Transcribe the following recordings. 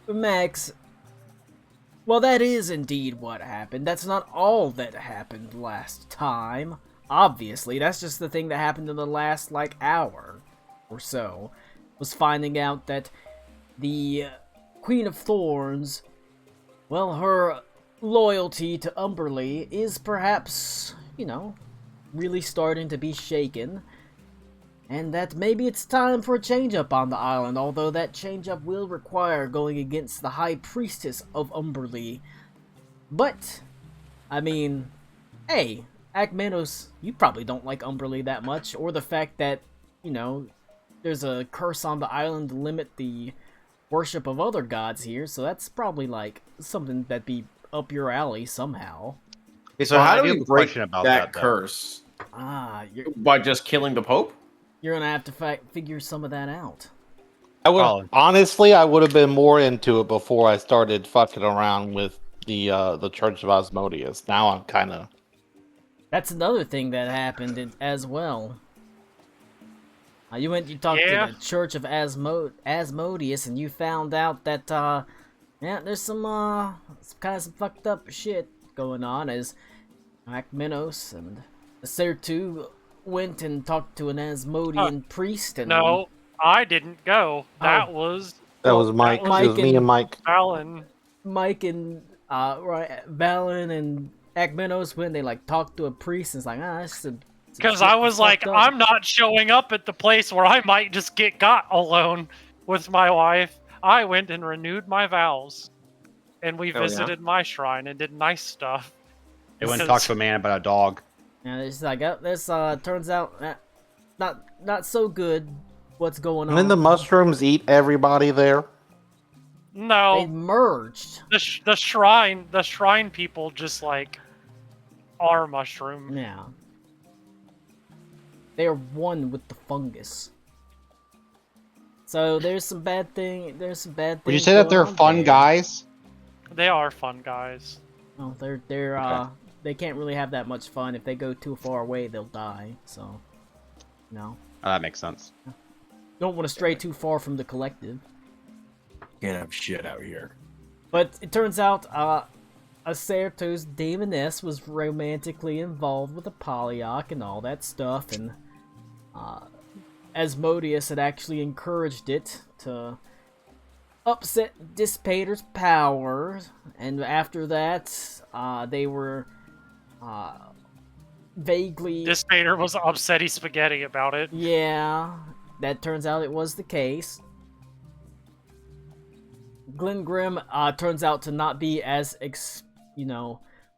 Max, well, that is indeed what happened. That's not all that happened last time. Obviously, that's just the thing that happened in the last, like, hour or so. Was finding out that the Queen of Thorns, well, her loyalty to Umberlee is perhaps, really starting to be shaken. And that maybe it's time for a change-up on the island, although that change-up will require going against the High Priestess of Umberlee. But, I mean, hey, Akmenos, you probably don't like Umberlee that much, or the fact that, there's a curse on the island to limit the worship of other gods here, so that's probably, like, something that'd be up your alley somehow. Okay, so how do we break that curse? By just killing the Pope? You're gonna have to figure some of that out. Honestly, I would have been more into it before I started fucking around with the Church of Asmodeus. Now I'm kind of... That's another thing that happened as well. You talked to the Church of Asmodeus, and you found out that, there's some fucked up shit going on, as Akmenos and Sertu went and talked to an Asmodean priest. And no, I didn't go. That was Mike. It was me and Mike. Valen. Mike and Valen and Akmenos went. They talked to a priest, and it's like, that's because I was like, I'm not showing up at the place where I might just get got alone with my wife. I went and renewed my vows, and we visited my shrine and did nice stuff. They went and talked to a man about a dog. Yeah, it's like, this turns out not so good. What's going on? And then the mushrooms eat everybody there. No, they merged. The shrine people just are mushroom. Yeah, they are one with the fungus. So there's some bad thing. There's some bad things. Would you say that they're fun guys? They are fun guys. Oh, they're okay. They can't really have that much fun. If they go too far away, they'll die. So, no. Oh, that makes sense. Don't want to stray too far from the collective. Can't have shit out here. But it turns out, Acerto's Daemoness was romantically involved with a Polyock and all that stuff, and Asmodeus had actually encouraged it to upset Dissipator's power, and after that, they were vaguely... Dissipator was upsetty spaghetti about it. Yeah, that turns out it was the case. Glengrim turns out to not be as,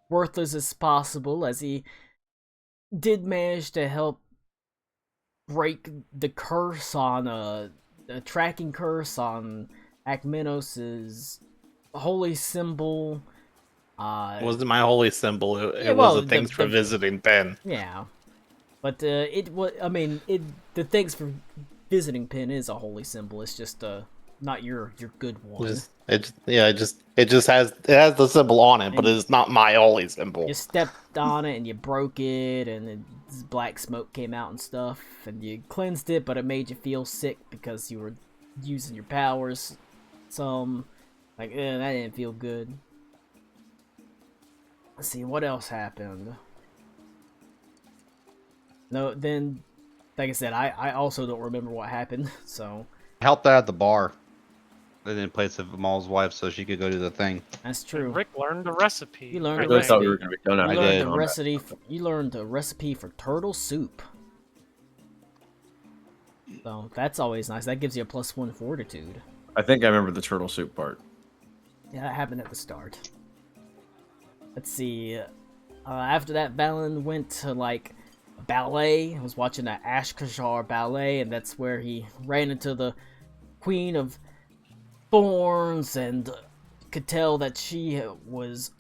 worthless as possible, as he did manage to help break the curse on a tracking curse on Akmenos' holy symbol. It wasn't my holy symbol. It was the things for visiting Penn. Yeah, but it was. I mean, the things for visiting Penn is a holy symbol. It's just not your good one. It just has the symbol on it, but it's not my holy symbol. You stepped on it and you broke it, and black smoke came out and stuff, and you cleansed it, but it made you feel sick because you were using your powers. That didn't feel good. Let's see, what else happened? No, then, like I said, I also don't remember what happened, so... Helped out at the bar. In place of Maul's wife, so she could go do the thing. That's true. Rick learned the recipe. You learned the recipe. We were gonna be done. You learned the recipe for turtle soup. So, that's always nice. That gives you a +1 fortitude. I think I remember the turtle soup part. Yeah, that happened at the start. Let's see. After that, Valen went to, a ballet. I was watching an Ashkashar ballet, and that's where he ran into the Queen of Thorns, and could tell that she was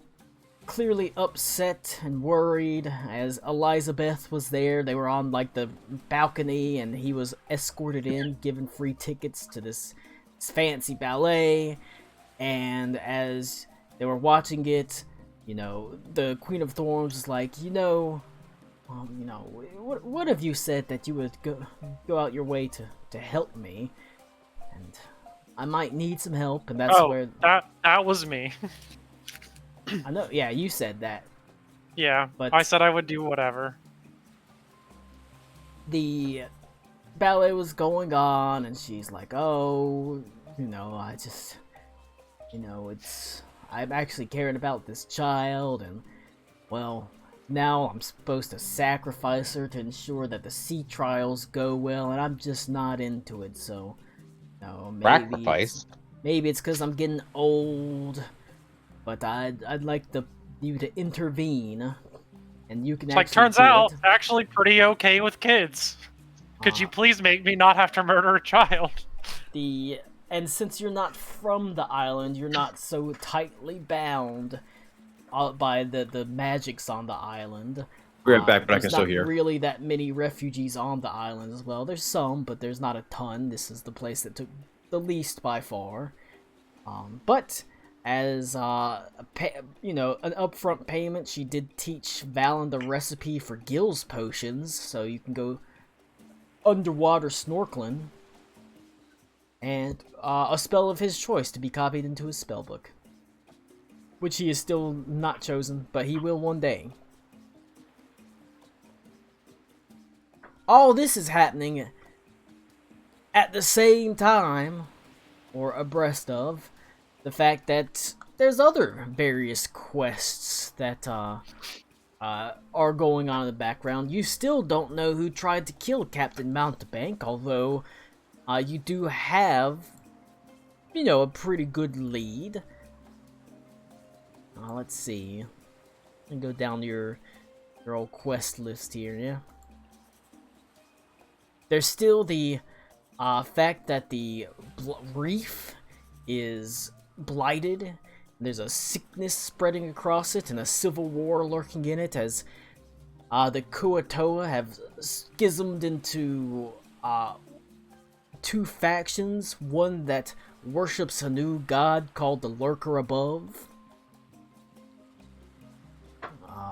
clearly upset and worried, as Elizabeth was there. They were on, the balcony, and he was escorted in, given free tickets to this fancy ballet, and as they were watching it, the Queen of Thorns was like, what have you said that you would go out your way to help me? And I might need some help, and that's where... that was me. I know, yeah, you said that. Yeah, but I said I would do whatever. The ballet was going on, and she's like, oh, I just, I'm actually caring about this child, and, well, now I'm supposed to sacrifice her to ensure that the sea trials go well, and I'm just not into it, so, maybe it's because I'm getting old, but I'd like you to intervene, and you can turns out, actually pretty okay with kids. Could you please make me not have to murder a child? And since you're not from the island, you're not so tightly bound by the magics on the island. We're back, but I can still hear. There's not really that many refugees on the island as well. There's some, but there's not a ton. This is the place that took the least by far. But as an upfront payment, she did teach Valen the recipe for Gil's potions, so you can go underwater snorkeling, and a spell of his choice to be copied into his spellbook, which he is still not chosen, but he will one day. All this is happening at the same time, or abreast of, the fact that there's other various quests that are going on in the background. You still don't know who tried to kill Captain Mountebank, although you do have, a pretty good lead. Let's see. And go down your old quest list here, yeah? There's still the fact that the reef is blighted. There's a sickness spreading across it and a civil war lurking in it as the Kuatoa have schismed into two factions. One that worships a new god called the Lurker Above.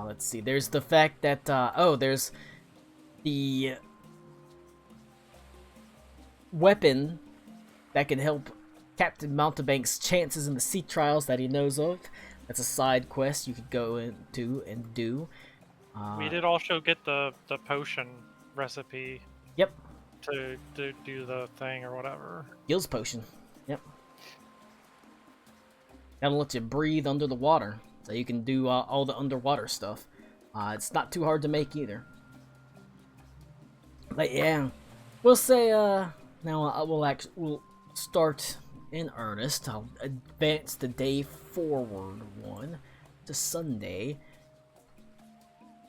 Let's see. There's the fact that, there's the weapon that can help Captain Mountebank's chances in the sea trials that he knows of. That's a side quest you could go into and do. We did also get the potion recipe. Yep. To do the thing or whatever. Gil's potion. Yep. That'll let you breathe under the water, so you can do all the underwater stuff. It's not too hard to make either. But yeah, we'll say now we'll start in earnest. I'll advance the day forward one to Sunday.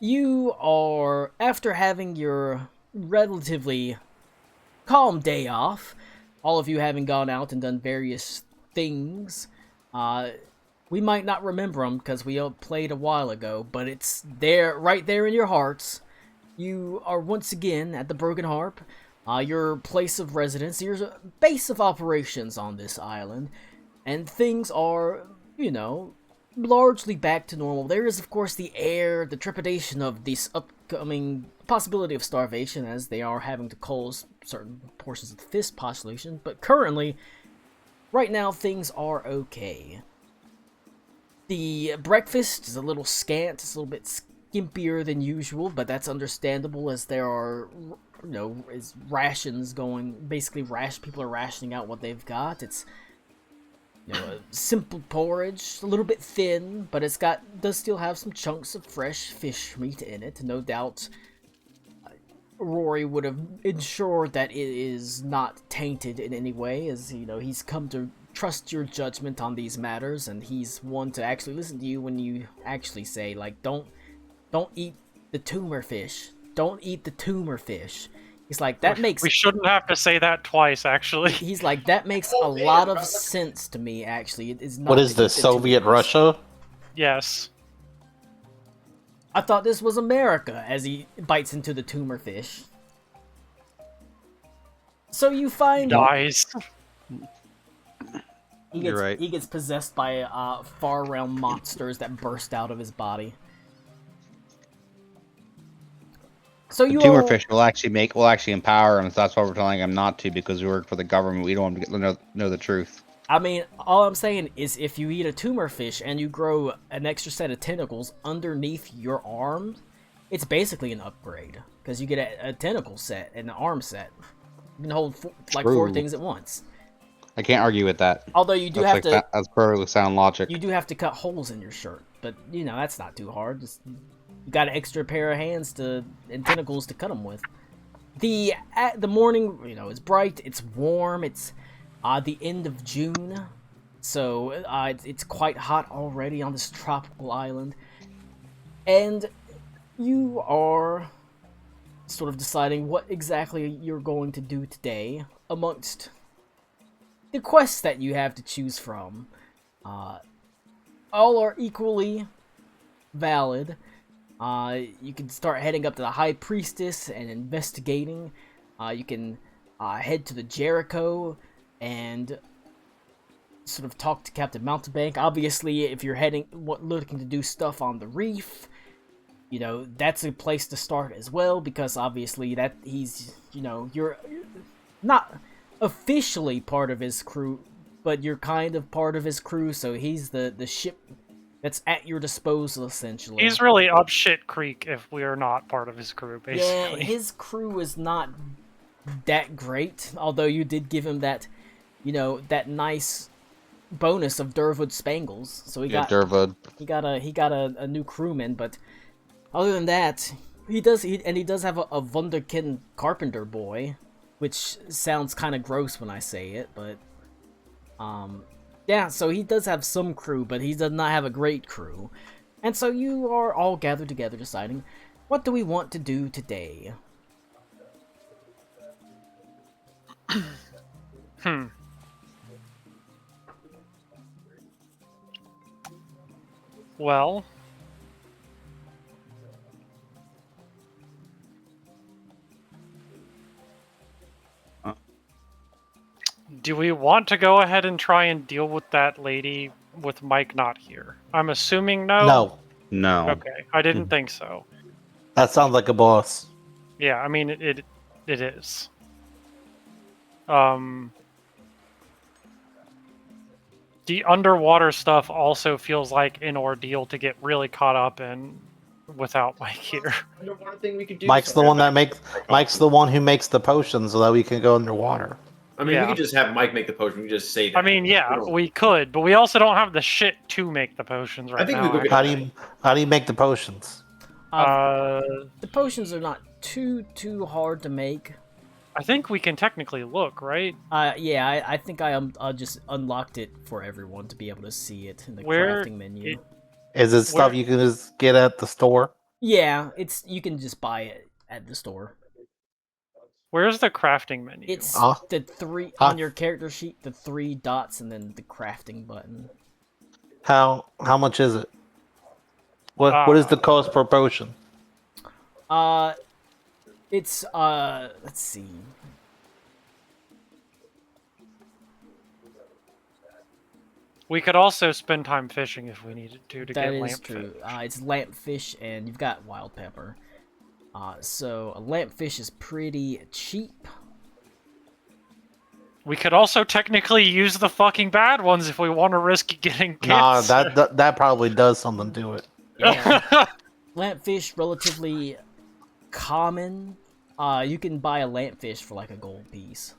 You are, after having your relatively calm day off, all of you having gone out and done various things, we might not remember them because we played a while ago, but it's there, right there in your hearts. You are once again at the Broken Harp, your place of residence, your base of operations on this island, and things are, largely back to normal. There is, of course, the trepidation of this upcoming possibility of starvation, as they are having to cull certain portions of the Fist population, but currently, right now, things are okay. The breakfast is a little scant, it's a little bit skimpier than usual, but that's understandable as there are, is rations going, basically people are rationing out what they've got. It's, a simple porridge, a little bit thin, but does still have some chunks of fresh fish meat in it. No doubt Rory would have ensured that it is not tainted in any way, as, he's come to trust your judgment on these matters, and he's one to actually listen to you when you actually say, like, don't eat the tumor fish. Don't eat the tumor fish. He's like, that makes... We shouldn't have to say that twice, actually. He's like, that makes a lot of sense to me, actually. It is not... What is this, Soviet Russia? Yes. I thought this was America, as he bites into the tumor fish. So you find... Dies. You're right. He gets possessed by far realm monsters that burst out of his body. So the tumor fish will actually empower him. So that's why we're telling him not to, because we work for the government. We don't want to know the truth. I mean, all I'm saying is if you eat a tumor fish and you grow an extra set of tentacles underneath your arm, it's basically an upgrade. Because you get a tentacle set and an arm set. You can hold four things at once. I can't argue with that. Although you do have to... That's perfectly sound logic. You do have to cut holes in your shirt. But, you know, that's not too hard. Just, you got an extra pair of hands and tentacles to cut them with. The morning, you know, it's bright, it's warm, it's... the end of June, so it's quite hot already on this tropical island, and you are sort of deciding what exactly you're going to do today amongst the quests that you have to choose from. All are equally valid. You can start heading up to the High Priestess and investigating. You can head to the Jericho and sort of talk to Captain Mountebank. Obviously, if you're looking to do stuff on the reef, you know, that's a place to start as well, because obviously that he's, you know, you're not officially part of his crew, but you're kind of part of his crew, so he's the ship that's at your disposal, essentially. He's really up shit creek if we are not part of his crew, basically. Yeah, his crew is not that great, although you did give him that, you know, that nice bonus of Durwood Spangles. So he got Durwood. He got a new crewman, but other than that, he does have a Wunderkind Carpenter boy, which sounds kind of gross when I say it, but yeah, so he does have some crew, but he does not have a great crew. And so you are all gathered together deciding, what do we want to do today? Well, do we want to go ahead and try and deal with that lady with Mike not here? I'm assuming no? No. Okay, I didn't think so. That sounds like a boss. Yeah, I mean, it is. The underwater stuff also feels like an ordeal to get really caught up in without Mike here. Underwater thing we could do. Mike's the one who makes the potions so that we can go underwater. I mean, we could just have Mike make the potion. We could just say that. I mean, yeah, we could, but we also don't have the shit to make the potions right now. We could. How do you make the potions? The potions are not too hard to make. I think we can technically look, right? Yeah, I think I just unlocked it for everyone to be able to see it in the crafting menu. Is it stuff you can just get at the store? Yeah, you can just buy it at the store. Where's the crafting menu? It's the three on your character sheet, the 3 dots, and then the crafting button. How much is it? What is the cost per potion? It's let's see. We could also spend time fishing if we needed to get lampfish. That is true. It's lampfish, and you've got wild pepper. So a lampfish is pretty cheap. We could also technically use the fucking bad ones if we want to risk getting kits. Nah, that probably does something to it. Yeah. Lampfish, relatively common. You can buy a lampfish for like a gold piece.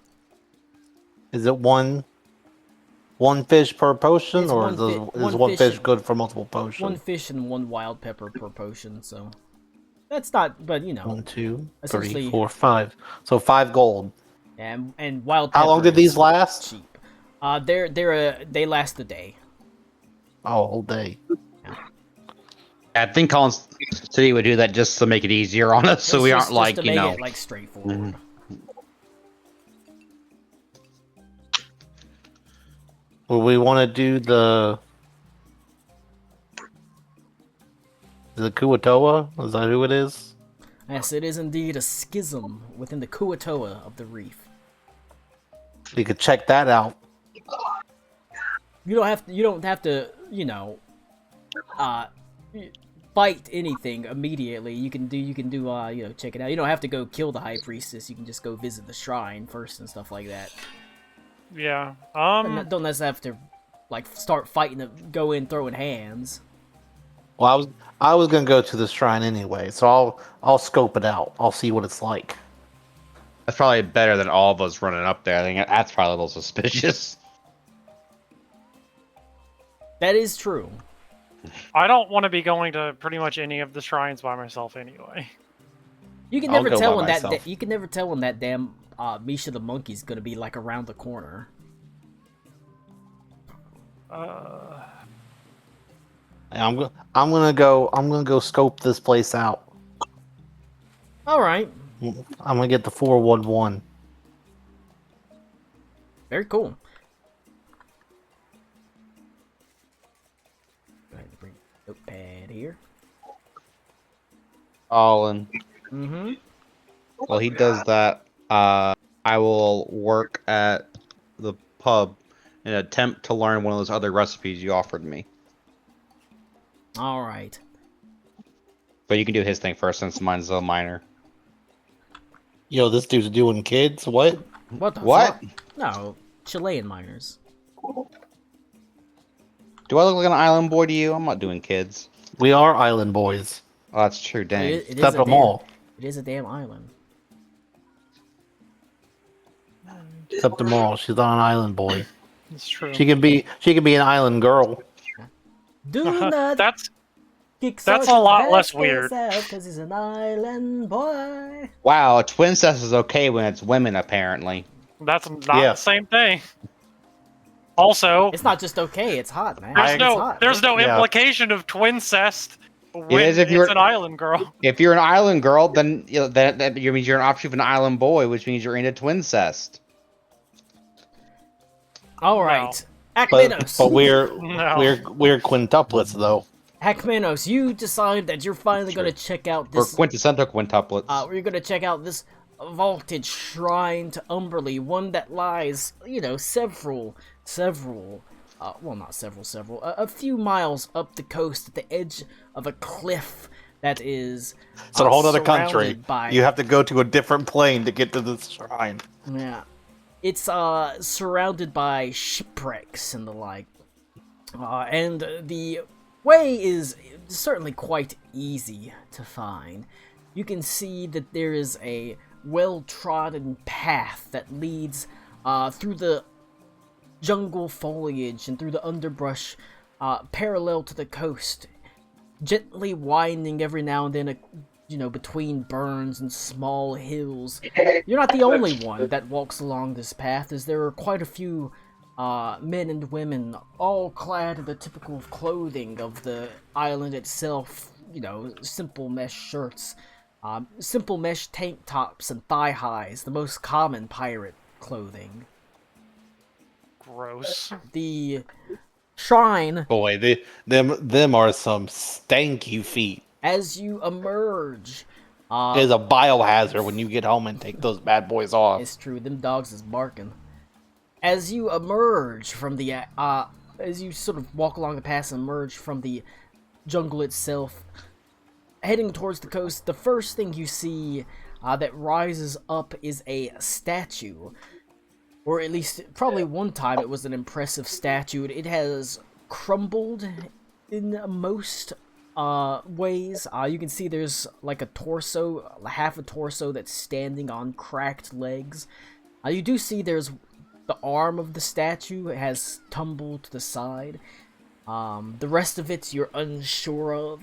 Is it one fish per potion, It's or is one fish good for multiple potions? 1 fish and 1 wild pepper per potion, so that's not. But you know, 1, 2, 3, 4, 5. So 5 gold. And wild pepper. How long did these last? Cheap. They last a day. Oh, a whole day. I think Colin City would do that just to make it easier on us, so we aren't like, to make it, like, straightforward. Mm-hmm. Well, we want to do the Kuatoa? Is that who it is? Yes, it is indeed a schism within the Kuatoa of the reef. We could check that out. You don't have to, you know, fight anything immediately. You can do check it out. You don't have to go kill the high priestess. You can just go visit the shrine first and stuff like that. Yeah. Don't necessarily have to like start fighting, go in throwing hands. Well, I was gonna go to the shrine anyway, so I'll scope it out. I'll see what it's like. That's probably better than all of us running up there. I think that's probably a little suspicious. That is true. I don't want to be going to pretty much any of the shrines by myself anyway. You can never tell when that you can never tell when that damn Misha the monkey's gonna be like around the corner. I'm gonna go scope this place out. All right. I'm gonna get the 411. Very cool. Go ahead and bring the notepad here. Colin. Mm-hmm. Well, he does that. I will work at the pub and attempt to learn one of those other recipes you offered me. All right. But you can do his thing first since mine's a minor. Yo, this dude's doing kids? What? What the What? fuck? No, Chilean miners. Do I look like an island boy to you? I'm not doing kids. We are island boys. Oh, that's true, dang. It is Except a them damn, all. It is a damn island. Except them all. She's not an island boy. It's true. She can be an island girl. Do not That's kick a lot less weird. Because he's an island boy. Wow, a twin cess is okay when it's women, apparently. not the same thing. Also, It's not just okay, it's hot, man. there's no implication of twincest when It is if it's you're an island girl. If you're an island girl, then that means you're an offshoot of an island boy, which means you're into twincest. All right. Akmenos. But we're No. we're quintuplets though. Akmenos, you decide that you're finally going to check out Or this... quintessential quintuplets. We're going to check out this vaulted shrine to Umberly, one that lies, several, well, not several, a few miles up the coast at the edge of a cliff that is It's a whole other country. surrounded by... You have to go to a different plane to get to this shrine. Yeah. It's surrounded by shipwrecks and the like. And the way is certainly quite easy to find. You can see that there is a well-trodden path that leads through the jungle foliage and through the underbrush parallel to the coast, gently winding every now and then between burns and small hills. You're not the only one that walks along this path, as there are quite a few men and women, all clad in the typical clothing of the island itself. Simple mesh shirts, simple mesh tank tops, and thigh highs, the most common pirate clothing. Gross. The shrine... Boy, them are some stanky feet. As you emerge... There's a biohazard when you get home and take those bad boys off. It's true, them dogs is barking. As you emerge from the... as you sort of walk along the path and emerge from the jungle itself, heading towards the coast, the first thing you see that rises up is a statue. Or at least, probably one time it was an impressive statue. It has crumbled in most ways. You can see there's like a torso, half a torso that's standing on cracked legs. You do see there's the arm of the statue. It has tumbled to the side. The rest of it you're unsure of.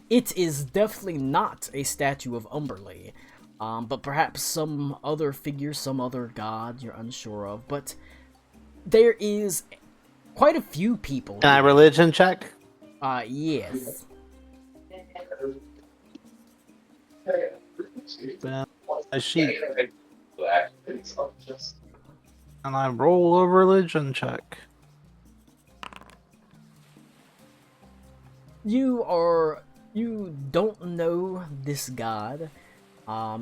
It is definitely not a statue of Umberly. But perhaps some other figure, some other god you're unsure of. But there is quite a few people. Can I religion check? Yes. A sheep. And I roll a religion check. You don't know this god.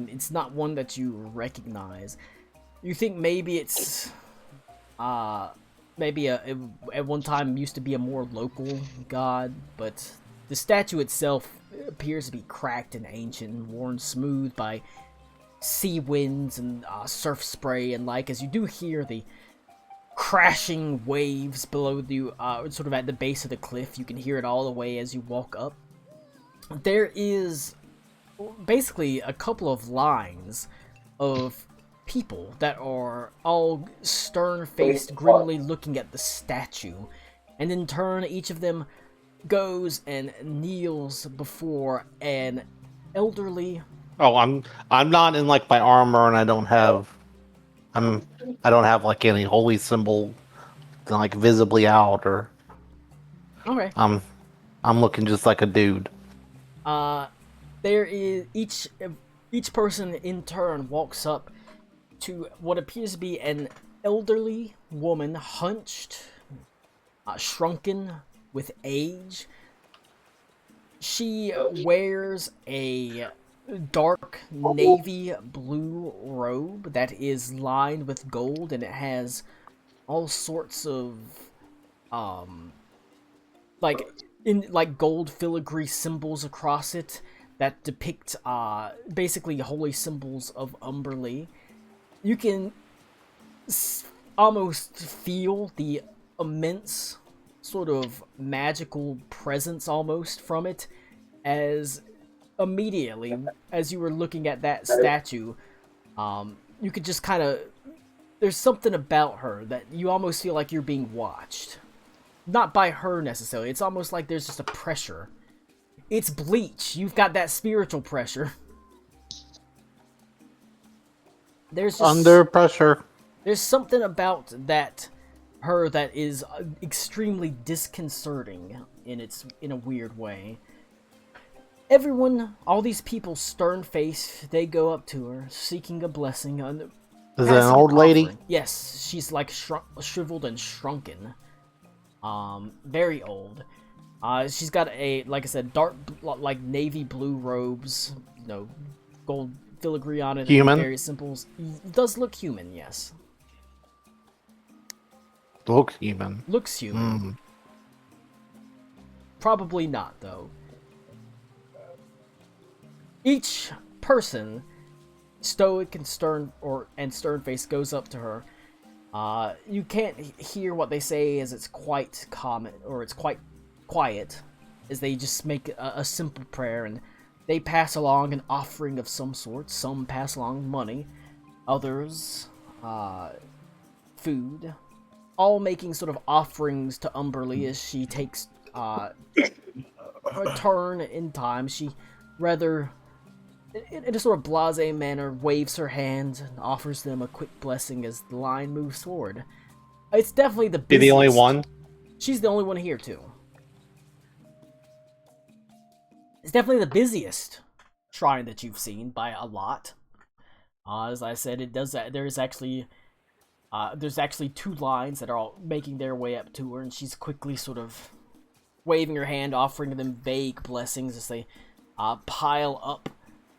It's not one that you recognize. You think maybe it's, maybe at one time used to be a more local god, but The statue itself appears to be cracked and ancient and worn smooth by sea winds and surf spray and like, as you do hear the crashing waves below you, sort of at the base of the cliff. You can hear it all the way as you walk up. There is basically a couple of lines of people that are all stern-faced, grimly looking at the statue, and in turn, each of them goes and kneels before an elderly. Oh, I'm not in like my armor, and I don't have like any holy symbol like visibly out, or Okay. I'm looking just like a dude. There is each person in turn walks up to what appears to be an elderly woman, hunched, shrunken with age. She wears a dark navy blue robe that is lined with gold, and it has all sorts of like gold filigree symbols across it that depict basically holy symbols of Umberlee. You can almost feel the immense sort of magical presence almost from it, as immediately as you were looking at that statue, you could just kind of, there's something about her that you almost feel like you're being watched. Not by her necessarily, it's almost like there's just a pressure. It's Bleach, you've got that spiritual pressure. There's just, under pressure. There's something about her that is extremely disconcerting in a weird way. Everyone, all these people, stern-faced, they go up to her, seeking a blessing. Is it an old lady? Yes, she's like shriveled and shrunken. Very old. She's got like I said, dark, like navy blue robes, gold filigree on it. Human? And various symbols. It does look human, yes. Looks human. Looks human. Probably not, though. Each person, stoic and stern-faced, goes up to her. You can't hear what they say, as it's quite common, or it's quite quiet, as they just make a simple prayer, and they pass along an offering of some sort. Some pass along money, others food, all making sort of offerings to Umberlee as she takes her turn in time. She rather, in a sort of blasé manner, waves her hand and offers them a quick blessing as the line moves forward. It's definitely the busiest. You're the only one? She's the only one here, too. It's definitely the busiest shrine that you've seen by a lot. As I said, it does. There's actually two lines that are all making their way up to her, and she's quickly sort of waving her hand, offering them vague blessings as they pile up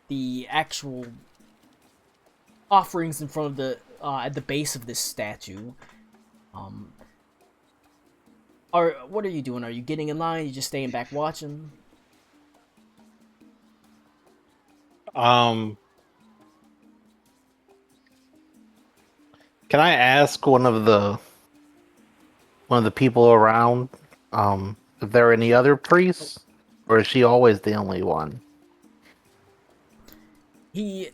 the actual offerings in front of the at the base of this statue. What are you doing? Are you getting in line? Are you just staying back watching? Can I ask one of the people around if there are any other priests, or is she always the only one? He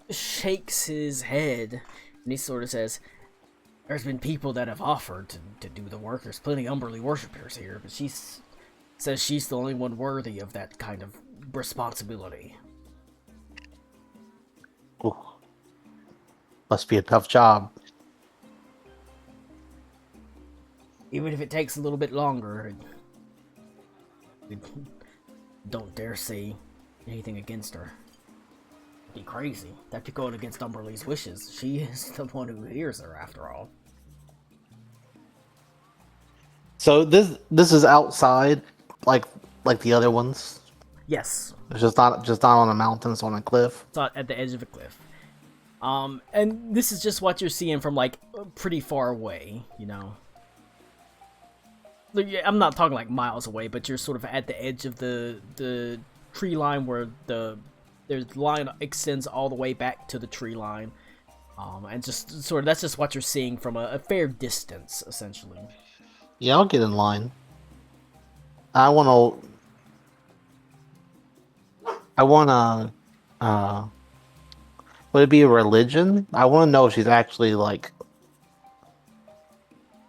shakes his head and he sort of says, "There's been people that have offered to do the work. There's plenty of Umberlee worshippers here, but she says she's the only one worthy of that kind of responsibility." Ooh. Must be a tough job. Even if it takes a little bit longer, don't dare say anything against her. It'd be crazy. That'd be going against Umberlee's wishes. She is the one who hears her, after all. So this is outside, like the other ones. Yes. It's just not on a mountain. It's on a cliff. It's at the edge of a cliff. And this is just what you're seeing from like pretty far away, I'm not talking like miles away, but you're sort of at the edge of the tree line where the line extends all the way back to the tree line, and just sort of that's just what you're seeing from a fair distance, essentially. Yeah, I'll get in line. I wanna. Would it be a religion? I want to know if she's actually like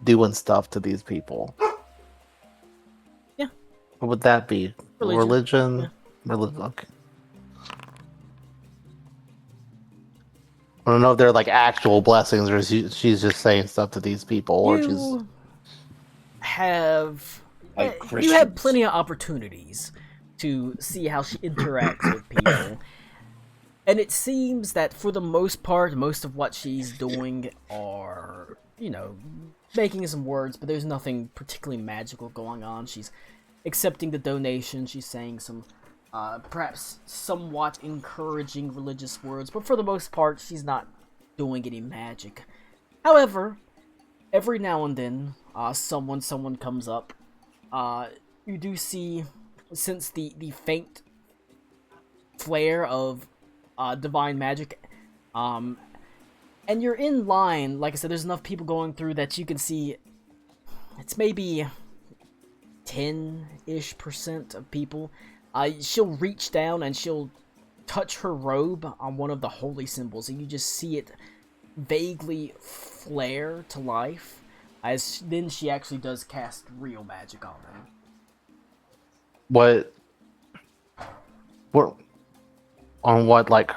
doing stuff to these people. Yeah. What would that be? Religion? Yeah. Religion. Okay. I don't know if they're like actual blessings or she's just saying stuff to these people, or she's. You have plenty of opportunities to see how she interacts with people. And it seems that for the most part, most of what she's doing are, making some words, but there's nothing particularly magical going on. She's accepting the donation, she's saying some, perhaps somewhat encouraging religious words, but for the most part, she's not doing any magic. However, every now and then, someone comes up. You do see, since the faint flare of divine magic, and you're in line, like I said, there's enough people going through that you can see it's maybe 10-ish% of people. She'll reach down and she'll touch her robe on one of the holy symbols, and you just see it vaguely flare to life, as then she actually does cast real magic on them. What on what, like,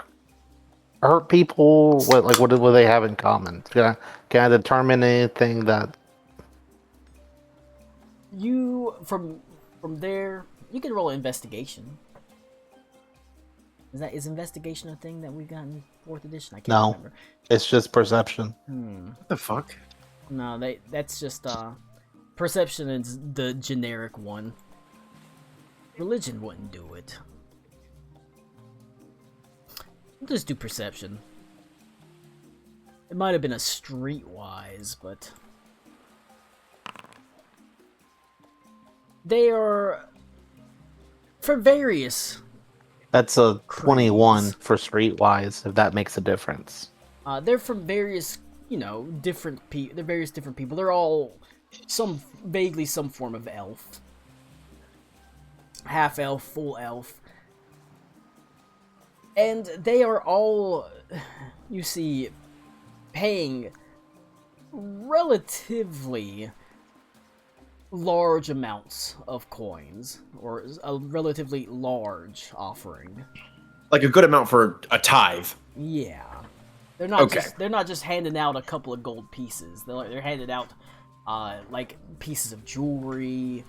hurt people? What do they have in common? Can I determine anything that you from there? You can roll investigation. Is investigation a thing that we've got in 4th edition? I can't remember. It's just perception. What the fuck? No, that's just perception is the generic one. Religion wouldn't do it. Just do perception. It might have been a streetwise, but they are for various. That's a 21 for streetwise, if that makes a difference. They're from various, different people. They're various different people. They're all vaguely some form of elf, half elf, full elf. And they are all, you see, paying relatively large amounts of coins, or a relatively large offering. Like a good amount for a tithe. Yeah. They're not just handing out a couple of gold pieces. They're handing out, like, pieces of jewelry.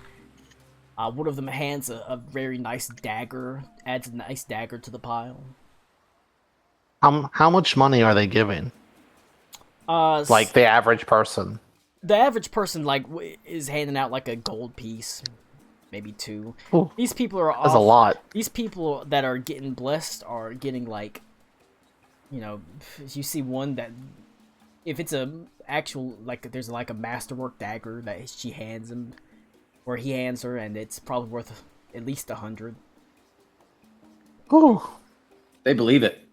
One of them hands a very nice dagger, adds a nice dagger to the pile. How much money are they giving? Like the average person. The average person, like, is handing out like a gold piece, maybe 2. Ooh, these people are that's a lot. These people that are getting blessed are getting, like, you see one that, if it's a actual, like, there's like a masterwork dagger that she hands him. Or he hands her, and it's probably worth at least 100. Ooh. They believe it.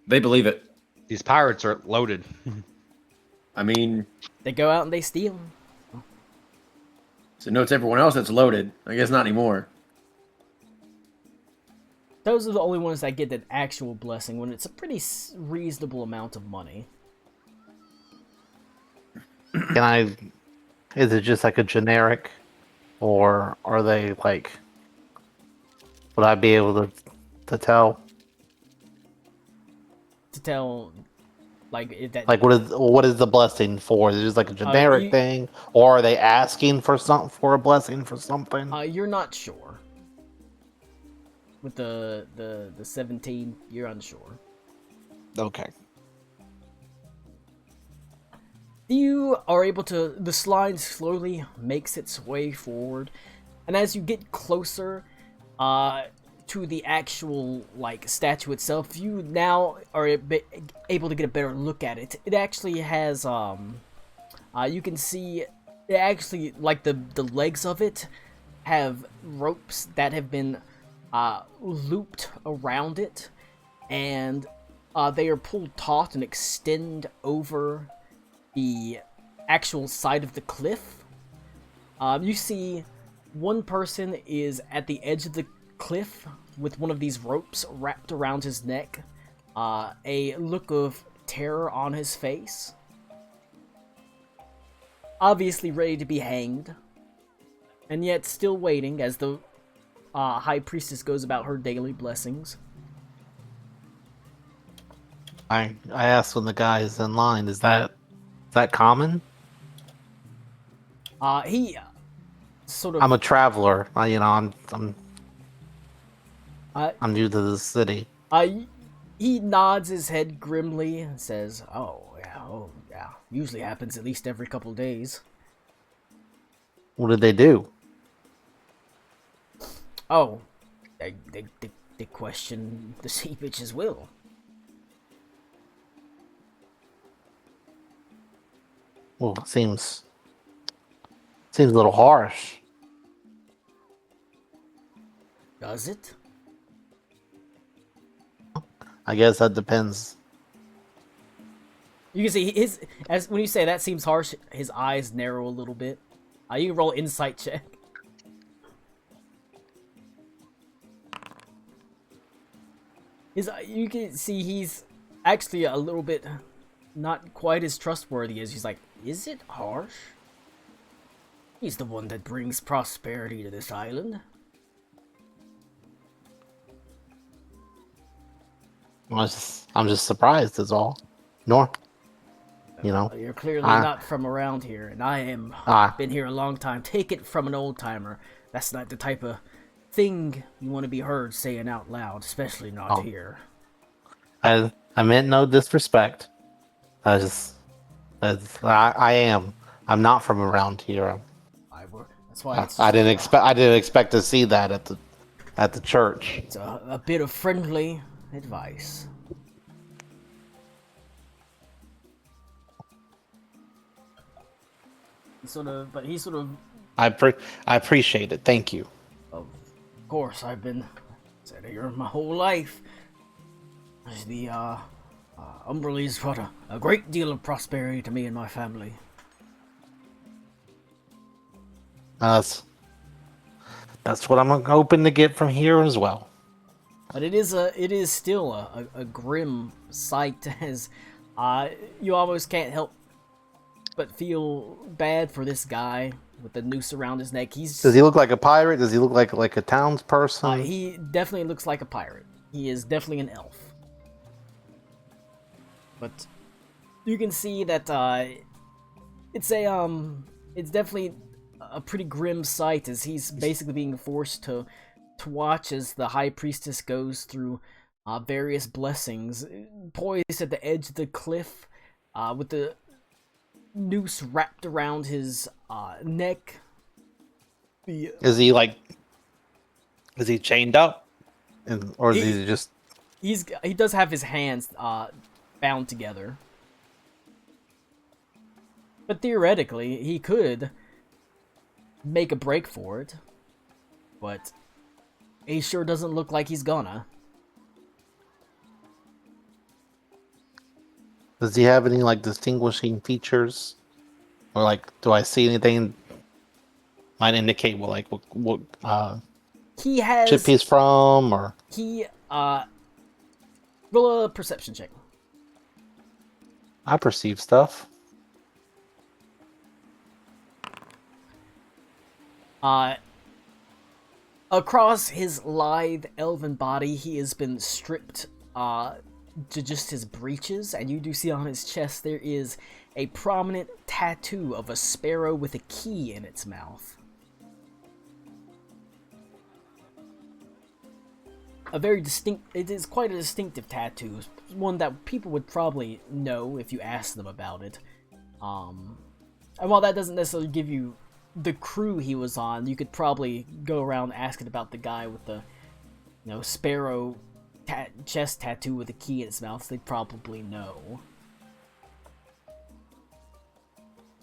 They believe it. These pirates are loaded. I mean, they go out and they steal. So no, it's everyone else that's loaded. I guess not anymore. Those are the only ones that get that actual blessing when it's a pretty reasonable amount of money. Is it just like a generic? Or are they, like, would I be able to tell? To tell, like, if that... Like, what is the blessing for? Is it just like a generic thing? Or are they asking for a blessing for something? You're not sure. With the 17, you're unsure. Okay. You are able to... The slide slowly makes its way forward, and as you get closer to the actual, like, statue itself, you now are able to get a better look at it. It actually has, you can see it actually, like, the legs of it have ropes that have been looped around it, and they are pulled taut and extend over the actual side of the cliff. You see one person is at the edge of the cliff with one of these ropes wrapped around his neck, a look of terror on his face, obviously ready to be hanged, and yet still waiting as the High Priestess goes about her daily blessings. I asked when the guy is in line, is that common? He sort of... I'm a traveler. I'm new to the city. He nods his head grimly and says, oh yeah, usually happens at least every couple days. What did they do? Oh, they question the sea bitch's will. Well, it seems a little harsh. Does it? I guess that depends. You can see when you say that seems harsh, his eyes narrow a little bit. You can roll insight check. You can see he's actually a little bit not quite as trustworthy as he's like, is it harsh? He's the one that brings prosperity to this island. I'm just surprised is all. You're clearly not from around here, and I am. Been here a long time. Take it from an old timer. That's not the type of thing you want to be heard saying out loud, especially not here. I meant no disrespect. I'm not from around here. That's why I didn't expect to see that at the church. It's a bit of friendly advice. I appreciate it. Thank you. Of course, I've been here my whole life. The Umberleys brought a great deal of prosperity to me and my family. That's what I'm hoping to get from here as well. But it is still a grim sight, as you almost can't help but feel bad for this guy with the noose around his neck. Does he look like a pirate? Does he look like a townsperson? He definitely looks like a pirate. He is definitely an elf. But you can see that it's definitely a pretty grim sight, as he's basically being forced to watch as the High Priestess goes through various blessings, poised at the edge of the cliff, with the noose wrapped around his neck. Is he chained up, or is he just? He does have his hands bound together, but theoretically he could make a break for it, but he sure doesn't look like he's gonna. Does he have any distinguishing features, or do I see anything might indicate what he has ship he's from, or he roll a perception check. I perceive stuff. Across his lithe elven body, he has been stripped to just his breeches, and you do see on his chest there is a prominent tattoo of a sparrow with a key in its mouth. It is quite a distinctive tattoo, one that people would probably know if you asked them about it. And while that doesn't necessarily give you the crew he was on, you could probably go around asking about the guy with the, sparrow chest tattoo with a key in its mouth. They'd probably know.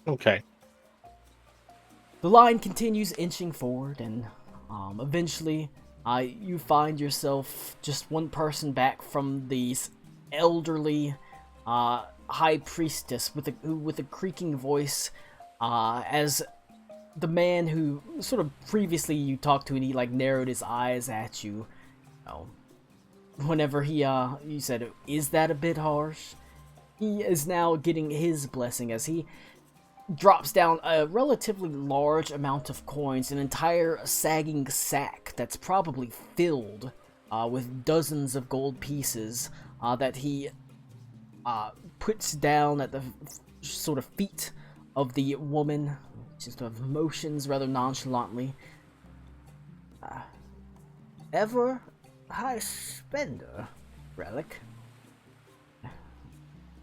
Okay. The line continues inching forward, and eventually you find yourself just one person back from these elderly high priestess with a creaking voice, as the man who sort of previously you talked to, and he like narrowed his eyes at you. Whenever you said, "Is that a bit harsh?" He is now getting his blessing as he drops down a relatively large amount of coins, an entire sagging sack that's probably filled with dozens of gold pieces that he puts down at the sort of feet of the woman, just sort of motions rather nonchalantly. Ever high spender, Relic.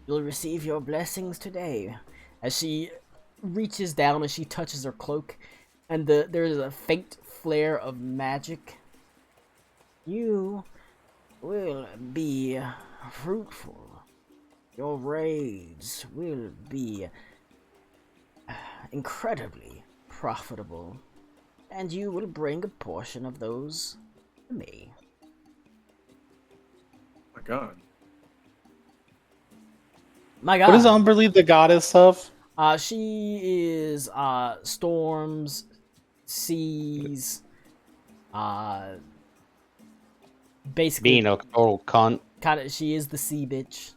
You'll receive your blessings today. As she reaches down and she touches her cloak, and there is a faint flare of magic. You will be fruitful. Your raids will be incredibly profitable, and you will bring a portion of those to me. My God. My God. What is Umberly the goddess of? She is storms, seas, basically Being a total cunt. kind of. She is the sea bitch.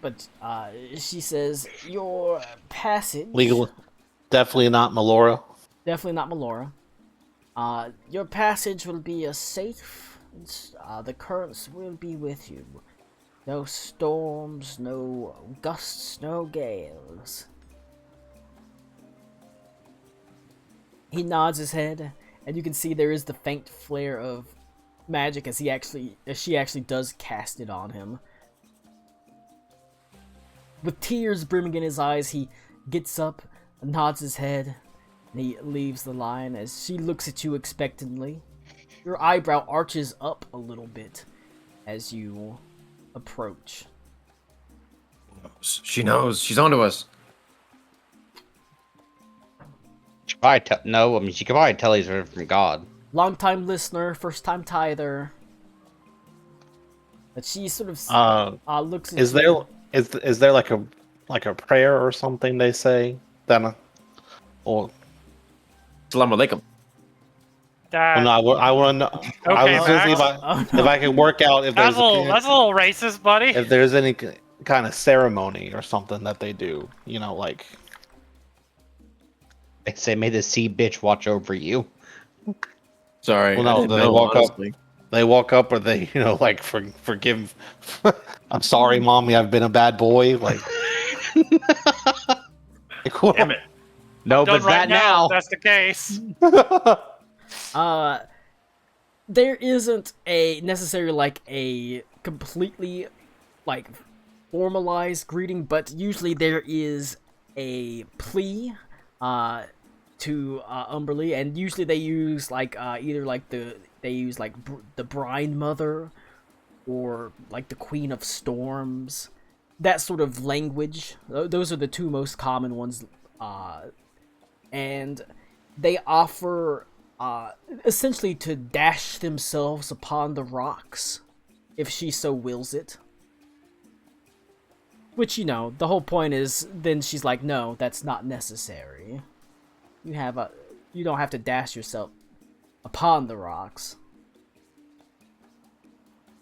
But she says your passage. Legal. Definitely not Melora. Definitely not Melora. Your passage will be a safe. The currents will be with you. No storms, no gusts, no gales. He nods his head, and you can see there is the faint flare of magic as she actually does cast it on him. With tears brimming in his eyes, he gets up, nods his head, and he leaves the line as she looks at you expectantly. Your eyebrow arches up a little bit as you approach. She knows. She's onto us. She could probably tell he's from God. Long-time listener, first-time tither. But she sort of looks at you. Is there like a prayer or something they say? Then, or Assalamu alaikum. well, no, I want to know. Okay, I was gonna see if I can work out if That's there's that's a little racist, buddy. if there's any kind of ceremony or something that they do. You know, like They say, "May the sea bitch watch over you." Sorry. well, no, they walk up. They walk up, or they, like forgive. I'm sorry, mommy. I've been a bad boy. Like, Damn it. No, Done but right that now. That's the case. There isn't necessarily like a completely like formalized greeting, but usually there is a plea to Umberly, and usually they use like either like the Brine Mother or like the Queen of Storms, that sort of language. Those are the two most common ones, and they offer essentially to dash themselves upon the rocks if she so wills it. Which, the whole point is, then she's like, no, that's not necessary. You don't have to dash yourself upon the rocks.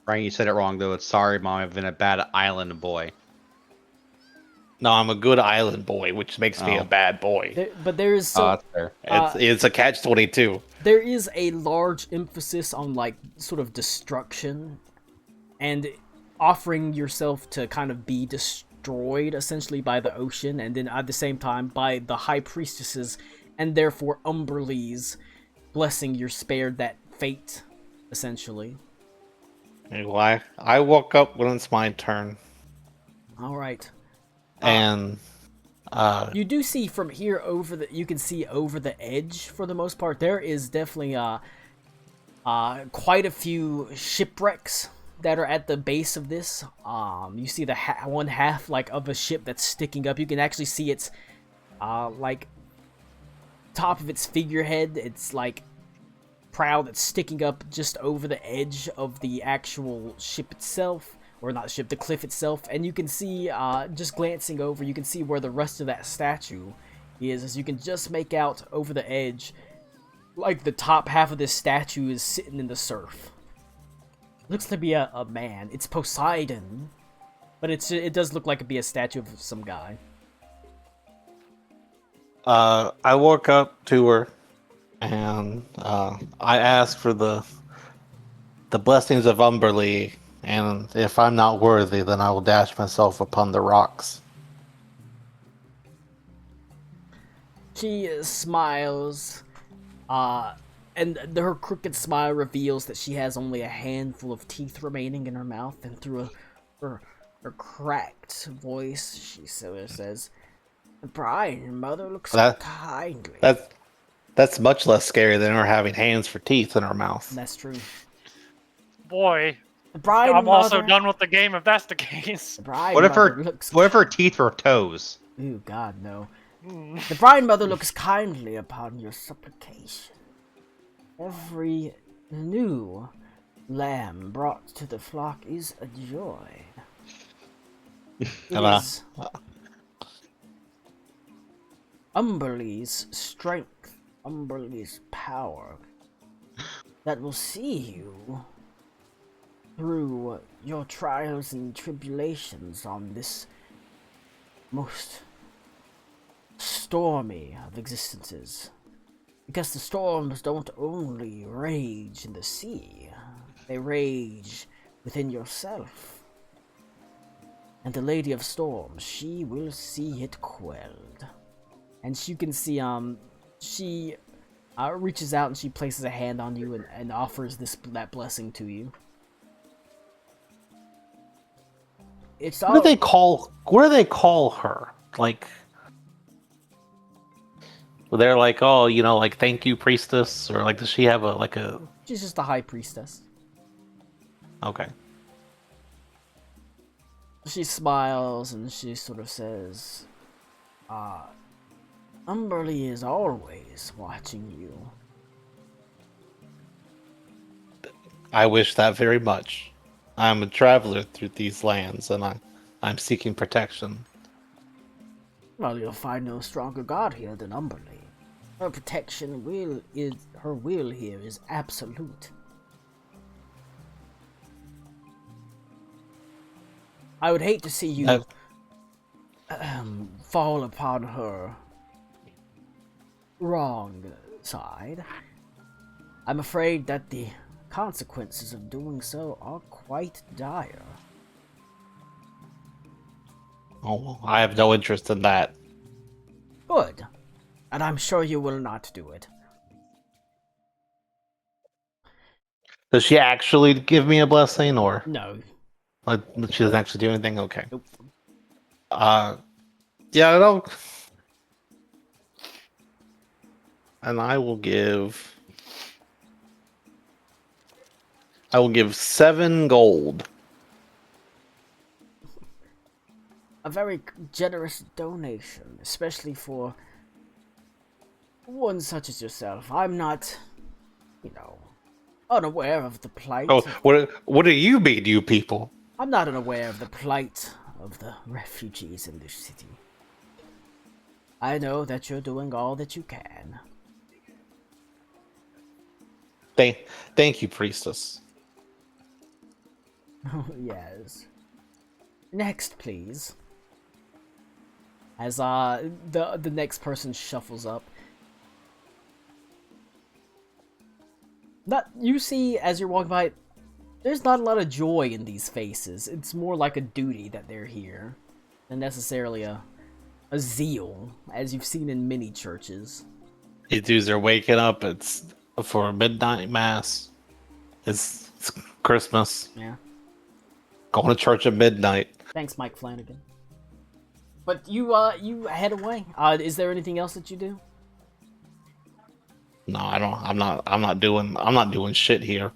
Ryan, you said it wrong though. It's sorry, mom. I've been a bad island boy. No, I'm a good island boy, which makes me a bad boy. But there is that's fair. It's a catch-22. There is a large emphasis on like sort of destruction and offering yourself to kind of be destroyed essentially by the ocean, and then at the same time by the high priestesses, and therefore Umberly's blessing you're spared that fate, essentially. Anyway, I woke up when it's my turn. Alright. And you do see from here you can see over the edge for the most part. There is definitely quite a few shipwrecks that are at the base of this. You see the one half like of a ship that's sticking up. You can actually see its like top of its figurehead. It's like prow that's sticking up just over the edge of the actual ship itself, or not ship, the cliff itself. And you can see, just glancing over, you can see where the rest of that statue is, as you can just make out over the edge, like the top half of this statue is sitting in the surf. Looks to be a man. It's Poseidon, but it does look like it'd be a statue of some guy. I walk up to her, and I ask for the blessings of Umberlee, and if I'm not worthy, then I will dash myself upon the rocks. She smiles, and her crooked smile reveals that she has only a handful of teeth remaining in her mouth, and through her cracked voice, she says, "Brian, Mother looks kindly." That's much less scary than her having hands for teeth in her mouth. That's true. Boy, Brian, I'm also done with the game if that's the case. What if her teeth were toes? Ooh, God, no. The Bride Mother looks kindly upon your supplication. Every new lamb brought to the flock is a joy. It is Umberlee's strength, Umberlee's power, that will see you through your trials and tribulations on this most stormy of existences. Because the storms don't only rage in the sea, they rage within yourself. And the Lady of Storms, she will see it quelled. And you can see, she reaches out and she places a hand on you and offers that blessing to you. It's all... What do they call her? Like, they're like, oh, like, thank you, priestess, or like, does she have a? She's just a high priestess. Okay. She smiles and she sort of says, Umberlee is always watching you. I wish that very much. I'm a traveler through these lands, and I'm seeking protection. Well, you'll find no stronger god here than Umberlee. Her protection her will here is absolute. I would hate to see you fall upon her wrong side. I'm afraid that the consequences of doing so are quite dire. Oh, I have no interest in that. Good. And I'm sure you will not do it. Does she actually give me a blessing, or? No. Like, she doesn't actually do anything? Okay. Nope. Yeah, I don't... And I will give 7 gold. A very generous donation, especially for one such as yourself. I'm not, unaware of the plight. Oh, what do you mean, you people? I'm not unaware of the plight of the refugees in this city. I know that you're doing all that you can. Thank you, priestess. Yes. Next, please. As the next person shuffles up. You see, as you're walking by, there's not a lot of joy in these faces. It's more like a duty that they're here than necessarily a zeal, as you've seen in many churches. These dudes are waking up. It's for midnight mass. It's Christmas. Yeah. Going to church at midnight. Thanks, Mike Flanagan. But you head away. Is there anything else that you do? No, I'm not doing shit here.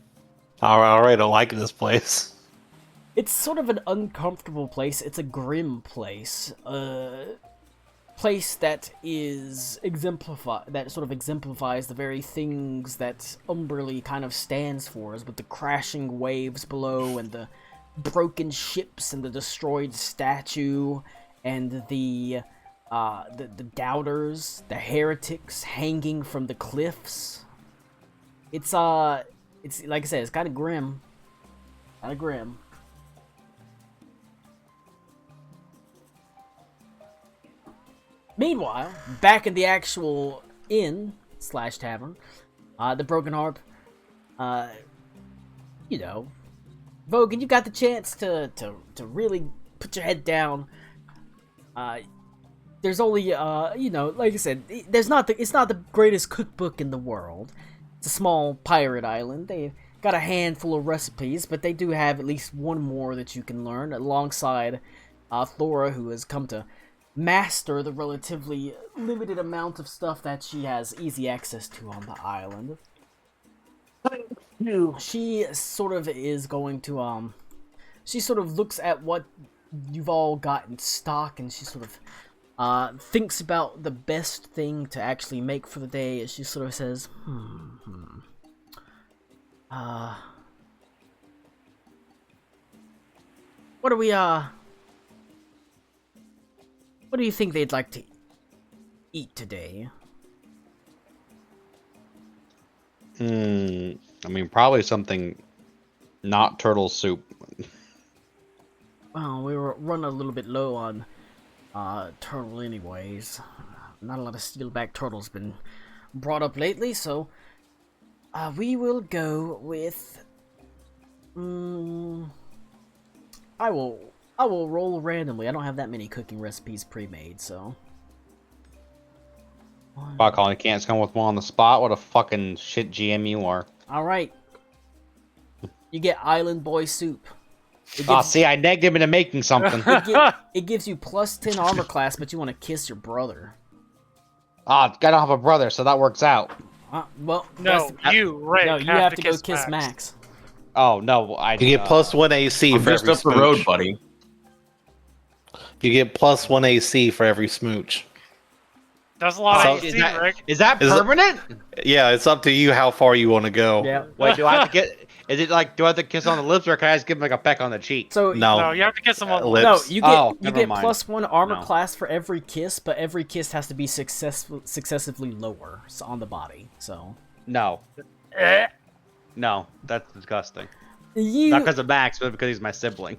I already don't like this place. It's sort of an uncomfortable place. It's a grim place. Place that sort of exemplifies the very things that Umberlee kind of stands for, with the crashing waves below and the broken ships and the destroyed statue and the doubters, the heretics hanging from the cliffs. It's like I said, it's kind of grim. Kind of grim. Meanwhile, back in the actual inn/tavern, the Broken Harp, you know, Vogan, you got the chance to really put your head down. There's only, you know, like I said, it's not the greatest cookbook in the world. It's a small pirate island. They've got a handful of recipes, but they do have at least one more that you can learn alongside Thora, who has come to master the relatively limited amount of stuff that she has easy access to on the island. She sort of is going to, she sort of looks at what you've all got in stock, and she sort of thinks about the best thing to actually make for the day, as she sort of says, what do you think they'd like to eat today? I mean, probably something not turtle soup. Well, we were running a little bit low on turtle anyways. Not a lot of steelback turtles been brought up lately, so we will go with I will roll randomly. I don't have that many cooking recipes pre-made, so Fuck, Colin, you can't come with one on the spot. What a fucking shit GM you are. Alright. You get Island Boy Soup. See, I nagged him into making something. It gives you plus 10 armor class, but you want to kiss your brother. I don't have a brother, so that works out. Well, no, Rick, no, you have to go kiss Max. Oh, no, You get plus 1 AC for every smooch. Just up the road, buddy. You get plus 1 AC for every smooch. That's a lot of AC, Rick. Is that permanent? Yeah, it's up to you how far you want to go. Yeah. Wait, do I have to get... Is it like, do I have to kiss on the lips, or can I just give him like a peck on the cheek? So no, you have to kiss him on the lips. No, you get mind. plus 1 armor class for every kiss, but every kiss has to be successively lower on the body. So no, no, that's disgusting. You... Not because of Max, but because he's my sibling.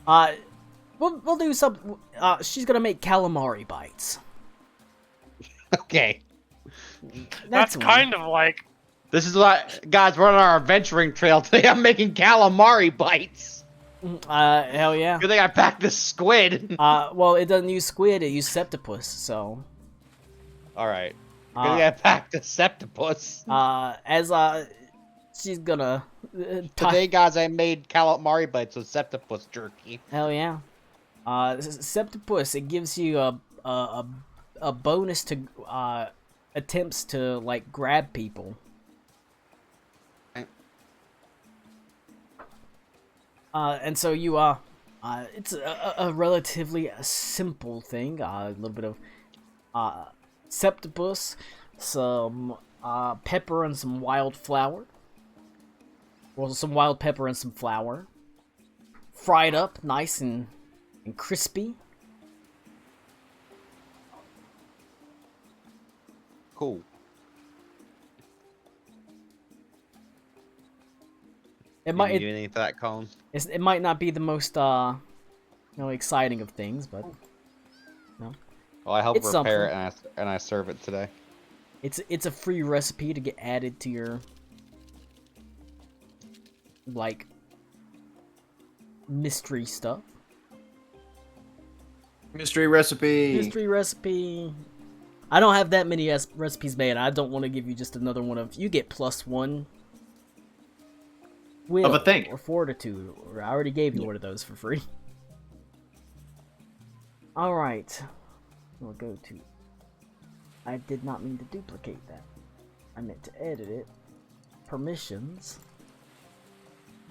We'll do some. She's gonna make calamari bites. Okay. That's kind of like. This is what, guys, we're on our adventuring trail today. I'm making calamari bites. Hell yeah. Good thing I packed this squid. Well, it doesn't use squid, it uses septopus, so. Alright. Good thing I packed a septopus. She's gonna. Today, guys, I made calamari bites with septopus jerky. Hell yeah. Septopus, it gives you a bonus to, attempts to, like, grab people. And so you, it's a relatively simple thing, a little bit of, septopus, some, pepper and some wild flour. Well, some wild pepper and some flour. Fried up, nice and crispy. Cool. It might do anything for that, Colin? It might not be the most exciting of things, but no. Well, I help prepare it and I serve it today. It's a free recipe to get added to your like mystery stuff. Mystery recipe. Mystery recipe. I don't have that many recipes made. I don't want to give you just another one of. You get plus 1. Will of a thing. Or fortitude. Or I already gave you one of those for free. Alright. We'll go to... I did not mean to duplicate that. I meant to edit it. Permissions.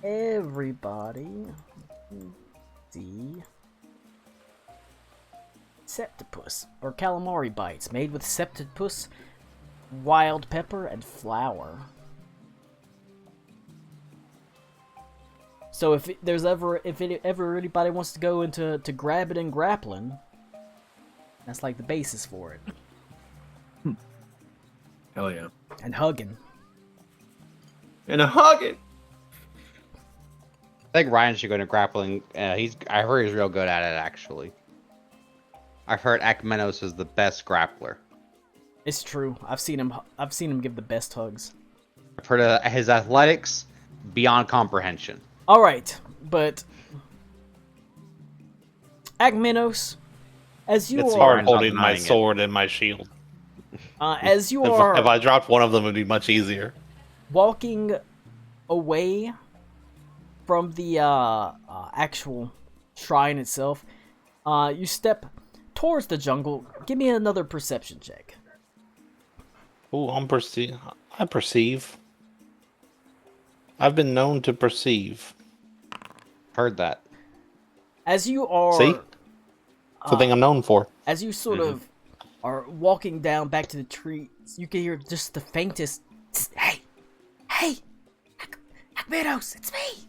Everybody. The septipus, or calamari bites, made with septipus, wild pepper, and flour. So if ever anybody wants to go into grabbing and grappling, that's like the basis for it. Hell yeah. And hugging. And a hugging. I think Ryan should go into grappling. I heard he's real good at it, actually. I've heard Akmenos is the best grappler. It's true. I've seen him give the best hugs. I've heard his athletics beyond comprehension. All right, but Akmenos, as you It's are hard holding my sword and my shield. As you are, if I dropped one of them, it'd be much easier. Walking away from the actual shrine itself, you step towards the jungle. Give me another perception check. Ooh, I perceive. I've been known to perceive. Heard that. As you are... See? It's the thing I'm known for. As you sort of are walking down back to the trees, you can hear just the faintest... Hey! Akmenos, it's me!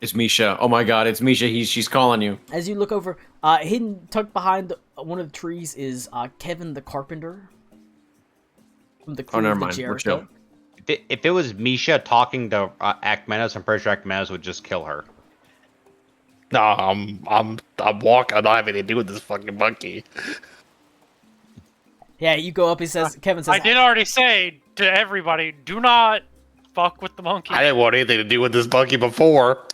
It's Misha. Oh my god, it's Misha. She's calling you. As you look over, hidden, tucked behind one of the trees is Kevin the Carpenter. From the crew of the Jericho. If it was Misha talking to Akmenos, I'm pretty sure Akmenos would just kill her. No, I'm walking. I don't have anything to do with this fucking monkey. Yeah, you go up. Kevin says, I did already say to everybody, do not fuck with the monkey. I didn't want anything to do with this monkey before.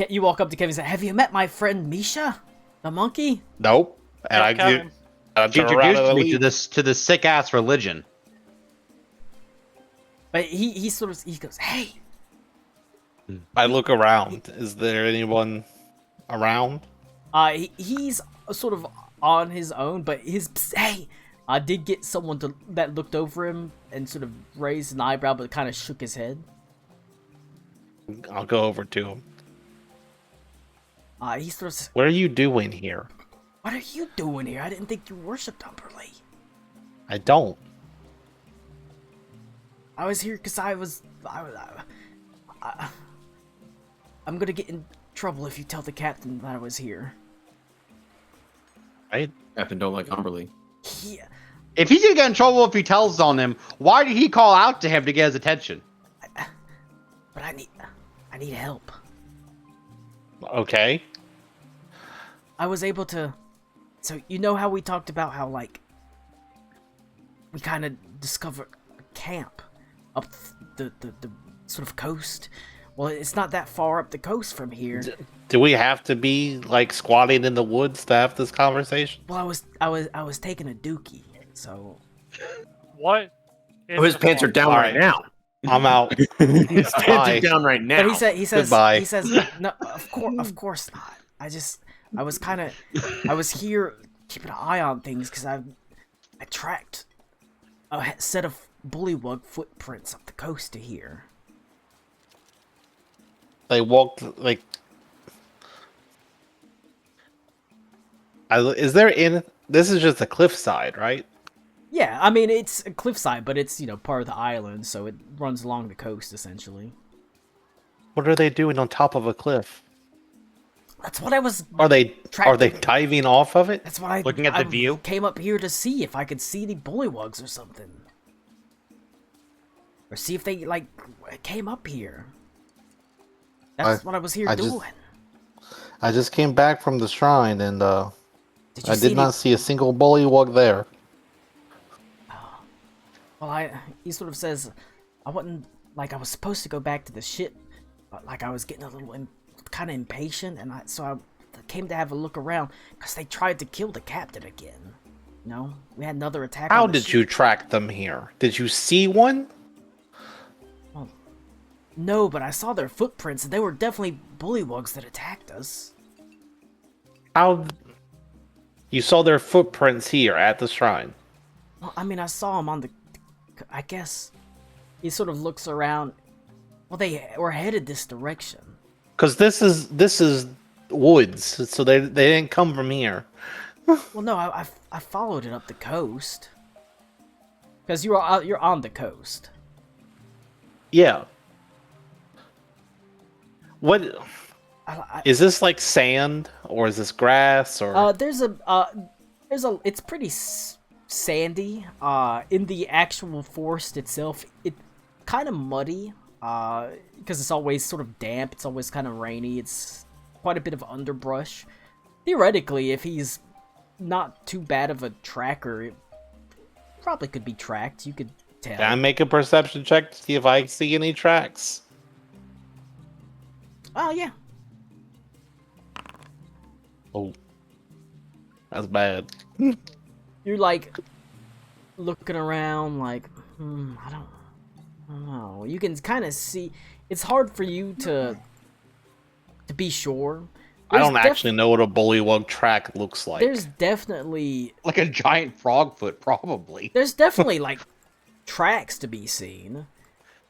You walk up to Kevin and say, have you met my friend Misha, the monkey? Nope. And She introduced me to this sick ass religion. But he goes, hey. I look around. Is there anyone around? He's sort of on his own, but I did get someone that looked over him and sort of raised an eyebrow, but kind of shook his head. I'll go over to him. He sort of. What are you doing here? What are you doing here? I didn't think you worshipped Umberlee. I don't. I was here because I'm gonna get in trouble if you tell the captain that I was here. Captain don't like Umberlee. Yeah. If he's gonna get in trouble if he tells on him, why did he call out to him to get his attention? But I need help. Okay. I was able to. So you know how we talked about how like we kind of discovered a camp up the sort of coast. Well, it's not that far up the coast from here. Do we have to be like squatting in the woods to have this conversation? Well, I was taking a dookie, so. What? His pants are down right now. I'm out. His pants are down right now. But he says Goodbye. He says no. Of course not. I was here keeping an eye on things because I tracked a set of bullywug footprints up the coast to here. They walked like. This is just a cliffside, right? Yeah, I mean it's a cliffside, but it's part of the island, so it runs along the coast essentially. What are they doing on top of a cliff? That's what I was. Are they diving off of it? That's what I looking at the view. Came up here to see if I could see the bullywugs or something, or see if they came up here. That's what I was here doing. I just came back from the shrine and I did not see a single bullywug there. Well, he sort of says, I wasn't, I was supposed to go back to the ship, but, I was getting a little kind of impatient, and so I came to have a look around, because they tried to kill the captain again. We had another attack How on the did you track them here? Did you see one? Well, no, but I saw their footprints, and they were definitely bullywugs that attacked us. How? You saw their footprints here at the shrine? Well, I mean, I saw them on the... I guess he sort of looks around. Well, they were headed this direction. Because this is woods, so they didn't come from here. Well, no, I followed it up the coast. Because you're on the coast. Yeah. What is this like sand or is this grass or? It's pretty sandy. In the actual forest itself, it kind of muddy. Because it's always sort of damp. It's always kind of rainy. It's quite a bit of underbrush. Theoretically, if he's not too bad of a tracker, it probably could be tracked. You could tell. Can I make a perception check to see if I see any tracks? Oh, yeah. Oh. That's bad. You're, like, looking around, like, I don't know. You can kind of see... It's hard for you to be sure. I don't actually know what a bullywug track looks like. There's definitely... Like a giant frog foot, probably. There's definitely, like, tracks to be seen.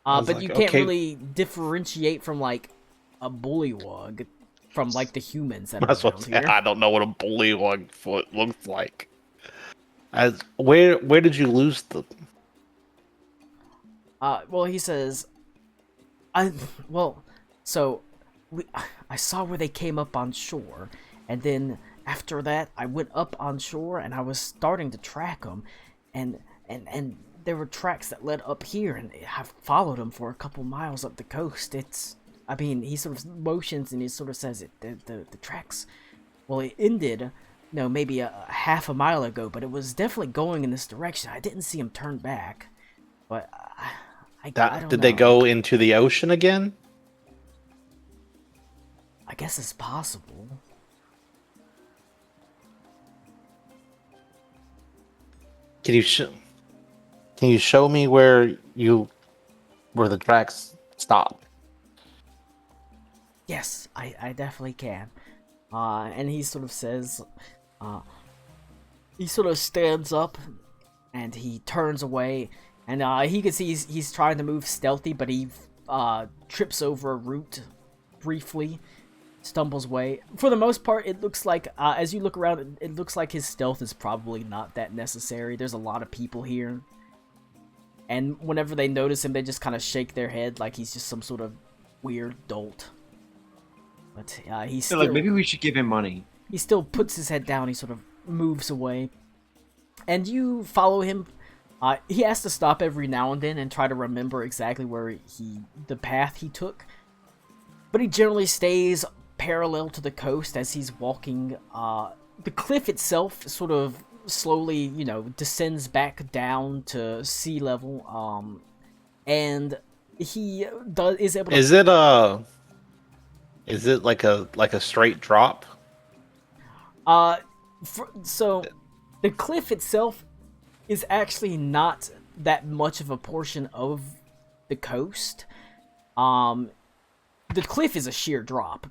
But like, you can't really differentiate from, like, a bullywug from, like, the humans that are around here. I don't know what a bullywug foot looks like. Where did you lose them? Well, he says... I saw where they came up on shore, and then after that, I went up on shore, and I was starting to track them, and there were tracks that led up here, and I followed them for a couple miles up the coast. He sort of motions, and he sort of says the tracks, well, it ended, maybe a half a mile ago, but it was definitely going in this direction. I didn't see him turn back, but I don't know. Did they go into the ocean again? I guess it's possible. Can you show me where the tracks stop? Yes, I definitely can. And he sort of says, he sort of stands up, and he turns away, and he can see he's trying to move stealthy, but he trips over a root briefly. Stumbles away. For the most part, it looks like, as you look around, it looks like his stealth is probably not that necessary. There's a lot of people here. And whenever they notice him, they just kind of shake their head like he's just some sort of weird dolt. But he's still... like, maybe we should give him money. He still puts his head down, he sort of moves away. And you follow him. He has to stop every now and then and try to remember exactly the path he took. But he generally stays parallel to the coast as he's walking. The cliff itself sort of slowly, descends back down to sea level. And he is able to... Is it like a straight drop? So the cliff itself is actually not that much of a portion of the coast. The cliff is a sheer drop,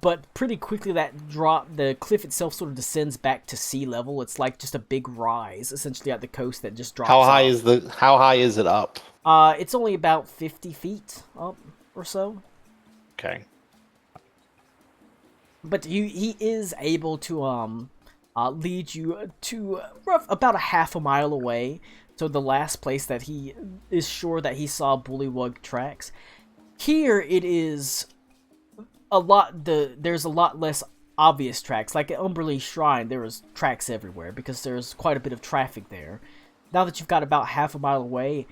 but pretty quickly the cliff itself sort of descends back to sea level. It's like just a big rise, essentially, at the coast that just drops. How high is it up? It's only about 50 feet up or so. Okay. But he is able to lead you to about a half a mile away to the last place that he is sure that he saw bullywug tracks. Here it is there's a lot less obvious tracks. Like at Umberlee Shrine, there was tracks everywhere because there's quite a bit of traffic there. Now that you've got about half a mile away,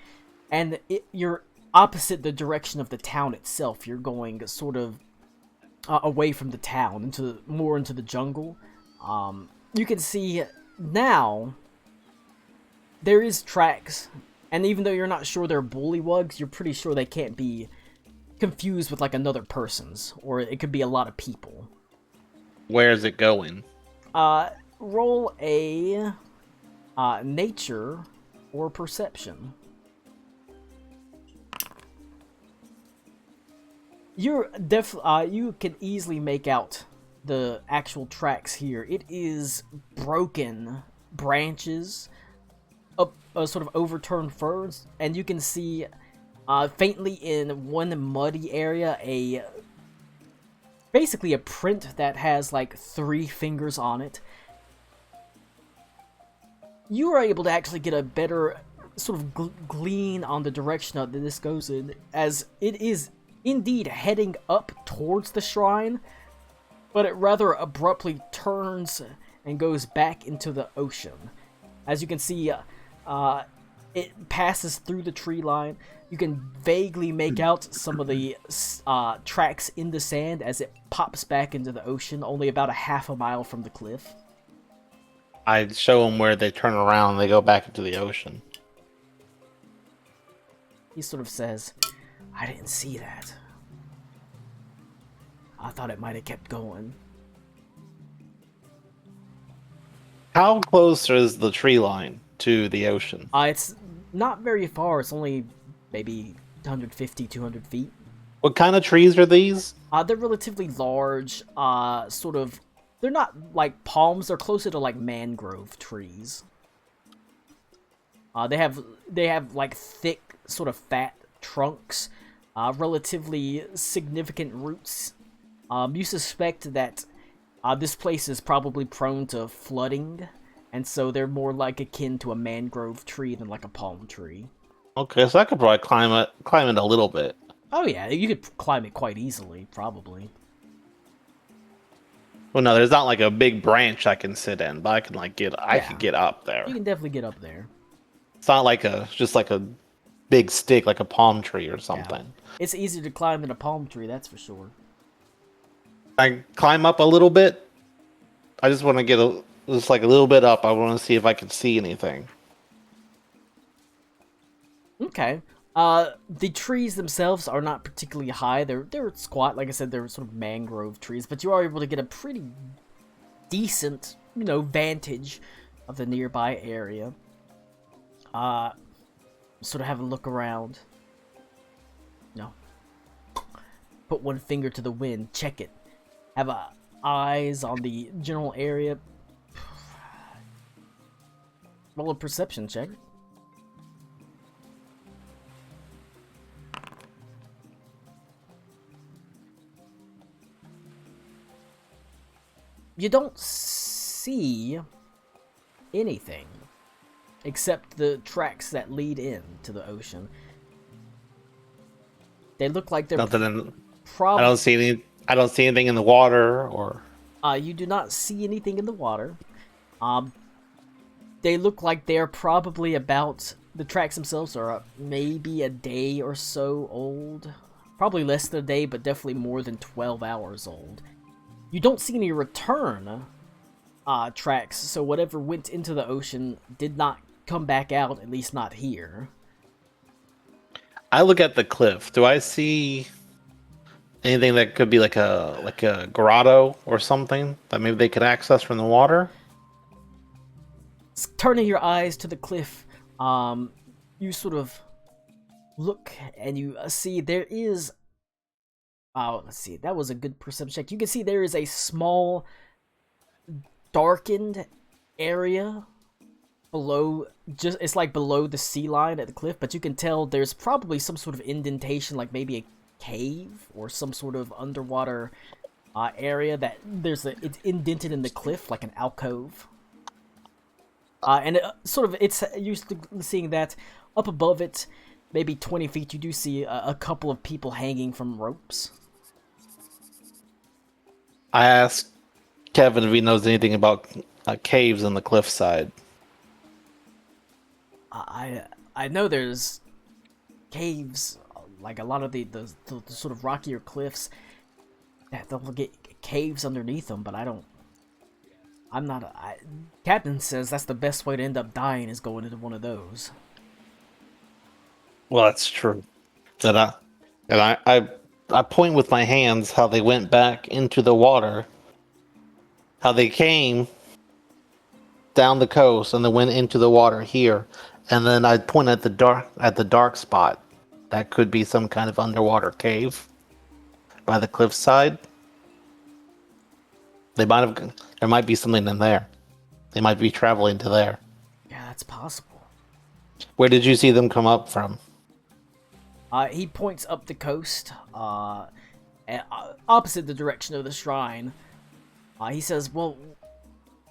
and you're opposite the direction of the town itself, you're going sort of away from the town, more into the jungle. You can see now there is tracks, and even though you're not sure they're bullywugs, you're pretty sure they can't be confused with like another person's, or it could be a lot of people. Where is it going? Roll a nature or perception. You can easily make out the actual tracks here. It is broken branches, sort of overturned ferns, and you can see faintly in one muddy area basically a print that has like 3 fingers on it. You are able to actually get a better sort of glean on the direction that this goes in, as it is indeed heading up towards the shrine, but it rather abruptly turns and goes back into the ocean. As you can see, it passes through the tree line. You can vaguely make out some of the tracks in the sand as it pops back into the ocean, only about a half a mile from the cliff. I show them where they turn around and they go back into the ocean. He sort of says, I didn't see that. I thought it might have kept going. How close is the tree line to the ocean? It's not very far. It's only maybe 150, 200 feet. What kind of trees are these? They're relatively large, sort of... They're not like palms. They're closer to like mangrove trees. They have like thick, sort of fat trunks, relatively significant roots. You suspect that this place is probably prone to flooding, and so they're more like akin to a mangrove tree than like a palm tree. Okay, so I could probably climb it a little bit. Oh yeah, you could climb it quite easily, probably. Well, no, there's not like a big branch I can sit in, but I can like I can get up there. You can definitely get up there. It's not like just like a big stick, like a palm tree or something. Yeah. It's easier to climb than a palm tree, that's for sure. I climb up a little bit. I just want to get just like a little bit up. I want to see if I can see anything. Okay. The trees themselves are not particularly high. They're squat. Like I said, they're sort of mangrove trees, but you are able to get a pretty decent, vantage of the nearby area. Sort of have a look around. Put one finger to the wind. Check it. Have eyes on the general area. Roll a perception check. You don't see anything except the tracks that lead in to the ocean. They look like they're I don't see anything in the water or. You do not see anything in the water. They look like they're probably the tracks themselves are maybe a day or so old. Probably less than a day, but definitely more than 12 hours old. You don't see any return tracks, so whatever went into the ocean did not come back out, at least not here. I look at the cliff. Do I see anything that could be like a grotto or something that maybe they could access from the water? Turning your eyes to the cliff, you sort of look and you see there is... Oh, let's see. That was a good perception check. You can see there is a small, darkened area below. It's like below the sea line at the cliff, but you can tell there's probably some sort of indentation, like maybe a cave or some sort of underwater area that it's indented in the cliff, like an alcove. And you're seeing that up above it, maybe 20 feet. You do see a couple of people hanging from ropes. I asked Kevin if he knows anything about caves on the cliffside. I know there's caves, like a lot of the sort of rockier cliffs, that they'll get caves underneath them, but Captain says that's the best way to end up dying, is going into one of those. Well, that's true. I point with my hands how they went back into the water, how they came down the coast and then went into the water here, and then I point at the dark spot. That could be some kind of underwater cave by the cliffside. There might be something in there. They might be traveling to there. Yeah, that's possible. Where did you see them come up from? He points up the coast. opposite the direction of the shrine. He says, well,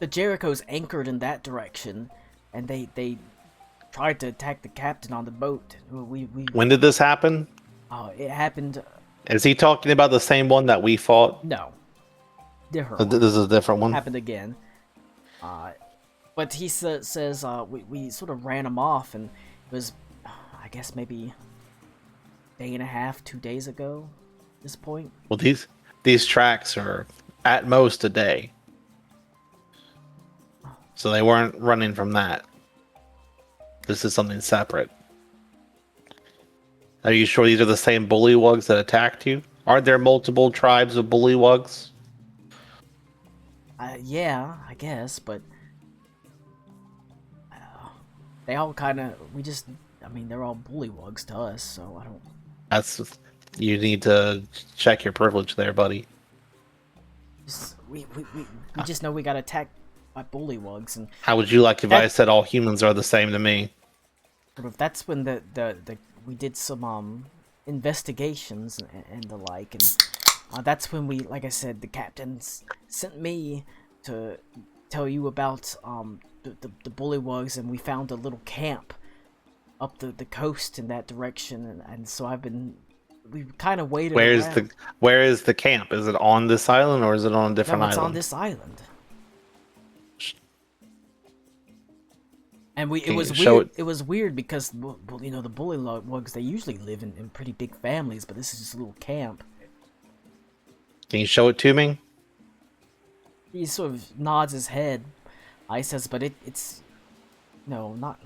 the Jericho's anchored in that direction, and they tried to attack the captain on the boat. When did this happen? It happened... Is he talking about the same one that we fought? No. Different one. This is a different one? Happened again. But he says we sort of ran him off, and it was, I guess, maybe a day and a half, 2 days ago at this point. Well, these tracks are at most a day. So they weren't running from that. This is something separate. Are you sure these are the same bullywugs that attacked you? Aren't there multiple tribes of bullywugs? Yeah, I guess, but they all kind of, I mean, they're all bullywugs to us, so I don't... You need to check your privilege there, buddy. We just know we got attacked by bullywugs, and... How would you like if I said all humans are the same to me? That's when we did some investigations and the like, and that's when we, like I said, the captain sent me to tell you about the bullywugs, and we found a little camp up the coast in that direction, and so we kind of waited. Where is the camp? Is it on this island or is it on a different island? No, it's on this island. And it was weird. It was weird because, well, you know, the bullywugs, they usually live in pretty big families, but this is just a little camp. Can you show it to me? He sort of nods his head. He says, but it's no, not.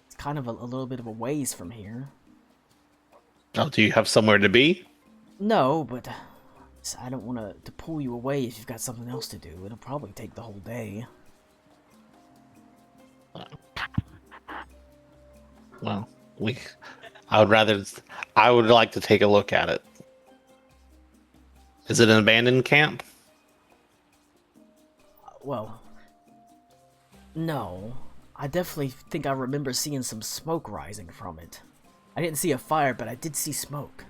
It's kind of a little bit of a ways from here. Oh, do you have somewhere to be? No, but I don't want to pull you away if you've got something else to do. It'll probably take the whole day. Well, I would like to take a look at it. Is it an abandoned camp? Well, no. I definitely think I remember seeing some smoke rising from it. I didn't see a fire, but I did see smoke.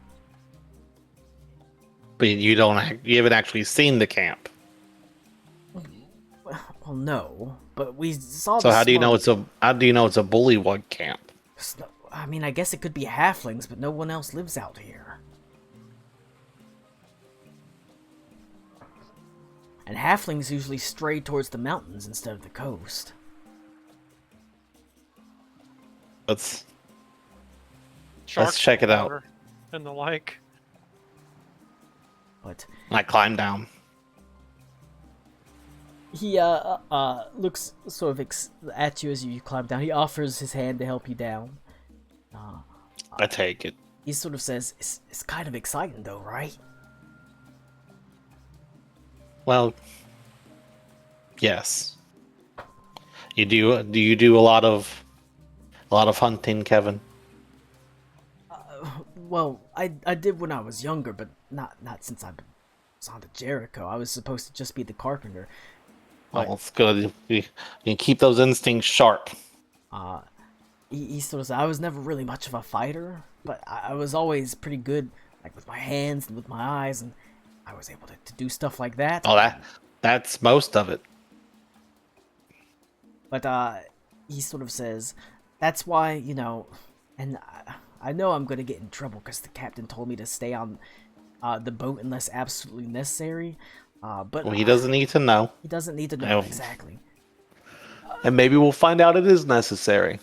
But you haven't actually seen the camp. Well, no, but we saw. So how do you know it's a bullywug camp? I mean, I guess it could be halflings, but no one else lives out here. And halflings usually stray towards the mountains instead of the coast. Let's check it out. And the like. But I climb down. He looks sort of at you as you climb down. He offers his hand to help you down. I take it. He sort of says, "It's kind of exciting, though, right?" Well, yes. Do you do a lot of hunting, Kevin? Well, I did when I was younger, but not since I was on the Jericho. I was supposed to just be the carpenter. Well, it's good. You can keep those instincts sharp. He sort of said, I was never really much of a fighter, but I was always pretty good, like with my hands and with my eyes, and I was able to do stuff like that. Oh, that's most of it. But he sort of says, that's why, you know, and I know I'm going to get in trouble because the captain told me to stay on the boat unless absolutely necessary. But he doesn't need to know. He doesn't need to know, exactly. And maybe we'll find out it is necessary.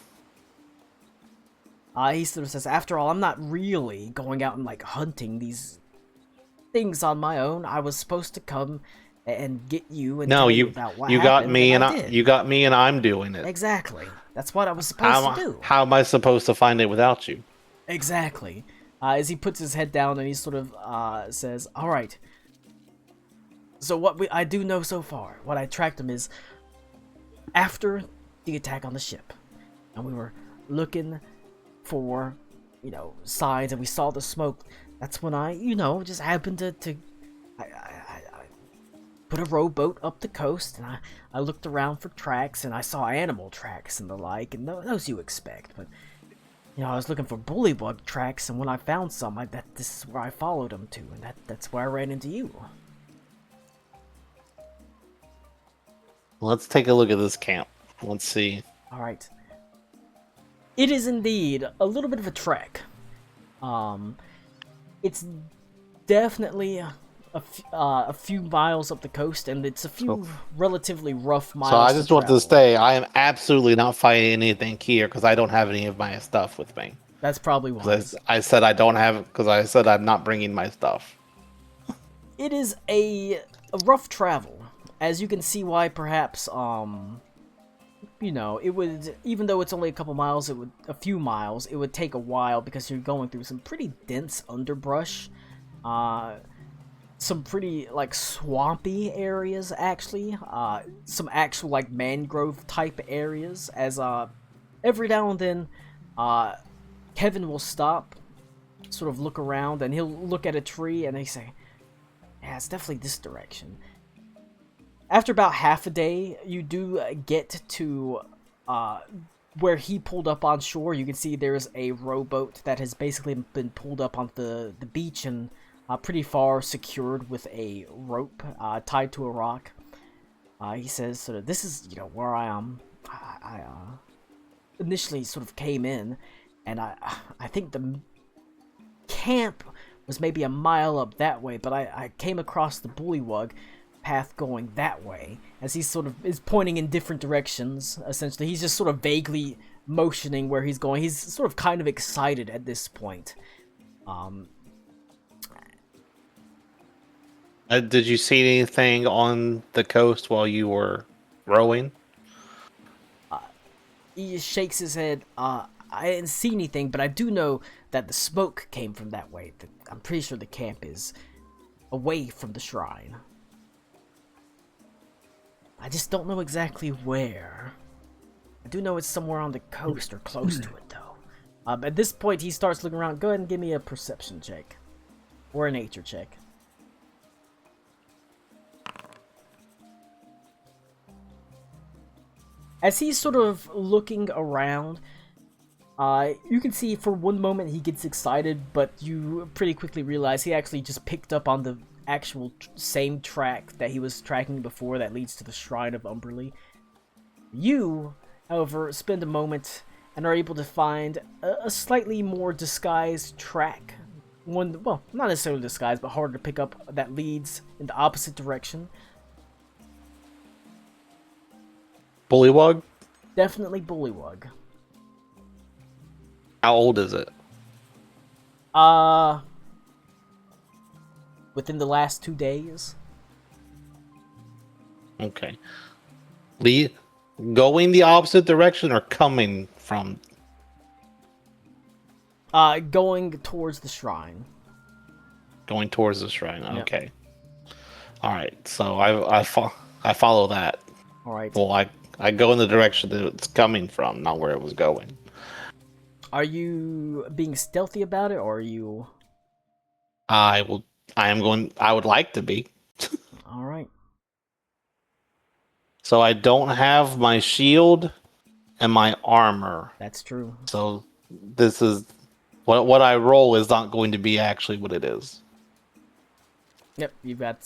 He sort of says, after all, I'm not really going out and, like, hunting these things on my own. I was supposed to come and get you and tell you about what happened. You got me and I'm doing it. Exactly. That's what I was supposed to do. How am I supposed to find it without you? Exactly. As he puts his head down and he sort of says, all right. So what I do know so far, what I tracked him is after the attack on the ship, and we were looking for, you know, signs, and we saw the smoke. That's when I, you know, just happened to I put a rowboat up the coast, and I looked around for tracks, and I saw animal tracks and the like, and those you expect, but You know, I was looking for bullywug tracks, and when I found some, this is where I followed them to, and that's where I ran into you. Let's take a look at this camp. Let's see. Alright. It is indeed a little bit of a trek. It's definitely a few miles up the coast, and it's a few relatively rough miles. So I just want to say, I am absolutely not fighting anything here because I don't have any of my stuff with me. That's probably why. I said I don't have because I said I'm not bringing my stuff. It is a rough travel, as you can see why perhaps you know, it would, even though it's only a few miles, it would take a while because you're going through some pretty dense underbrush, some pretty, like, swampy areas, actually, some actual, like, mangrove type areas, as, every now and then, Kevin will stop, sort of look around, and he'll look at a tree, and they say, yeah, it's definitely this direction. After about half a day, you do get to where he pulled up on shore. You can see there's a rowboat that has basically been pulled up on the beach and pretty far secured with a rope tied to a rock. He says, sort of, this is, you know, where I am. I initially sort of came in, and I think the camp was maybe a mile up that way, but I came across the bullywug path going that way, as he sort of is pointing in different directions. Essentially, he's just sort of vaguely motioning where he's going. He's sort of kind of excited at this point. Did you see anything on the coast while you were rowing? He shakes his head. I didn't see anything, but I do know that the smoke came from that way. I'm pretty sure the camp is away from the shrine. I just don't know exactly where. I do know it's somewhere on the coast or close to it, though. At this point, he starts looking around. Go ahead and give me a perception check. Or a nature check. As he's sort of looking around, you can see for one moment he gets excited, but you pretty quickly realize he actually just picked up on the actual same track that he was tracking before that leads to the Shrine of Umberlee. You, however, spend a moment and are able to find a slightly more disguised track. One, well, not necessarily disguised, but harder to pick up, that leads in the opposite direction. Bullywug? Definitely bullywug. How old is it? Within the last 2 days. Okay. Going the opposite direction or coming from? Going towards the shrine. Going towards the shrine. Okay. Yep. All right. So I follow that. All right. Well, I go in the direction that it's coming from, not where it was going. Are you being stealthy about it, or are you? I would like to be. All right. So I don't have my shield and my armor. That's true. So this is what I roll is not going to be actually what it is. Yep, you got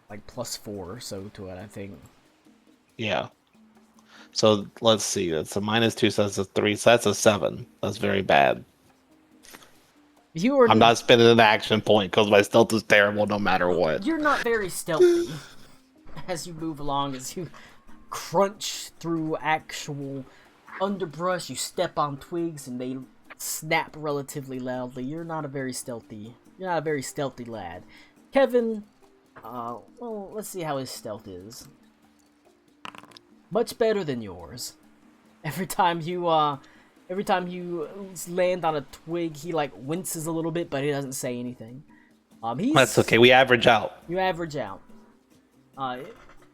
like +4 or so to it, I think. Yeah. So let's see. That's a -2, so that's a 3. So that's a 7. That's very bad. I'm not spending an action point because my stealth is terrible no matter what. You're not very stealthy as you move along, as you crunch through actual underbrush. You step on twigs and they snap relatively loudly. You're not a very stealthy lad. Kevin, well, let's see how his stealth is. Much better than yours. Every time you land on a twig, he like winces a little bit, but he doesn't say anything. That's okay. We average out. You average out.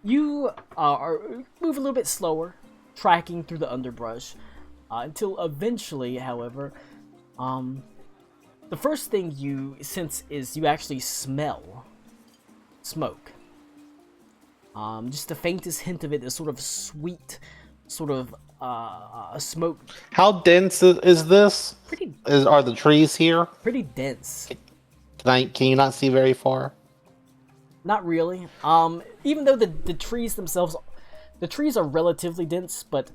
You are move a little bit slower, tracking through the underbrush, until eventually, however, the first thing you sense is you actually smell smoke. Just the faintest hint of it, this sort of sweet, sort of smoke. How dense is this? Are the trees here? Pretty dense. Can you not see very far? Not really. Even though the trees themselves, the trees are relatively dense, but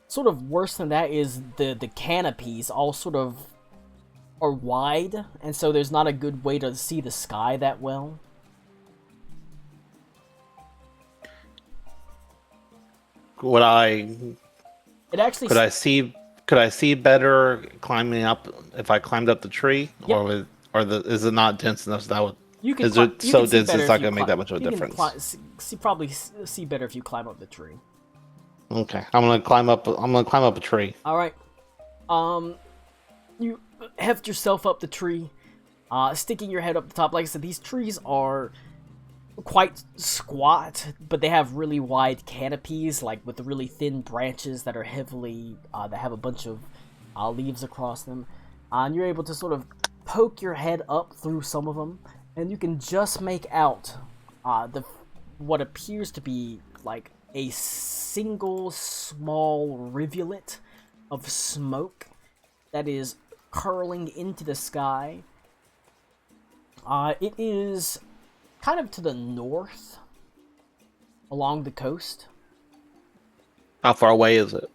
sort of worse than that is the canopies all sort of are wide, and so there's not a good way to see the sky that well. Could I see better climbing up if I climbed up the tree, yep. Is it not dense enough that would? Is it so dense it's not going to make that much of a difference? Probably see better if you climb up the tree. Okay, I'm gonna climb up a tree. All right. You heft yourself up the tree, sticking your head up the top. Like I said, these trees are quite squat, but they have really wide canopies, like with the really thin branches that are heavily that have a bunch of leaves across them. And you're able to sort of poke your head up through some of them, and you can just make out what appears to be like a single small rivulet of smoke that is curling into the sky. It is kind of to the north along the coast. How far away is it?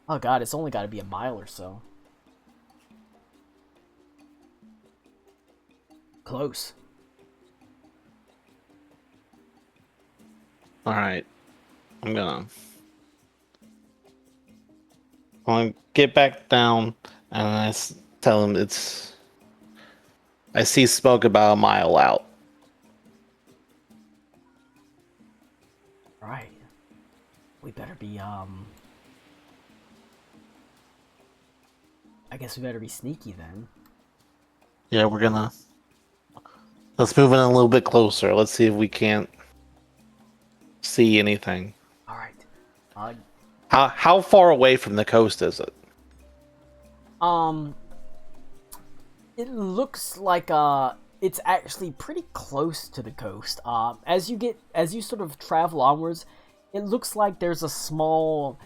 Oh god, it's only got to be a mile or so. Close. Alright. I'm gonna get back down and I tell him I see smoke about a mile out. Right. We better be, I guess we better be sneaky then. Yeah, let's move in a little bit closer. Let's see if we can't see anything. Alright. How far away from the coast is it? It looks like it's actually pretty close to the coast. As you sort of travel onwards, it looks like there's a small,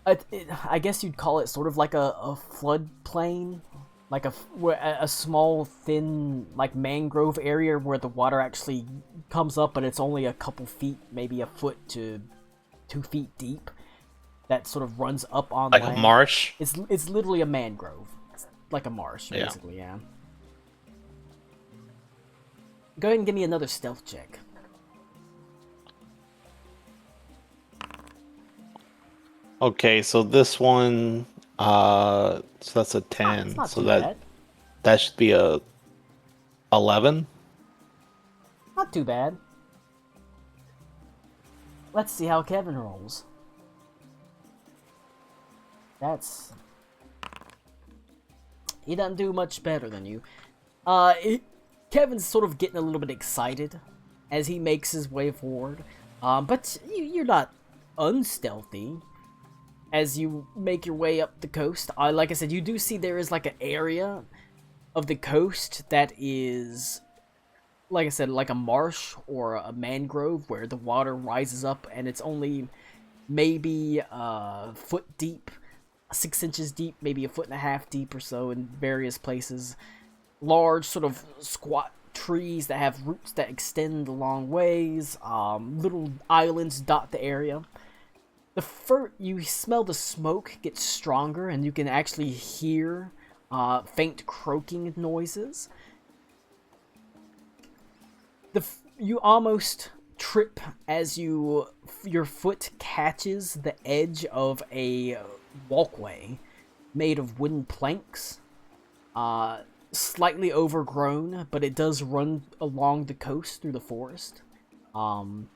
I guess you'd call it sort of like a floodplain, like a small thin like mangrove area where the water actually comes up, but it's only a couple feet, maybe a foot to 2 feet deep. That sort of runs up on like land. A marsh. It's literally a mangrove. It's like a marsh, basically. Yeah. Go ahead and give me another stealth check. Okay, so this one, so that's a 10. It's not so too bad. That should be a 11. Not too bad. Let's see how Kevin rolls. He doesn't do much better than you. Kevin's sort of getting a little bit excited as he makes his way forward. But you're not unstealthy as you make your way up the coast. Like I said, you do see there is like an area of the coast that is, like I said, like a marsh or a mangrove where the water rises up and it's only maybe a foot deep, 6 inches deep, maybe a foot and a half deep or so in various places. Large sort of squat trees that have roots that extend a long ways. Little islands dot the area. You smell the smoke get stronger, and you can actually hear faint croaking noises. You almost trip as your foot catches the edge of a walkway made of wooden planks. Slightly overgrown, but it does run along the coast through the forest. And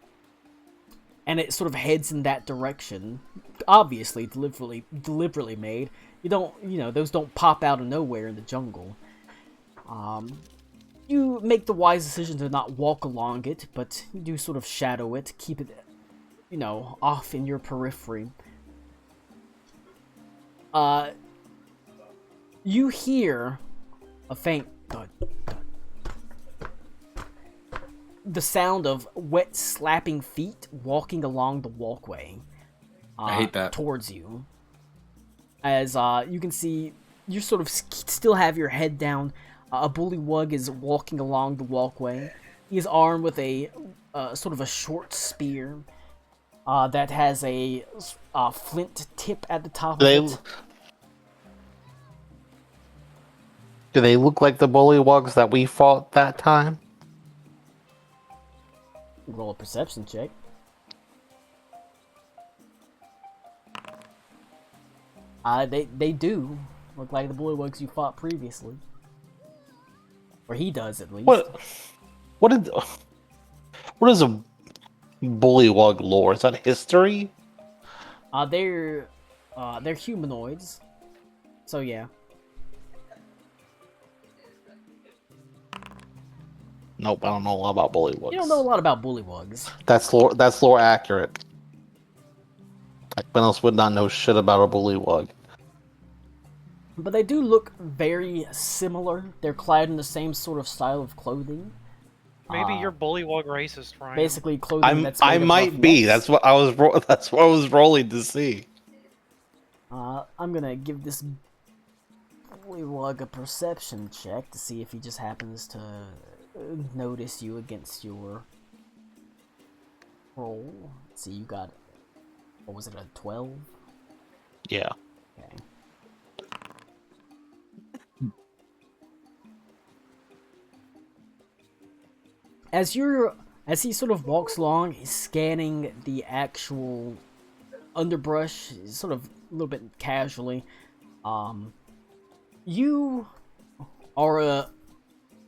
it sort of heads in that direction. Obviously, deliberately made. Those don't pop out of nowhere in the jungle. You make the wise decision to not walk along it, but you do sort of shadow it, keep it, off in your periphery. You hear a faint thud, thud. The sound of wet slapping feet walking along the walkway. I hate that. Towards you. As you can see, you sort of still have your head down. A bullywug is walking along the walkway. He is armed with a sort of a short spear that has a flint tip at the top of it. Do they look like the bullywugs that we fought that time? Roll a perception check. They do look like the bullywugs you fought previously. Or he does, at least. What is a bullywug lore? Is that history? They're humanoids. So yeah. Nope, I don't know a lot about bullywugs. You don't know a lot about bullywugs. That's lore accurate. Like, Benos would not know shit about a bullywug. But they do look very similar. They're clad in the same sort of style of clothing. Maybe you're bullywug racist, Ryan. Basically, clothing that's I might be. That's what I was rolling to see. I'm gonna give this bullywug a perception check to see if he just happens to notice you against your roll. Let's see, you got, what was it, a 12? Yeah. Okay. As he sort of walks along, he's scanning the actual underbrush, sort of a little bit casually. You are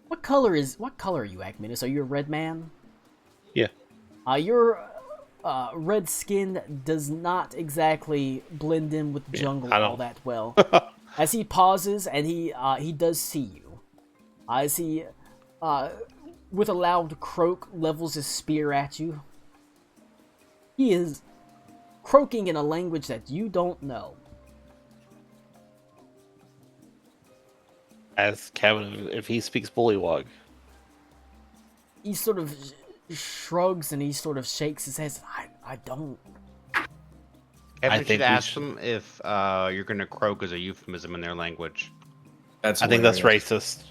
what color are you, Akminus? Are you a red man? Yeah. Your red skin does not exactly blend in with the jungle all that well. As he pauses, and he does see you. As he with a loud croak, levels his spear at you. He is croaking in a language that you don't know. Ask Kevin if he speaks bullywug. He sort of shrugs and he sort of shakes his head. I don't. Kevin should ask them if you're going to croak as a euphemism in their language. I think that's racist.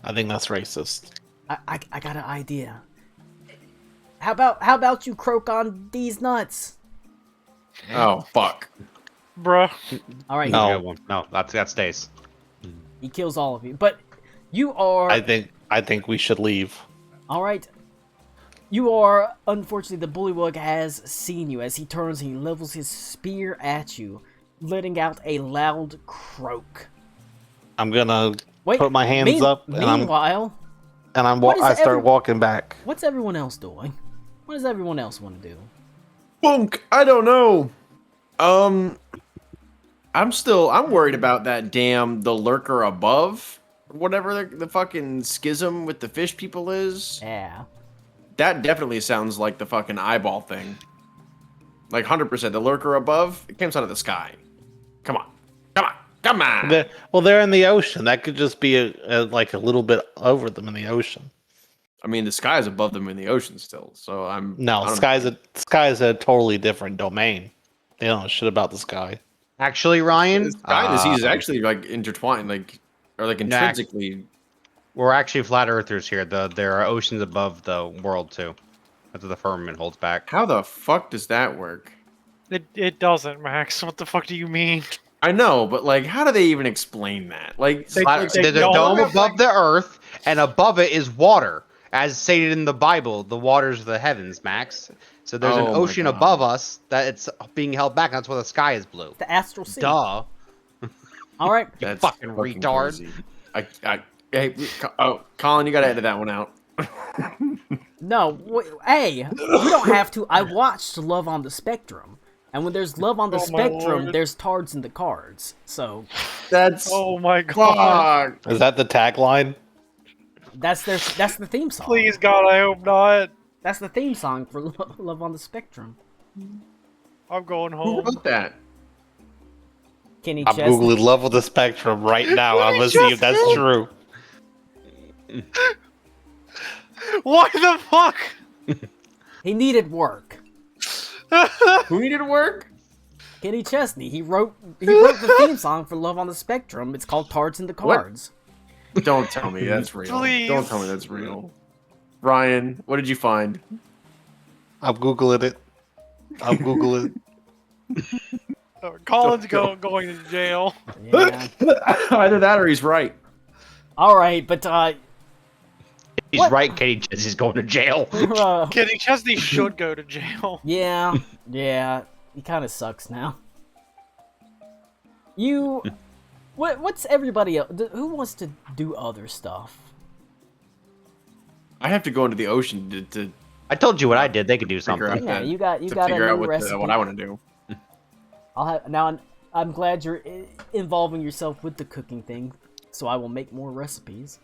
I think that's racist. I got an idea. How about you croak on these nuts? Oh fuck, bruh. All right. No, that stays. He kills all of you, but you are. I think we should leave. All right. You are, unfortunately, the bullywug has seen you as he turns and he levels his spear at you, letting out a loud croak. I'm gonna put my hands up, and I start walking back. What's everyone else doing? What does everyone else want to do? Bunk, I don't know. I'm worried about that the lurker above, whatever the fucking schism with the fish people is. Yeah. That definitely sounds like the fucking eyeball thing. Like 100%. The lurker above, it comes out of the sky. Come on. They're in the ocean. That could just be like a little bit over them in the ocean. I mean, the sky is above them in the ocean still. So sky's a totally different domain. They don't know shit about the sky. Actually, Ryan, the sky and the seas is actually like intertwined, or intrinsically. We're actually flat earthers here. There are oceans above the world too. That's what the firmament holds back. How the fuck does that work? It doesn't, Max. What the fuck do you mean? I know, but like, how do they even explain that? Like, there's a dome above the earth, and above it is water, as stated in the Bible. The waters of the heavens, Max. So there's an ocean above us that it's being held back. That's why the sky is blue. The astral sea. Duh. All right, you fucking retard. Hey, Colin, you gotta edit that one out. No, hey, you don't have to. I watched Love on the Spectrum. And when there's love on the spectrum, there's tards in the cards. So that's oh my god. Is that the tagline? That's the theme song. Please God, I hope not. That's the theme song for Love on the Spectrum. I'm going home. Who wrote that? Kenny I'm Chesney. googling Love on the Spectrum right now. I'm gonna see if that's true. What the fuck? He needed work. Who needed work? Kenny Chesney. He wrote the theme song for Love on the Spectrum. It's called Cards in the Cards. Don't tell me that's real. Please. Don't tell me that's real. Ryan, what did you find? I'm Googling it. I'll Google it. Colin's going to jail. Yeah. Either that or he's right. All right, but He's What? right, Kenny Chesney's going to jail. Kenny Chesney should go to jail. yeah, he kind of sucks now. What's everybody else? Who wants to do other stuff? I have to go into the ocean to I told you what I did. They could do figure out something. Yeah, that- you got to a figure new out recipe. what I want to do. I'm glad you're involving yourself with the cooking thing, so I will make more recipes.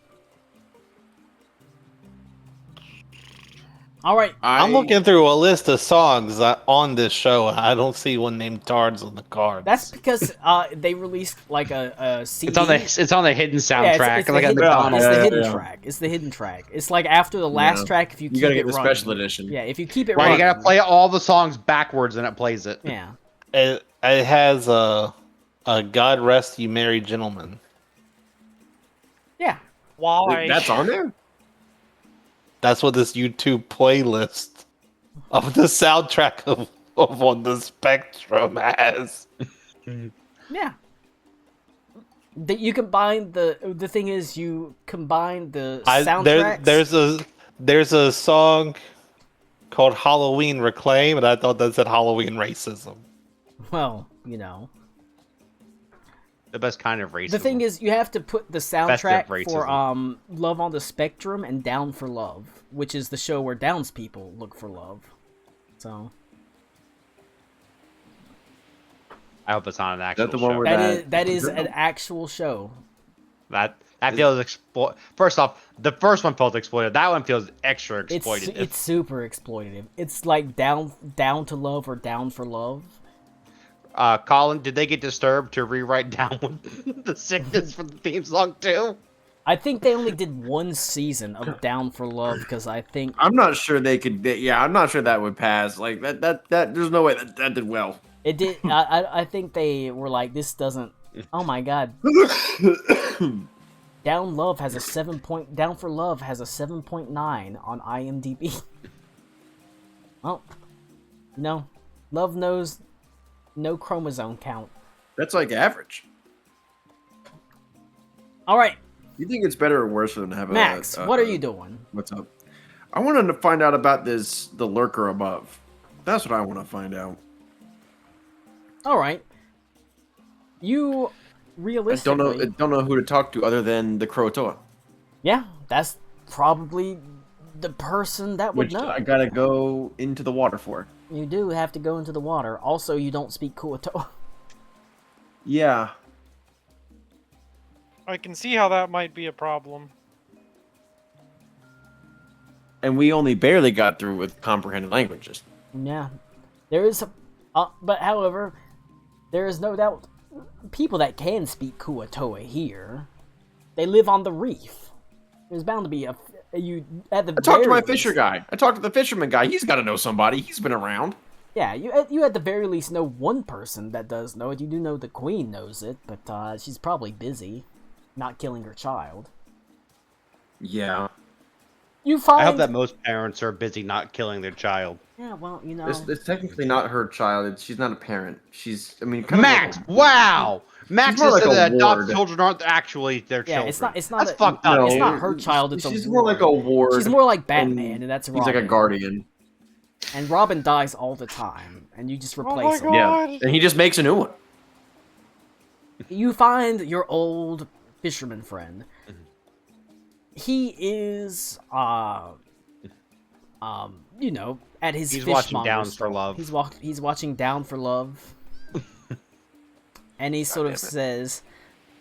All right. I'm looking through a list of songs on this show, and I don't see one named Cards on the Cards. That's because they released like a CD. It's on the hidden soundtrack. Yeah, it's the like at hidden, McDonald's. it's the Yeah, hidden yeah. track. It's the hidden track. It's like after the last Yeah. track. If you keep gotta it get the running. special edition. Yeah, if you keep it Right, running. you gotta play all the songs backwards and it plays it. Yeah. It has a God Rest You Merry Gentlemen. Yeah. Why? That's on there? That's what this YouTube playlist of the soundtrack of On the Spectrum has. Yeah. You combine the thing is you combine the soundtracks. There's a song called Halloween Reclaim, and I thought that said Halloween Racism. Well, you know. The best kind of racism. The thing is, you have to put the soundtrack Festive for racism. Love on the Spectrum and Down for Love, which is the show where Downs people look for love. So I hope it's on an actual the one show. where that is an actual show. That feels First off, the first one felt exploited. That one feels extra It's exploited. super exploitative. It's like down to love or Down for Love. Colin, did they get disturbed to rewrite down the sickness for the theme song too? I think they only did one season of Down for Love because I think I'm not sure they could. I'm not sure that would pass. Like that. There's no way that did well. it did. I think they were like, this doesn't. Oh my god. Down for Love has a 7.9 on IMDb. Well, love knows no chromosome count. That's like average. All right, You think it's better or worse for them to have Max, what are you doing? What's up? I wanted to find out about the lurker above. That's what I want to find out. All right, you I realistically, don't know who to talk to other than the Croatoa. yeah, that's probably the person that would Which know. I gotta go into the water for. You do have to go into the water. Also, you don't speak Kuoto. Yeah. I can see how that might be a problem. And we only barely got through with comprehended languages. Yeah, there is, but however, there is no doubt people that can speak Kuatoa here. They live on the reef. There's bound to be you at the. I talked to my very fisher least- guy. I talked to the fisherman guy. He's got to know somebody. He's been around. Yeah, you at the very least know one person that does know it. You do know the queen knows it, but she's probably busy, not killing her child. Yeah. You find. I hope that most parents are busy not killing their child. Yeah, well, you know. It's technically not her child. She's not a parent. She's. I mean, kind Max, of wow! Max more said like a that adopted ward. children aren't actually their Yeah, children. it's not. That's fucked up. No, It's not her child. It's she's a more like a ward. She's more like Batman, and that's He's Robin. like a guardian. And Robin dies all the time, and you just my replace him. God. Yeah, and he just makes a new one. You find your old fisherman friend. He is, at his He's fishmonger watching Down store. for Love. He's watching Down for Love. And he sort of says,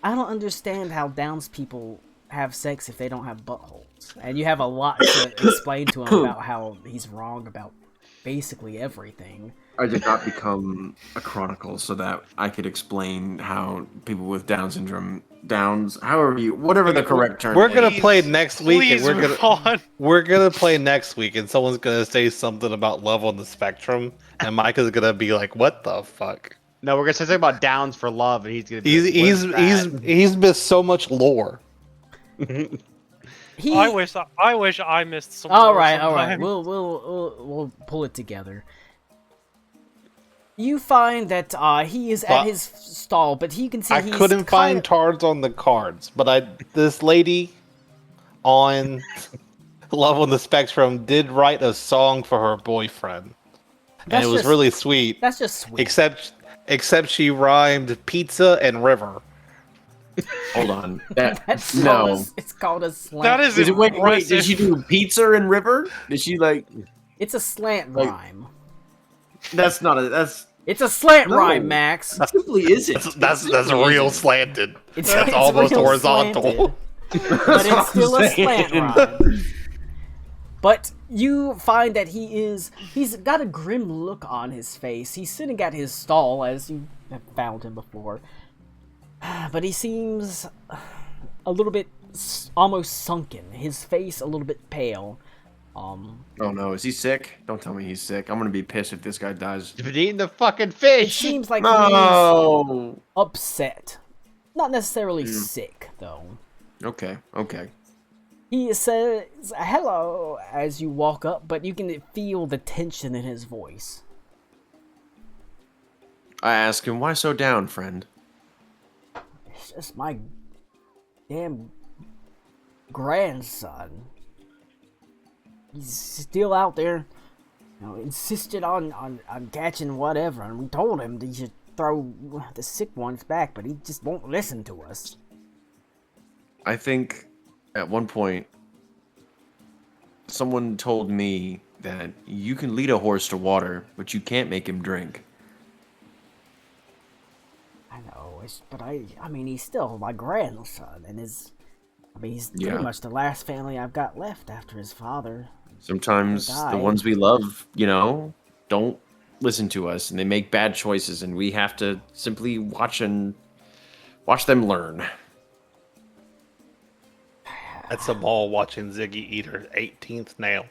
I don't understand how Downs people have sex if they don't have buttholes. And you have a lot to explain to him about how he's wrong about basically everything. I did not become a chronicle so that I could explain how people with Down syndrome, whatever the correct term. We're gonna is. play next week, and Please move on. we're gonna play next week, and someone's gonna say something about love on the spectrum, and Mike is gonna be like, "What the fuck?" No, we're gonna say something about Downs for love, and he's gonna be He's like, "What's he's missed so much lore. that?" I wish I missed some. All more right. sometime. We'll pull it together. You find that he is at But- his stall, but he can see I he's couldn't find kinda- cards on the cards, but this lady on Love on the Spectrum did write a song for her boyfriend, and That's it was just- really sweet. That's just sweet. Except she rhymed pizza and river. Hold on. That's No. it's called a slant. That is Wait, impressive. did she do pizza and river? Did she like? It's a slant Like- rhyme. That's not a. That's It's a slant No. rhyme, Max. that simply isn't. That's real slanted. It's, That's it's almost real horizontal. slanted, but it's still a slant rhyme. But you find that he's got a grim look on his face. He's sitting at his stall, as you have found him before. But he seems a little bit almost sunken. His face a little bit pale. Oh no, is he sick? Don't tell me he's sick. I'm gonna be pissed if this guy dies. You've been eating the fucking It fish. seems like No. he's upset. Not necessarily sick, though. Okay. He says hello as you walk up, but you can feel the tension in his voice. I ask him, why so down, friend? It's just my damn grandson. He's still out there, insisted on catching whatever, and we told him that he should throw the sick ones back, but he just won't listen to us. I think at one point someone told me that you can lead a horse to water, but you can't make him drink. I know, but I mean, he's still my grandson, and he's Yeah. pretty much the last family I've got left after his father. Sometimes Or the die. ones we love, don't listen to us and they make bad choices and we have to simply watch them learn. That's a ball watching Ziggy eat her 18th nail.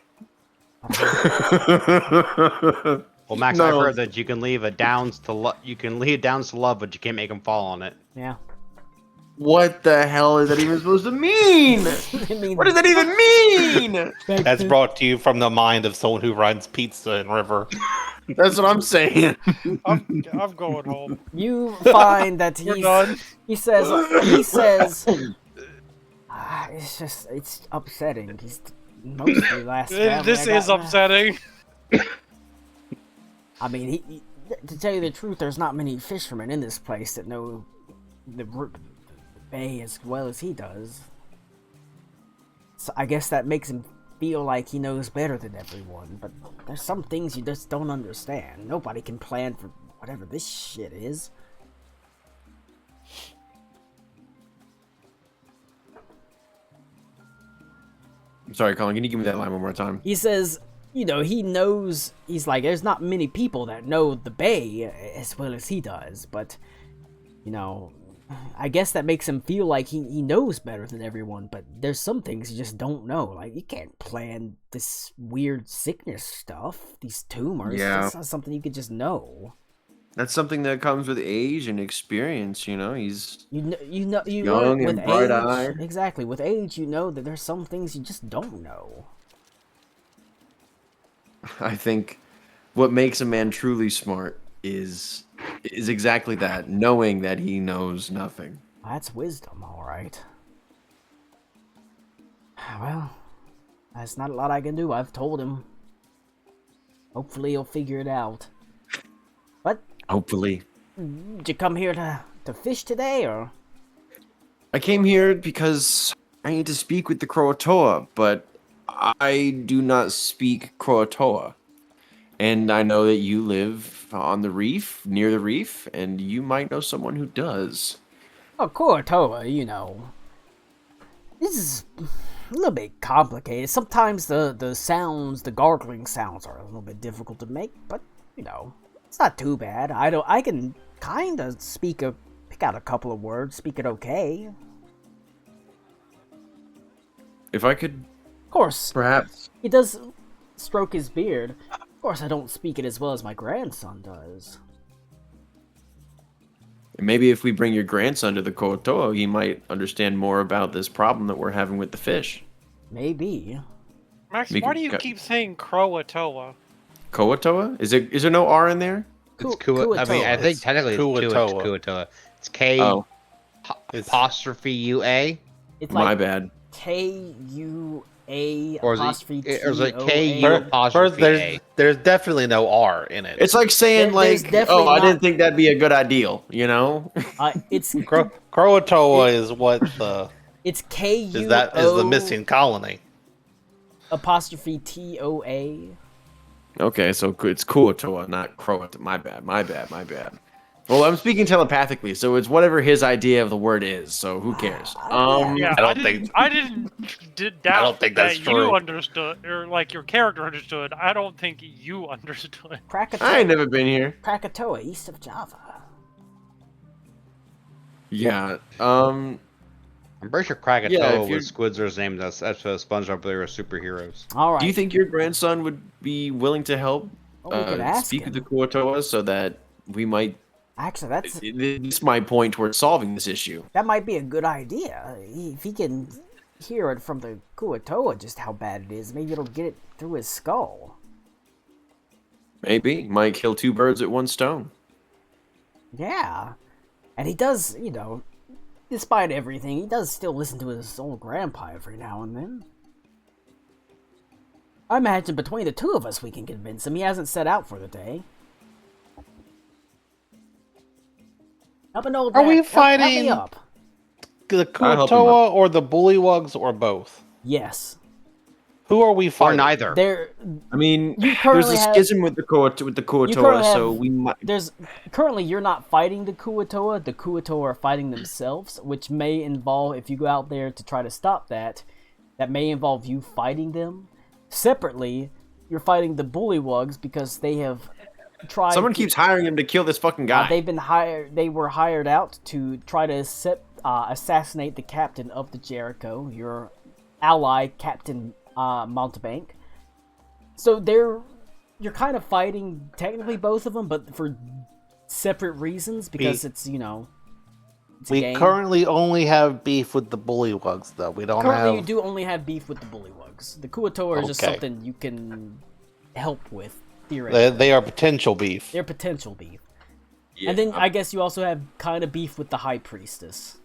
Well, Max, No. I've heard that you can leave a Downs to love, but you can't make them fall on it. Yeah. What the hell is that even supposed to mean? I mean, What does that even mean? That's brought to you from the mind of someone who runs pizza and river. That's what I'm saying. I'm going home. You find that We're done. he says, it's upsetting. He's mostly last family This I is got left." upsetting. I mean, to tell you the truth, there's not many fishermen in this place that know the bay as well as he does. So I guess that makes him feel like he knows better than everyone, but there's some things you just don't understand. Nobody can plan for whatever this shit is. I'm sorry, Colin, can you give me that line one more time? He says, he knows, he's like, there's not many people that know the bay as well as he does, but, I guess that makes him feel like he knows better than everyone, but there's some things you just don't know. Like, you can't plan this weird sickness stuff, these tumors. Yeah. That's not something you could just know. That's something that comes with age and experience, He's You Young with and age, bright-eyed. exactly. With age, you know that there's some things you just don't know. I think what makes a man truly smart is exactly that, knowing that he knows nothing. That's wisdom, all right. Well, that's not a lot I can do. I've told him. Hopefully he'll figure it out. What? Hopefully. Did you come here to fish today, or? I came here because I need to speak with the Croatoa, but I do not speak Croatoa. And I know that you live on the reef, near the reef, and you might know someone who does. Oh, Kurotoa, This is a little bit complicated. Sometimes the sounds, the gargling sounds, are a little bit difficult to make, but you know, it's not too bad. I can kind of pick out a couple of words, speak it okay. If I could, Of course, perhaps. he does stroke his beard. Of course, I don't speak it as well as my grandson does. Maybe if we bring your grandson to the Kotoa, he might understand more about this problem that we're having with the fish. Maybe. Max, We why could do you cut- keep saying Croatoa? Koatoa? Is there no R in there? It's Kua. I mean, I think It's technically it's Kuatoa. Kuatoa. It's K Oh, apostrophe UA. It's my like bad. K-U-A Or is it- apostrophe T-O-A. or is it K-U- First, apostrophe A. there's definitely no R in it. It's like saying There's like, definitely oh, I not- didn't think that'd be a good ideal, you know? It's Croatoa is what the it's K-U-O is the missing colony. apostrophe T-O-A. Okay, so it's Kuatoa, not Croat. My bad. Well, I'm speaking telepathically, so it's whatever his idea of the word is. So who cares? Yeah, I don't think- I didn't doubt don't think that's that true. you understood, or like your character understood. I don't think you understood. I ain't never been here. Krakatoa, east of Java. Yeah. I'm pretty sure Krakatoa Yeah, if you're- was Squidzer's name. That's SpongeBob. They were superheroes. All right. Do you think your grandson would be willing to help Well, we could ask speak him. with the Kuatoa so that we might? Actually, This is my point towards solving this issue. that might be a good idea. If he can hear it from the Kuatoa just how bad it is, maybe it'll get it through his skull. Maybe might kill two birds at one stone. Yeah. And he does, you know, despite everything, he does still listen to his old grandpa every now and then. I imagine between the two of us we can convince him. He hasn't set out for the day. Help an old Are we man. Help me fighting- up. The I'll help him Kuatoa or the Bullywugs or both? Yes. Who are we Or fighting? neither. There I mean, You there's currently a have- schism with the Kuatoa, so have- we might. there's currently you're not fighting the Kuatoa are fighting themselves, which may involve, if you go out there to try to stop that may involve you fighting them. Separately, you're fighting the Bullywugs because they have tried Someone keeps hiring him to kill this fucking guy. they were hired out to try to assassinate the captain of the Jericho, your ally, Captain Montebank. So you're kind of fighting technically both of them, but for separate reasons because it's, you know, it's a We game. currently only have beef with the Bullywugs, though. We don't Currently, have. you do only have beef with the Bullywugs. The Kuatoa are just Okay. something you can help with, theoretically. They are potential beef. They're potential beef. Yeah, And then I guess you also have kind of beef with the High Priestess.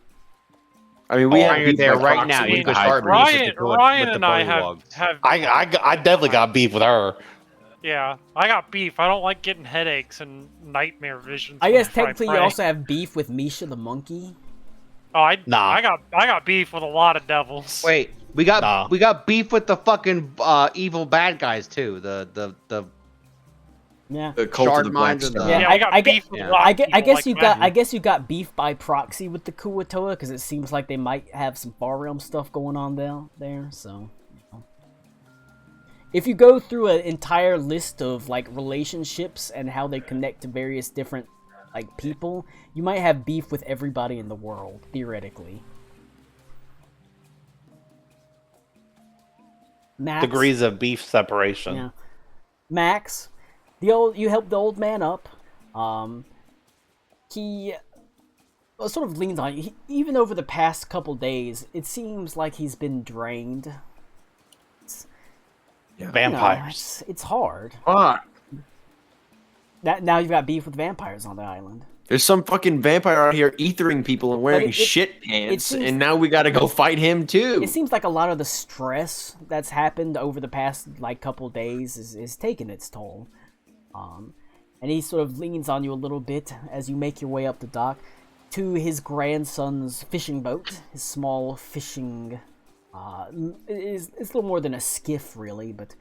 I mean, we have Ryan, beef there by right proxy now. with You the can High start Priest. beef with Ryan, the Ryan with and the I Bullywugs. have I definitely got beef with her. yeah. I got beef. I don't like getting headaches and nightmare visions. I guess whenever technically you pray. also have beef with Misha the monkey. Oh, Nah. I got beef with a lot of devils. Wait, we got Nah. beef with the fucking evil bad guys too. The Yeah. The cult Shard of the Black Minds and the- Star. Yeah, Yeah, I got I get- beef with yeah. a lot I of guess, people like you that. got beef by proxy with the Kuatoa because it seems like they might have some Far Realm stuff going on there. So, you know. If you go through an entire list of like relationships and how they connect to various different like people, you might have beef with everybody in the world theoretically. Max, Degrees of beef separation. Yeah. Max, you helped the old man up. He sort of leans on you. Even over the past couple days, it seems like he's been drained. You know, Vampires. it's hard. Fuck. Now you've got beef with vampires on the island. There's some fucking vampire out here ethering people and wearing it- shit pants, seems- and now we gotta go fight him too. It seems like a lot of the stress that's happened over the past like couple days is taking its toll. And he sort of leans on you a little bit as you make your way up the dock to his grandson's fishing boat, his small fishing. It's a little more than a skiff, really, but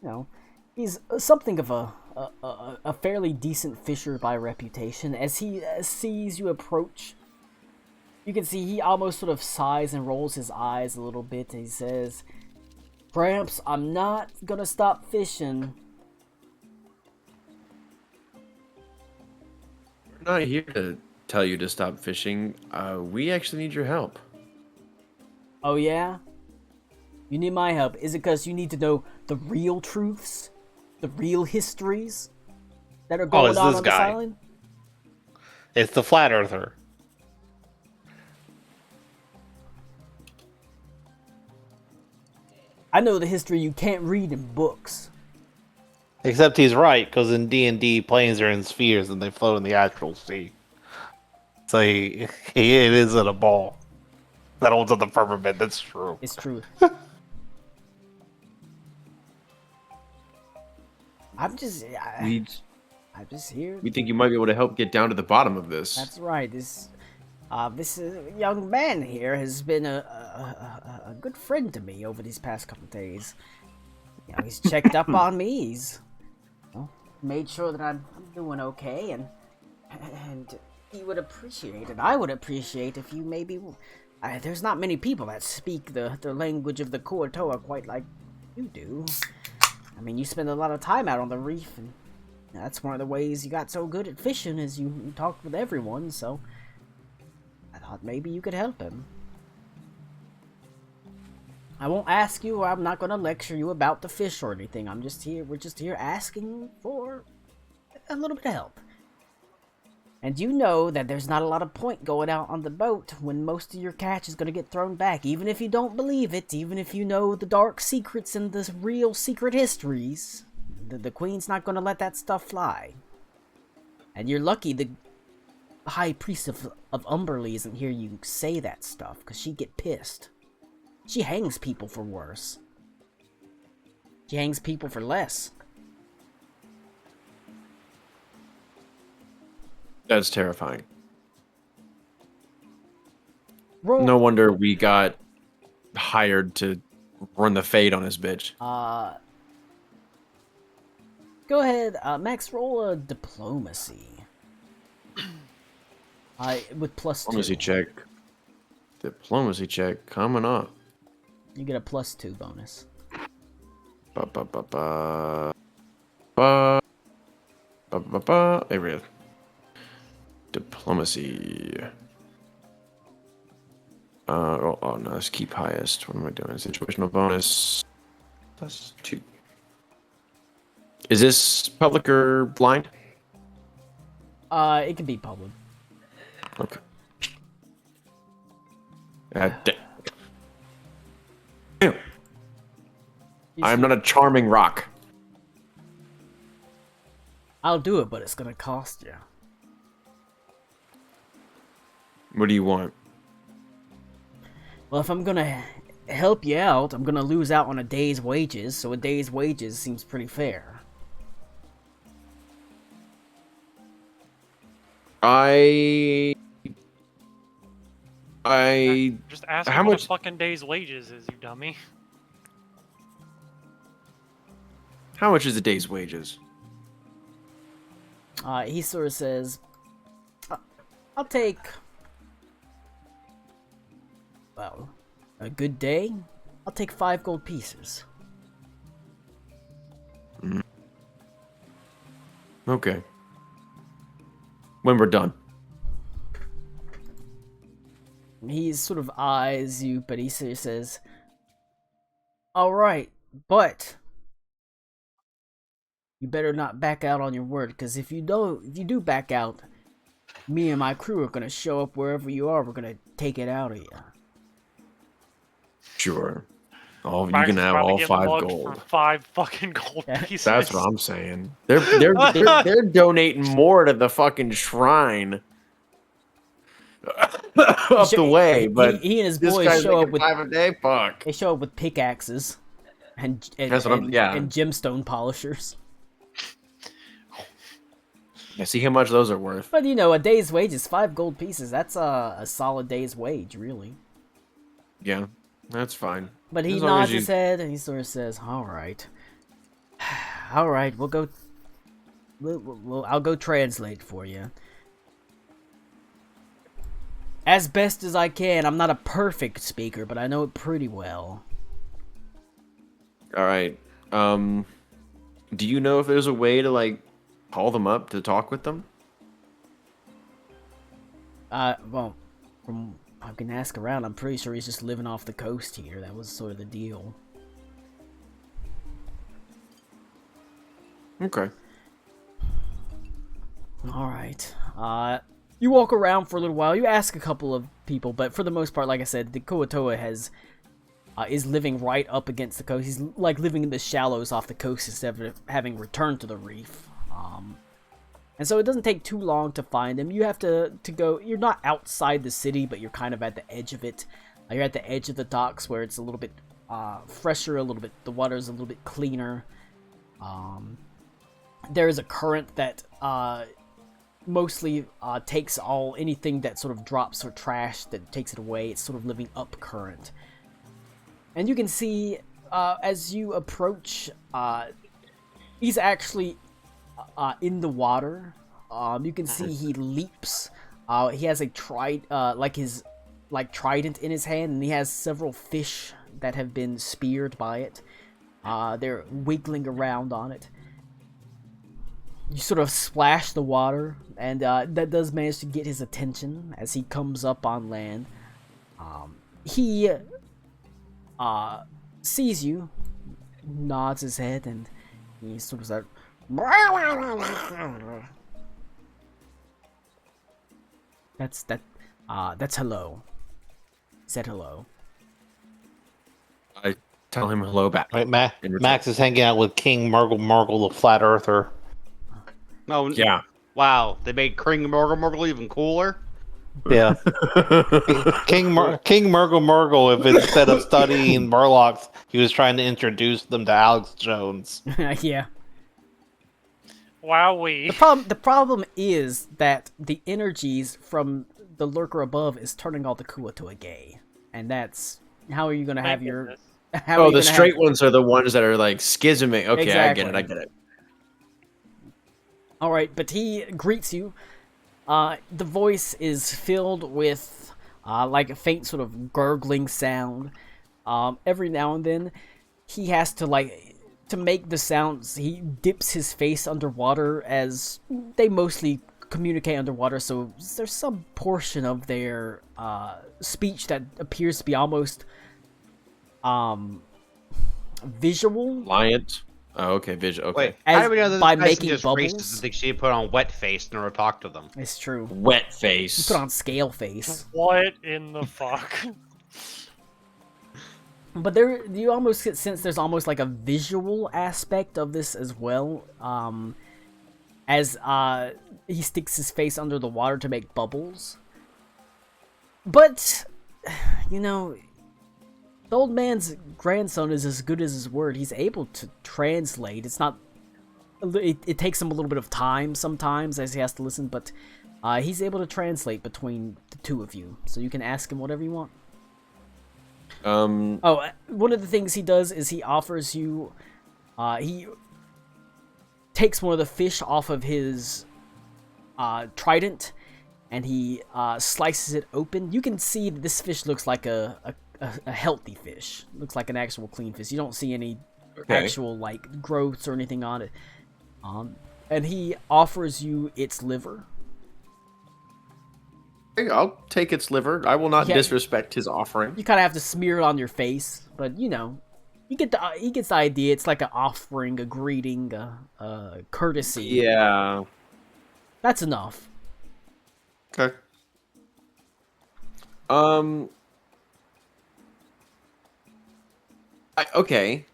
you know, he's something of a fairly decent fisher by reputation. As he sees you approach, You can see he almost sort of sighs and rolls his eyes a little bit. And he says, "Gramps, I'm not gonna stop fishing." We're not here to tell you to stop fishing. We actually need your help. Oh yeah? You need my help. Is it because you need to know the real truths? The real histories that are going it's on this this guy. island? It's the flat earther. I know the history you can't read in books. Except he's right, because in D&D, planes are in spheres and they float in the actual sea. So it isn't a ball that holds on the firmament. That's true. It's true. I'm just here. We think you might be able to help get down to the bottom of this. That's right. This young man here has been a good friend to me over these past couple days. You know, he's checked up on me. He's made sure that I'm doing okay, and he would appreciate, and I would appreciate if you maybe. There's not many people that speak the language of the Kuo-toa quite like you do. I mean, you spend a lot of time out on the reef, and that's one of the ways you got so good at fishing is you talked with everyone, so I thought maybe you could help him. I won't ask you, or I'm not going to lecture you about the fish or anything. We're just here asking for a little bit of help. And you know that there's not a lot of point going out on the boat when most of your catch is going to get thrown back. Even if you don't believe it, even if you know the dark secrets and the real secret histories, the Queen's not going to let that stuff fly. And you're lucky the High Priest of Umberley isn't here you say that stuff, because she'd get pissed. She hangs people for worse. She hangs people for less. That's terrifying. Roll. No wonder we got hired to run the fade on this bitch. Go ahead, Max, roll a diplomacy. With +2. Diplomacy check. Diplomacy check coming up. You get a +2 bonus. Ba ba ba ba. Ba ba ba ba. There we go. Diplomacy. Oh no, let's keep highest. What am I doing? Situational bonus. +2. Is this public or blind? It can be public. Okay. Damn. I'm not a charming rock. I'll do it, but it's gonna cost you. What do you want? Well, if I'm gonna help you out, I'm gonna lose out on a day's wages, so a day's wages seems pretty fair. Just ask how me what much a fucking day's wages is, you dummy. How much is a day's wages? He sort of says, I'll take, well, a good day, I'll take 5 gold pieces. Okay. When we're done. He sort of eyes you, but he sort of says, alright, but you better not back out on your word, because if you do back out, me and my crew are gonna show up wherever you are. We're gonna take it out of you. Sure. Oh, you Max can is have about to all get 5 mugged gold. for 5 fucking gold pieces. That's what I'm saying. They're donating more to the fucking shrine up the way, but he and his this boys guy's show up making with 5 a day. Fuck. they show up with pickaxes and That's what yeah. and gemstone polishers. Yeah, see how much those are worth. But you know, a day's wage is 5 gold pieces. That's a solid day's wage, really. Yeah, that's fine. But he As long nods as you- his head and he sort of says, "All right, all right, we'll go. I'll go translate for you." As best as I can. I'm not a perfect speaker, but I know it pretty well. All right. Do you know if there's a way to like call them up to talk with them? Well, from I can ask around. I'm pretty sure he's just living off the coast here. That was sort of the deal. Okay. All right. You walk around for a little while. You ask a couple of people, but for the most part, like I said, the Kuatoa is living right up against the coast. He's like living in the shallows off the coast instead of having returned to the reef. And so it doesn't take too long to find him. You have to go. You're not outside the city, but you're kind of at the edge of it. You're at the edge of the docks where it's a little bit fresher, the water is a little bit cleaner. There is a current that mostly takes anything that sort of drops or trash that takes it away. It's sort of living up current. And you can see as you approach, he's actually in the water. You can see he leaps. He has a trident in his hand, and he has several fish that have been speared by it. They're wiggling around on it. You sort of splash the water, and that does manage to get his attention as he comes up on land. He sees you, nods his head, and he sort of says, That's hello. He said hello. I tell him hello back. Right, Max is hanging out with King Murgle, the Flat Earther. Oh, Yeah. Wow, they made King Murgle even cooler? Yeah. King Murgle, if instead of studying Murlocs, he was trying to introduce them to Alex Jones. Yeah. Wowee. The problem is that the energies from the lurker above is turning all the Kuatoa gay. And that's... How are you going to have your... The straight ones are the ones that are like schisming. Okay, Exactly. I get it. Alright, but he greets you. The voice is filled with like a faint sort of gurgling sound. Every now and then, he has to to make the sounds, he dips his face underwater, as they mostly communicate underwater, so there's some portion of their speech that appears to be almost visual. Liant. Oh, okay, visual. Okay. Wait, how do we know that by this making just bubbles? racist and think she put on wet face and never talk to them? It's true. Wet You face. put on scale face. What in the fuck? But you almost get sense there's almost like a visual aspect of this as well. As he sticks his face under the water to make bubbles. But, you know, the old man's grandson is as good as his word. He's able to translate. It's not... It takes him a little bit of time sometimes as he has to listen, but he's able to translate between the two of you. So you can ask him whatever you want. One of the things he does is he offers you... he takes one of the fish off of his trident, and he slices it open. You can see that this fish looks like a healthy fish. Looks like an actual clean fish. You don't see any actual like growths or anything on it. And he offers you its liver. I'll take its liver. I will not disrespect his offering. You kind of have to smear it on your face, but you know, he gets the idea. It's like an offering, a greeting, a courtesy. Yeah, that's enough. Okay.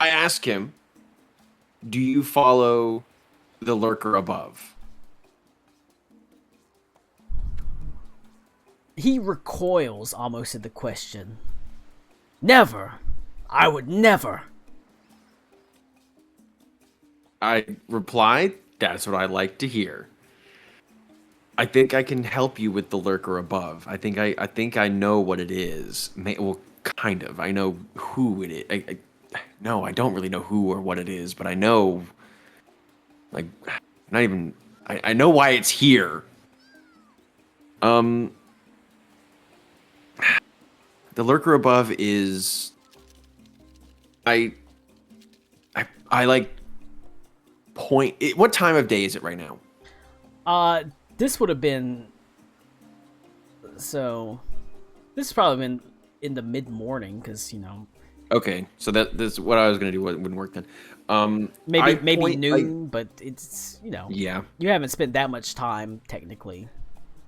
I ask him, do you follow the lurker above? He recoils almost at the question. Never. I would never. I reply, that's what I like to hear. I think I can help you with the lurker above. I think I know what it is. Well, kind of. I know who it is. No, I don't really know who or what it is, but I know, like, not even. I know why it's here. Um, the lurker above is I like point. What time of day is it right now? This would have been so. This has probably been in the mid morning because Okay, so this what I was gonna do wouldn't work then. maybe noon, but it's yeah. you haven't spent that much time technically.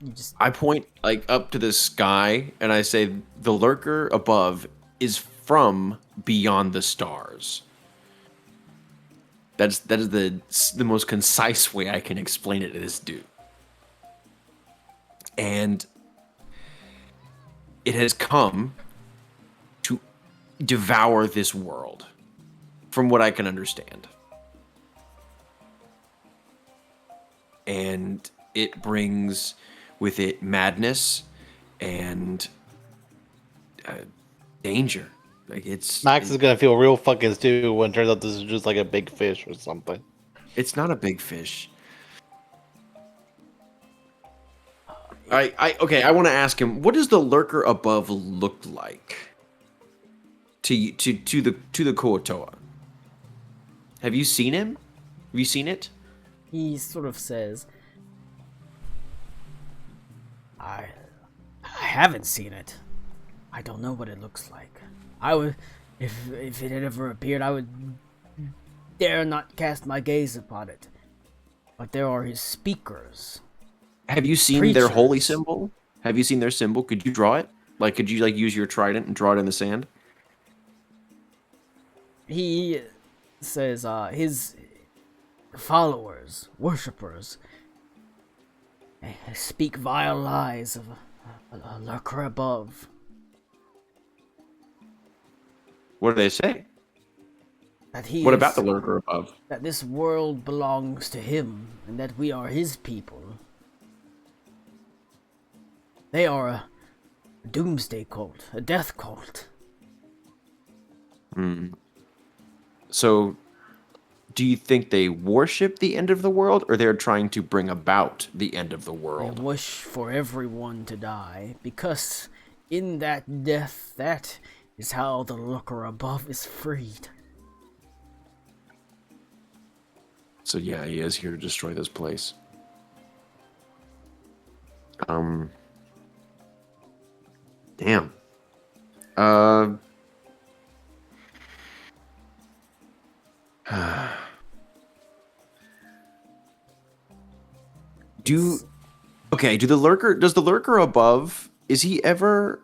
You just I point like up to the sky and I say the lurker above is from beyond the stars. That is the most concise way I can explain it to this dude. And it has come to devour this world, from what I can understand. And it brings with it madness and danger. Like Max is gonna feel real fucking stupid when it turns out this is just like a big fish or something. It's not a big fish. I want to ask him, what does the lurker above look like to the Kuotoa? Have you seen him? Have you seen it? he sort of says, I haven't seen it. I don't know what it looks like. I would, if it had ever appeared, I would dare not cast my gaze upon it. But there are his speakers. Have you seen their holy symbol? Have you seen their symbol? Could you draw it? Like, could you like use your trident and draw it in the sand? He says, his followers, worshippers, speak vile lies of a lurker above. What do they say? That What about the lurker above? That this world belongs to him, and that we are his people. They are a doomsday cult, a death cult. So, do you think they worship the end of the world, or they're trying to bring about the end of the They world? wish for everyone to die, because in that death, that is how the lurker above is freed. So yeah, he is here to destroy this place. Damn. Does the lurker above, is he ever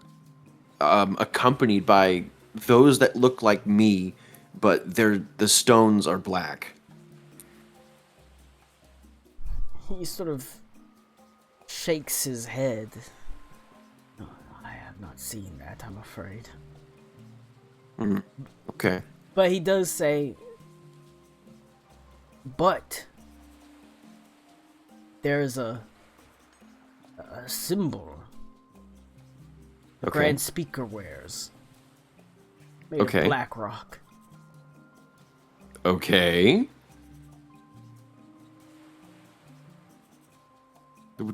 accompanied by those that look like me, but the stones are black? He sort of shakes his head. No, I have not seen that, I'm afraid. Okay. But he does say, but there's a symbol the Okay. Grand Speaker wears. Made Okay. of black rock. Okay.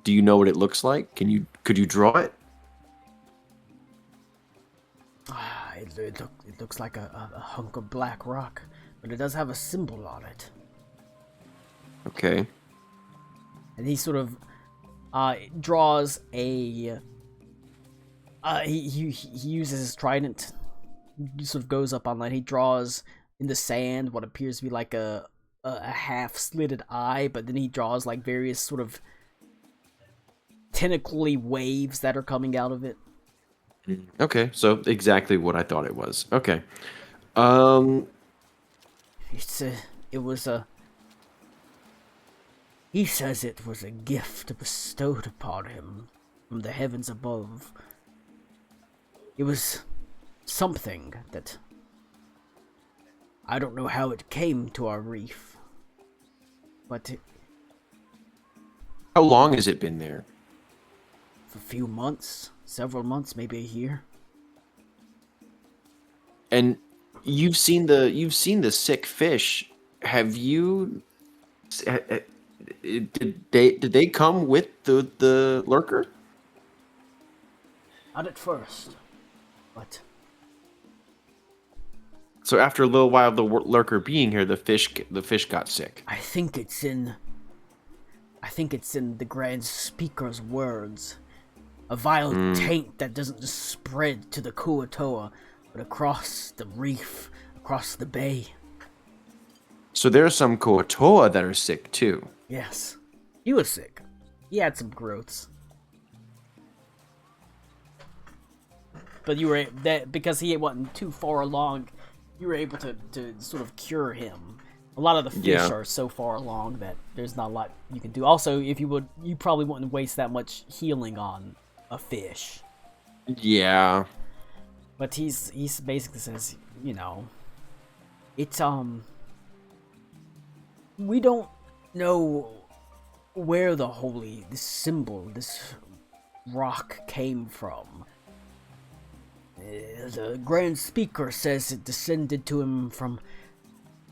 Do you know what it looks like? Could you draw it? It looks like a hunk of black rock, but it does have a symbol on it. Okay. And he sort of draws a. He uses his trident. He sort of goes up on that. He draws in the sand what appears to be like a half slitted eye, but then he draws like various sort of tentacly waves that are coming out of it. Okay, so exactly what I thought it was. Okay. He says it was a gift bestowed upon him from the heavens above. It was something that I don't know how it came to our reef, but How long has it been there? for a few months, several months, maybe a year. And you've seen the sick fish. Have you? Did they come with the lurker? Not at first, but So after a little while of the lurker being here, the fish got sick. I think it's in the Grand Speaker's words. A vile taint that doesn't just spread to the Kuatoa, but across the reef, across the bay. So there are some Kuatoa that are sick too. Yes. He was sick. He had some growths. But you were because he wasn't too far along, you were able to sort of cure him. A lot of the fish are so far along that there's not a lot you can do. Also, if you would, you probably wouldn't waste that much healing on a fish. Yeah. But he's basically says, you know, it's we don't know where this symbol, this rock came from. The Grand Speaker says it descended to him from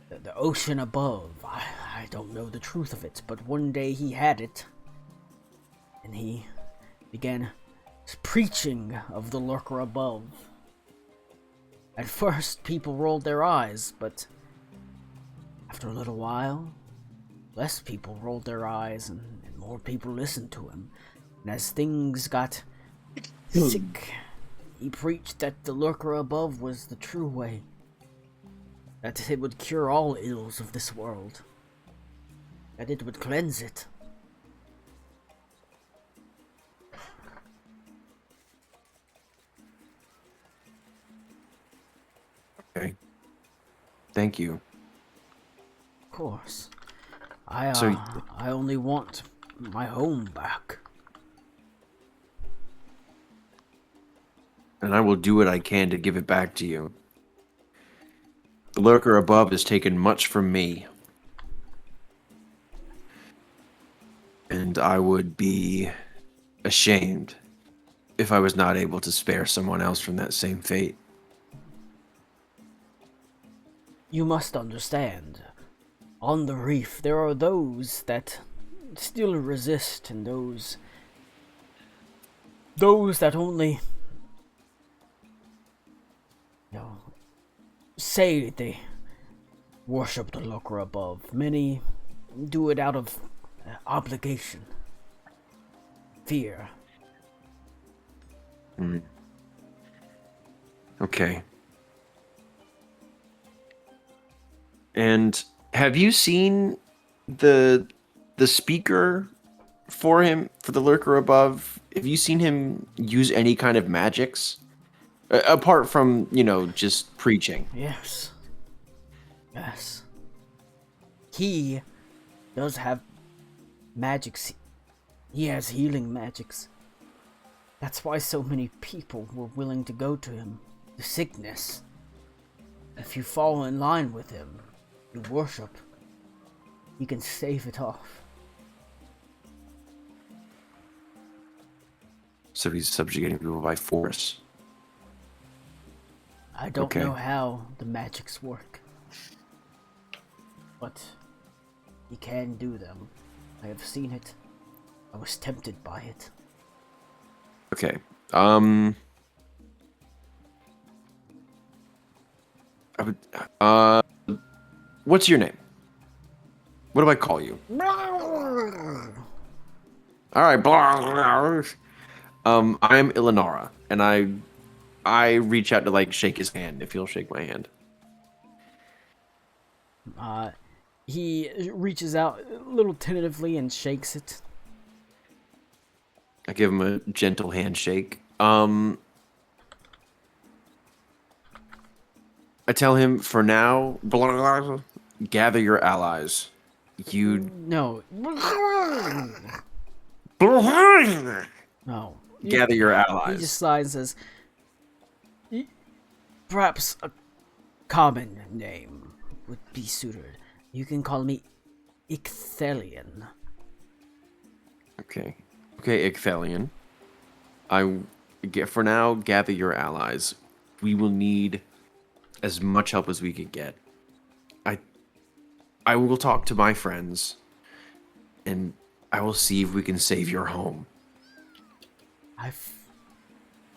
the ocean above. I don't know the truth of it, but one day he had it, and he began preaching of the lurker above. At first, people rolled their eyes, but after a little while, less people rolled their eyes, and more people listened to him. And as things got sick, he preached that the lurker above was the true way, that it would cure all ills of this world, that it would cleanse it. Okay. Thank you. Of course. I only want my home back. And I will do what I can to give it back to you. The lurker above has taken much from me. And I would be ashamed if I was not able to spare someone else from that same fate. You must understand, on the reef there are those that still resist, and those that only, say they worship the lurker above. Many do it out of obligation, fear. Okay. And have you seen the speaker for the lurker above? Have you seen him use any kind of magics? Apart from, just preaching. Yes. He does have magics. He has healing magics. That's why so many people were willing to go to him. The sickness. If you fall in line with him, you worship, he can stave it off. So he's subjugating people by force. I don't know how the magics work, but he can do them. I have seen it. I was tempted by it. Okay. What's your name? What do I call you? All right. I'm Eleonora, and I reach out to shake his hand if he'll shake my hand. He reaches out a little tentatively and shakes it. I give him a gentle handshake. I tell him, for now, gather your allies. No. No. Gather your allies. He just sighs and says, perhaps a common name would be suited. You can call me Icthelion. Okay, Icthelion. For now, gather your allies. We will need as much help as we can get. I will talk to my friends, and I will see if we can save your home.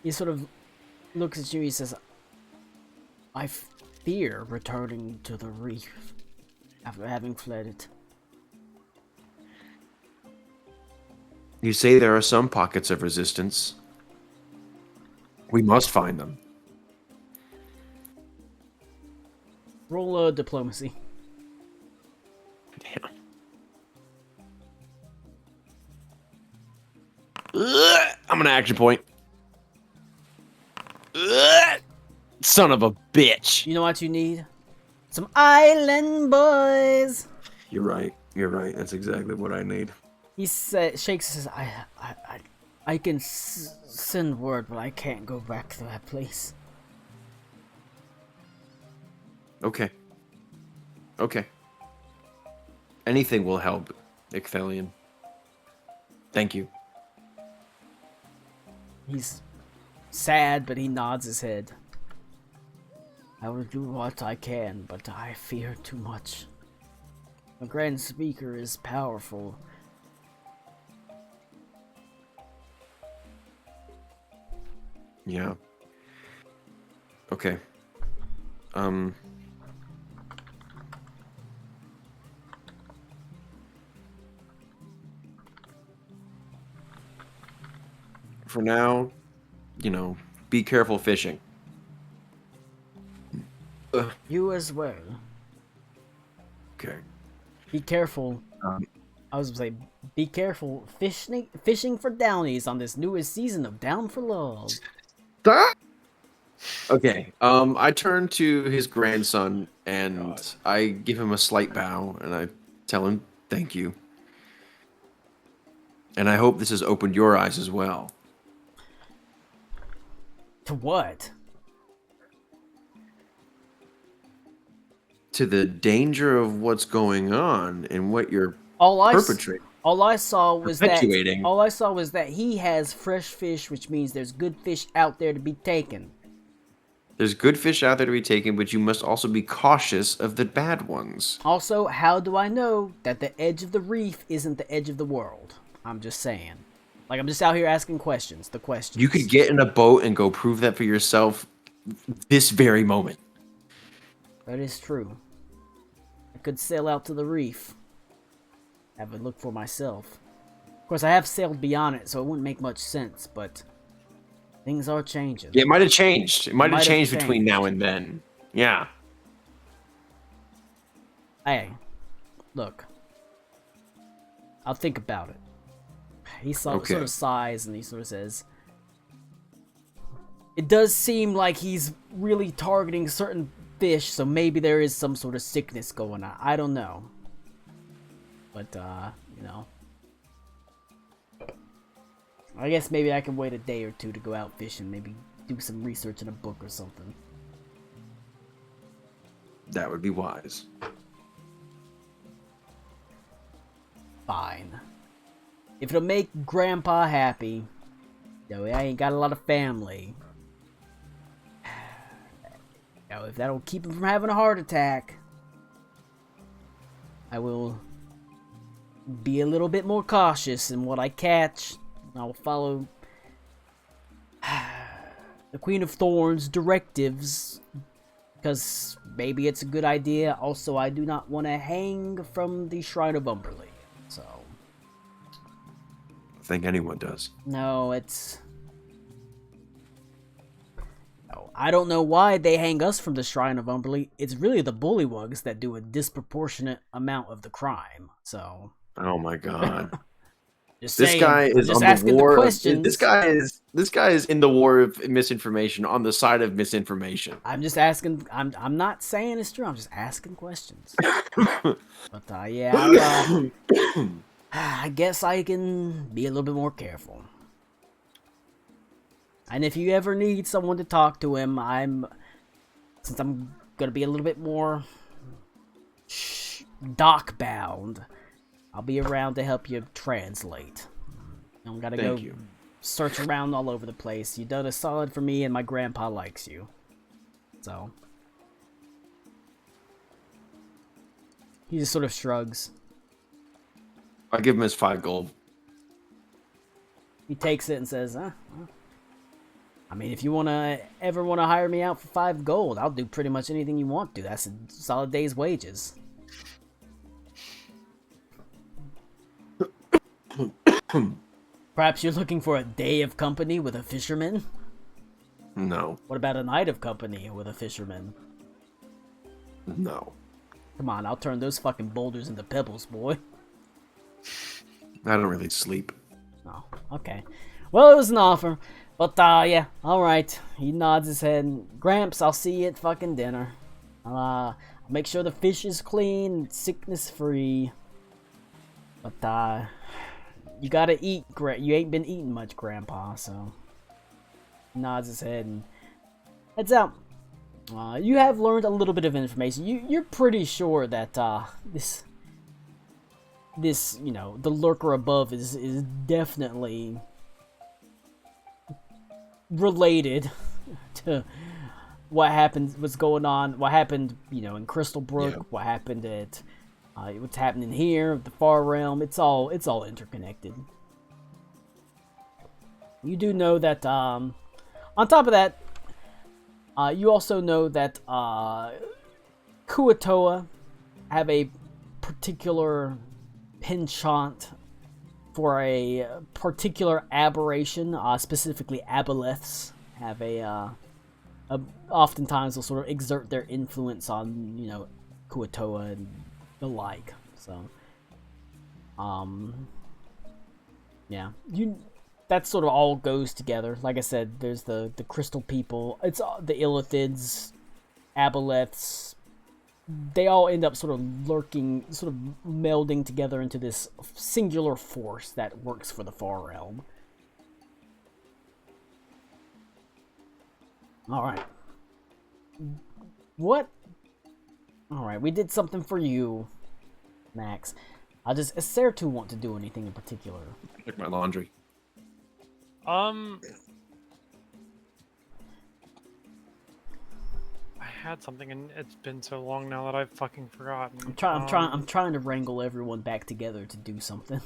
He sort of looks at you. He says, "I fear returning to the reef after having fled it." You say there are some pockets of resistance. We must find them. Roll a diplomacy. Damn. I'm gonna action point. Son of a bitch. You know what you need? Some island boys. You're right. You're right. That's exactly what I need. He shakes his. I can send word, but I can't go back to that place. Okay. Okay. Anything will help, Icthelion. Thank you. He's sad, but he nods his head. I will do what I can, but I fear too much. The Grand Speaker is powerful. Yeah. Okay. For now, be careful fishing. You as well. Okay. Be careful. I was gonna say, be careful fishing for downies on this newest season of Down for Love. Okay. I turn to his grandson and I give him a slight bow and I tell him thank you. And I hope this has opened your eyes as well. To what? To the danger of what's going on and what you're perpetrating. All I saw was Perpetuating. that he has fresh fish, which means there's good fish out there to be taken. There's good fish out there to be taken, but you must also be cautious of the bad ones. Also, how do I know that the edge of the reef isn't the edge of the world? I'm just saying. Like, I'm just out here asking questions. The questions. You could get in a boat and go prove that for yourself this very moment. That is true. I could sail out to the reef. Have a look for myself. Of course, I have sailed beyond it, so it wouldn't make much sense, but things are changing. Yeah, it might have changed. It might have changed between now and then. Yeah. Hey, look. I'll think about it. He sort of sighs and he sort of says, it does seem like he's really targeting certain fish, so maybe there is some sort of sickness going on. I don't know. But, I guess maybe I can wait a day or two to go out fishing, maybe do some research in a book or something. That would be wise. Fine. If it'll make Grandpa happy, I ain't got a lot of family. If that'll keep him from having a heart attack, I will be a little bit more cautious in what I catch. I will follow the Queen of Thorns' directives, because maybe it's a good idea. Also, I do not want to hang from the Shrine of Umberly, so... I think anyone does. No, it's... No, I don't know why they hang us from the Shrine of Umberly. It's really the bullywugs that do a disproportionate amount of the crime, so... Oh my god. Just this saying, guy is just on asking the war. the questions. This guy is in the war of misinformation, on the side of misinformation. I'm just asking. I'm not saying it's true. I'm just asking questions. But yeah, I guess I can be a little bit more careful. And if you ever need someone to talk to him, since I'm gonna be a little bit more dock bound, I'll be around to help you translate. You don't gotta go search around all over the place. You done a solid for me, and my grandpa likes you. So he just sort of shrugs. I give him his 5 gold. He takes it and says, well, I mean, if you ever wanna hire me out for 5 gold, I'll do pretty much anything you want to. That's a solid day's wages. Perhaps you're looking for a day of company with a fisherman? No. What about a night of company with a fisherman? No. Come on, I'll turn those fucking boulders into pebbles, boy. I don't really sleep. Oh, okay. Well, it was an offer. But, yeah, alright. He nods his head. Gramps, I'll see you at fucking dinner. I'll make sure the fish is clean, sickness free. But, you gotta eat, you ain't been eating much, Grandpa, so... He nods his head and heads out. You have learned a little bit of information. You're pretty sure that, this, you know, the lurker above is definitely related to what happened, what's going on, what happened, you know, in Crystal Brook, what happened at, what's happening here, the Far Realm. It's all interconnected. You do know that, on top of that, you also know that, Kuatoa have a particular penchant for a particular aberration, specifically aboleths have oftentimes will sort of exert their influence on, you know, Kuatoa and the like. So, yeah, that sort of all goes together. Like I said, there's the crystal people. It's the Illithids, aboleths. They all end up sort of lurking, sort of melding together into this singular force that works for the Far Realm. Alright. What? Alright, we did something for you, Max. Does Sertu want to do anything in particular? Like my laundry. I had something and it's been so long now that I've fucking forgotten. I'm trying to wrangle everyone back together to do something.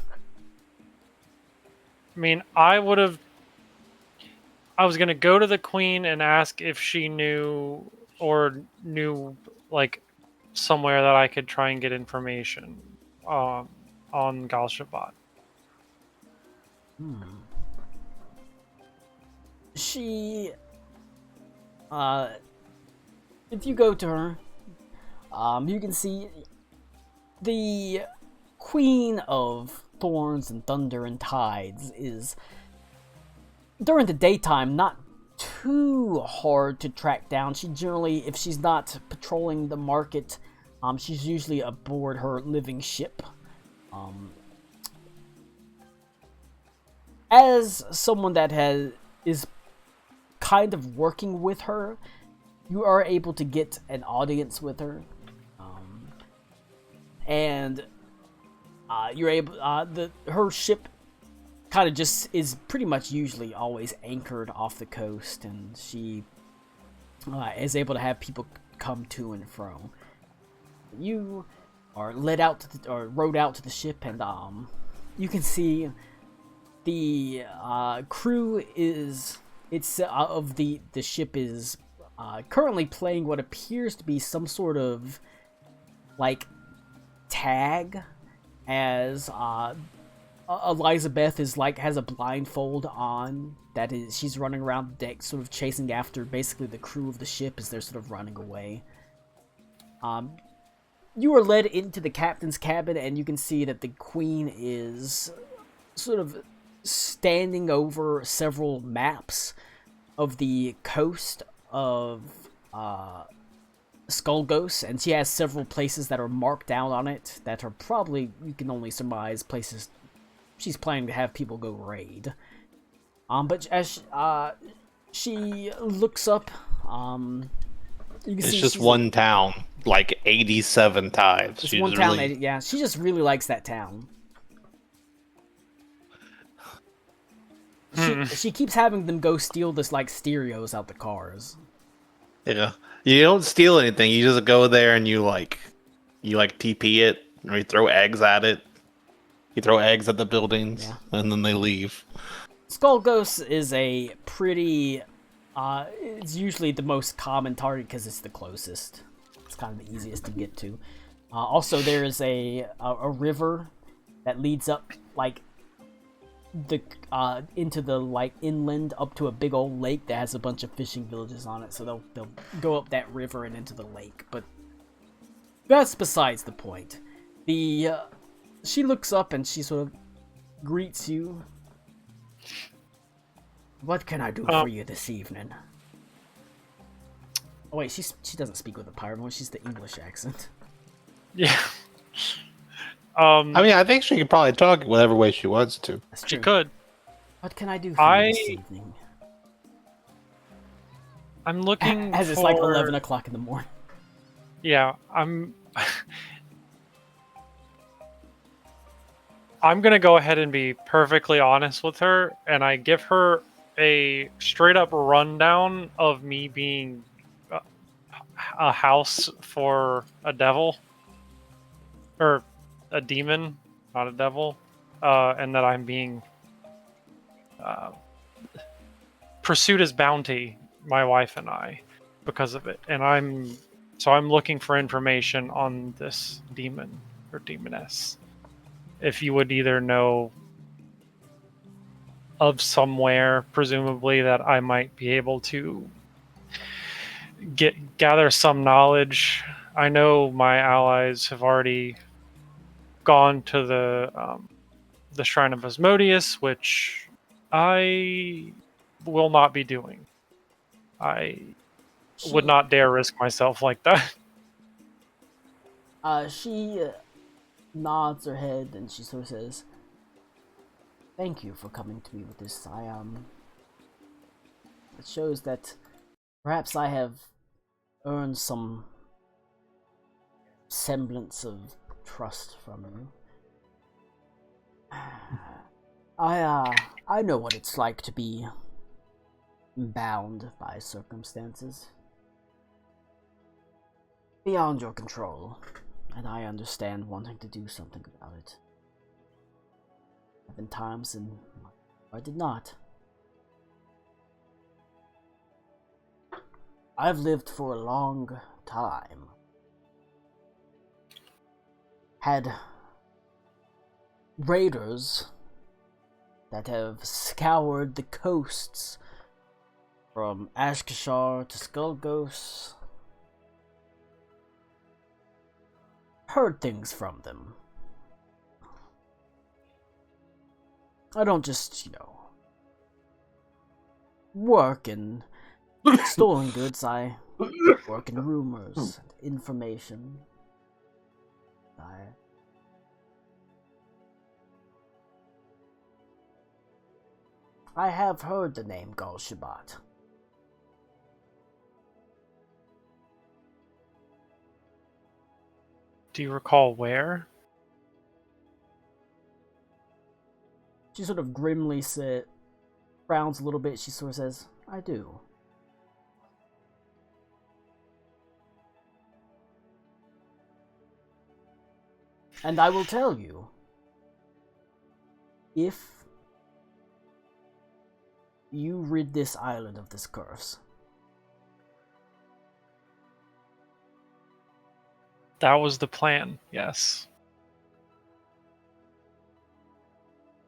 I mean, I was gonna go to the queen and ask if she knew like somewhere that I could try and get information on Gal Shabbat. She, if you go to her, you can see the Queen of Thorns and Thunder and Tides is, during the daytime, not too hard to track down. She generally, if she's not patrolling the market, she's usually aboard her living ship. As someone that is kind of working with her, you are able to get an audience with her, and you're able. Her ship kind of just is pretty much usually always anchored off the coast, and she is able to have people come to and from. You are led out to or rowed out to the ship, and you can see the crew is of the ship is currently playing what appears to be some sort of like tag, as Elizabeth is has a blindfold on. That is, she's running around the deck, sort of chasing after basically the crew of the ship as they're sort of running away. You are led into the captain's cabin, and you can see that the queen is sort of standing over several maps of the coast of Skullghost, and she has several places that are marked out on it that are probably, you can only surmise, places she's planning to have people go raid. But as she looks up, you can it's see just one town, like 87 times. It's one town, really... yeah, she just really likes that town. She keeps having them go steal this, like, stereos out the cars. Yeah. You don't steal anything, you just go there and you TP it, or you throw eggs at it. You throw eggs at the buildings, and then they leave. Skullghost is a pretty It's usually the most common target because it's the closest. It's kind of the easiest to get to. Also, there is a river that leads up like the into the like inland up to a big old lake that has a bunch of fishing villages on it. So they'll go up that river and into the lake. But that's besides the point. She looks up and she sort of greets you. What can I do for you this evening? Oh wait, she doesn't speak with a pirate voice. She's the English accent. Yeah. I mean, I think she could probably talk whatever way she wants to. That's She true. could. What can I do for you this evening? I'm looking As it's like 11 o'clock in the morning. Yeah, I'm gonna go ahead and be perfectly honest with her, and I give her a straight up rundown of me being a house for a devil. Or a demon, not a devil. And that I'm being pursued as bounty, my wife and I, because of it. And I'm looking for information on this demon or demoness. If you would either know of somewhere, presumably, that I might be able to gather some knowledge. I know my allies have already gone to the Shrine of Asmodeus, which I will not be doing. I would not dare risk myself like that. She nods her head and she sort of says, "Thank you for coming to me with this. It shows that perhaps I have earned some semblance of trust from you. I know what it's like to be bound by circumstances beyond your control, and I understand wanting to do something about it. There have been times in I did not. I've lived for a long time. Had raiders that have scoured the coasts from Ashkashar to Skullghost. Heard things from them. I don't just, work in stolen goods. I work in rumors and information. I have heard the name Gul Shabat. Do you recall where? She sort of grimly frowns a little bit. She sort of says, I do. And I will tell you, if you rid this island of this curse. That was the plan, yes.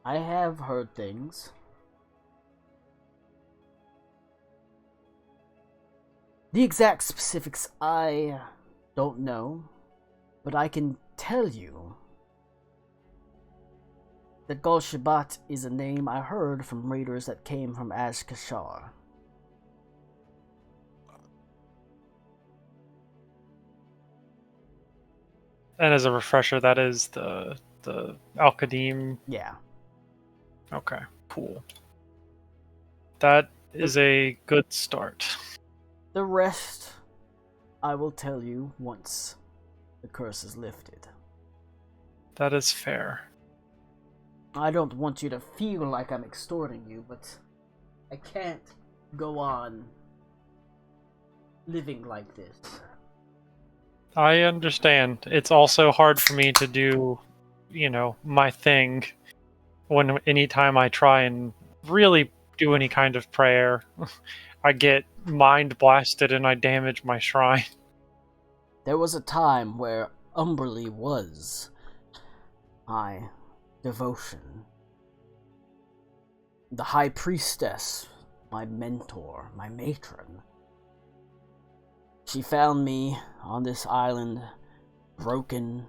I have heard things. The exact specifics I don't know, but I can tell you that Gul Shabat is a name I heard from raiders that came from Ashkashar. And as a refresher, that is the Al-Qadim. Yeah. Okay, cool. That is a good start. The rest I will tell you once the curse is lifted. That is fair. I don't want you to feel like I'm extorting you, but I can't go on living like this. I understand. It's also hard for me to do, my thing anytime I try and really do any kind of prayer. I get mind blasted and I damage my shrine. There was a time where Umberly was my devotion. The High Priestess, my mentor, my matron. She found me on this island, broken,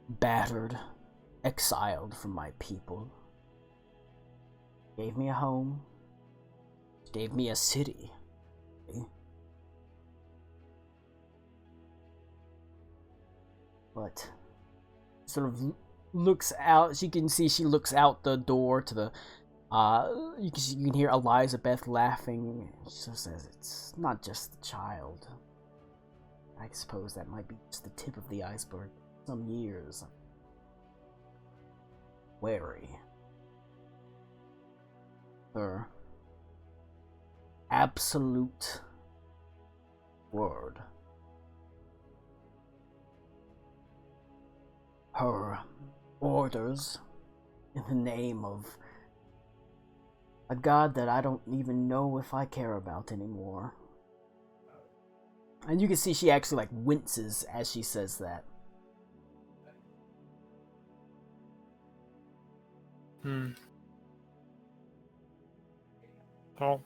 battered, exiled from my people. Gave me a home, gave me a city. But sort of looks out. You can see she looks out the door to the. You can hear Elizabeth laughing. She sort of says, "It's not just the child. I suppose that might be just the tip of the iceberg. Some years. Wary. Her absolute word. Her orders in the name of a god that I don't even know if I care about anymore." And you can see she actually like winces as she says that. Well,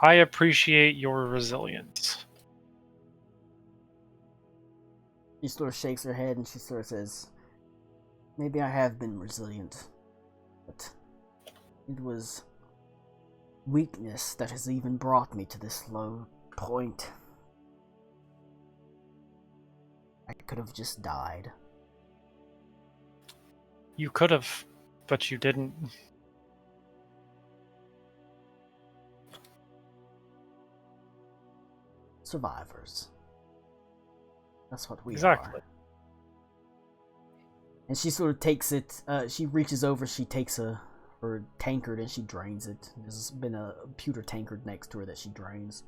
I appreciate your resilience. She sort of shakes her head and she sort of says, "Maybe I have been resilient, but it was weakness that has even brought me to this low point. I could have just died." You could have, but you didn't. Survivors. That's what we Exactly. are. And she sort of takes it, she reaches over, she takes her tankard and she drains it. There's been a pewter tankard next to her that she drains.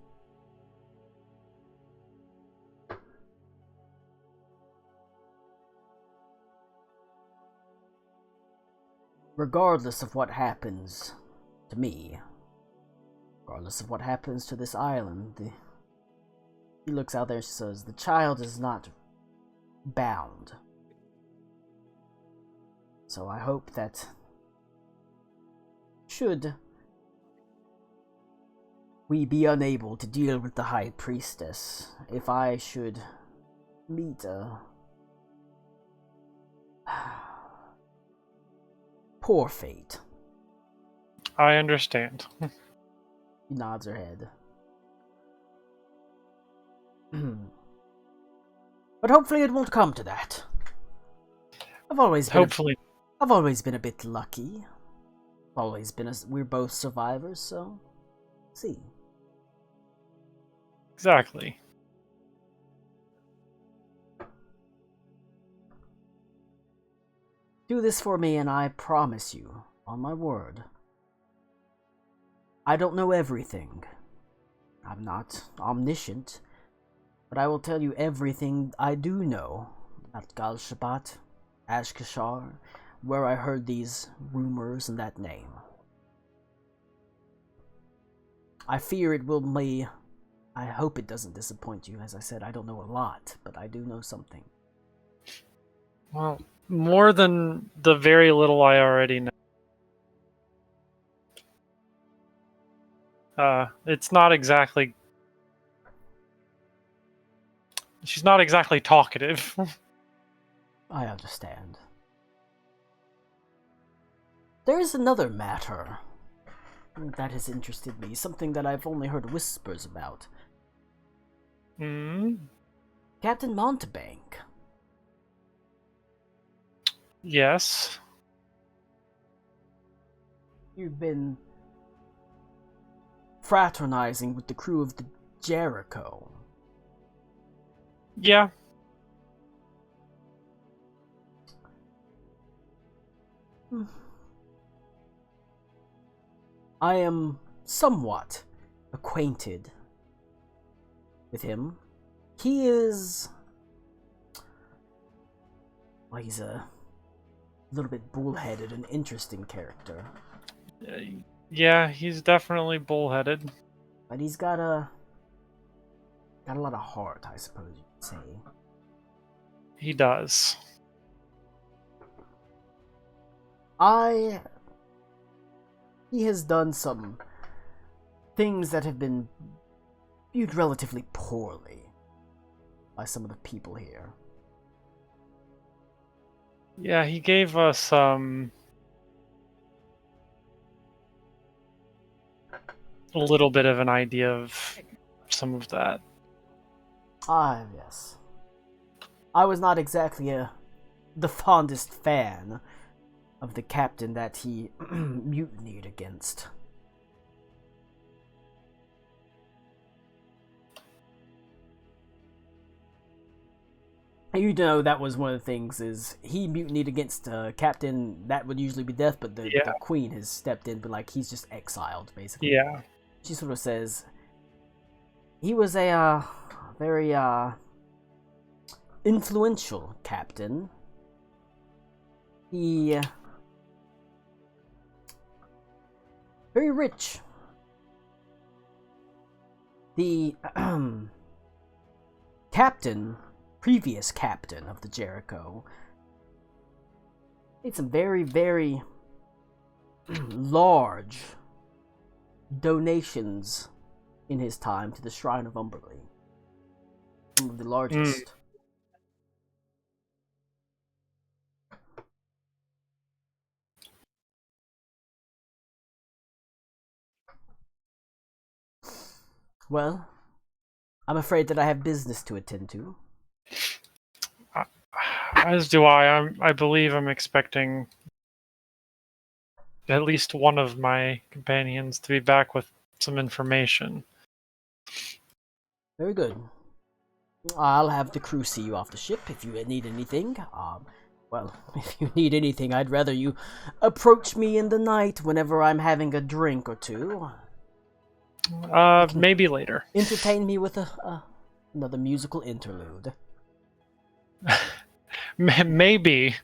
Regardless of what happens to me, regardless of what happens to this island, she looks out there and she says, "The child is not bound. So I hope that should we be unable to deal with the High Priestess, if I should meet a poor fate." I understand. She nods her head. But hopefully it won't come to that. I've always been a bit lucky. We're both survivors, so see. Exactly. Do this for me and I promise you, on my word, I don't know everything. I'm not omniscient, but I will tell you everything I do know about Gal Shabbat, Ashkashar, where I heard these rumors and that name. I fear it will be... I hope it doesn't disappoint you. As I said, I don't know a lot, but I do know something. Well, more than the very little I already know. It's not exactly... She's not exactly talkative. I understand. There is another matter that has interested me, something that I've only heard whispers about. Captain Montebank. Yes. You've been fraternizing with the crew of the Jericho. Yeah. I am somewhat acquainted with him. He is... well, he's a little bit bullheaded and interesting character. Yeah, he's definitely bullheaded. But he's got a lot of heart, I suppose you could say. He does. He has done some things that have been viewed relatively poorly by some of the people here. Yeah, he gave us a little bit of an idea of some of that. Ah, yes. I was not exactly the fondest fan of the captain that he mutinied against. You know, that was one of the things, is he mutinied against captain, that would usually be death, but the queen has stepped in, but like, he's just exiled, basically. Yeah. She sort of says, he was a very influential captain. He very rich. The previous captain of the Jericho, made some very, very large donations in his time to the Shrine of Umberly. Some of the largest. Well, I'm afraid that I have business to attend to. As do I. I believe I'm expecting at least one of my companions to be back with some information. Very good. I'll have the crew see you off the ship if you need anything. Well, if you need anything, I'd rather you approach me in the night whenever I'm having a drink or two. Maybe later. Entertain me with another musical interlude. Maybe.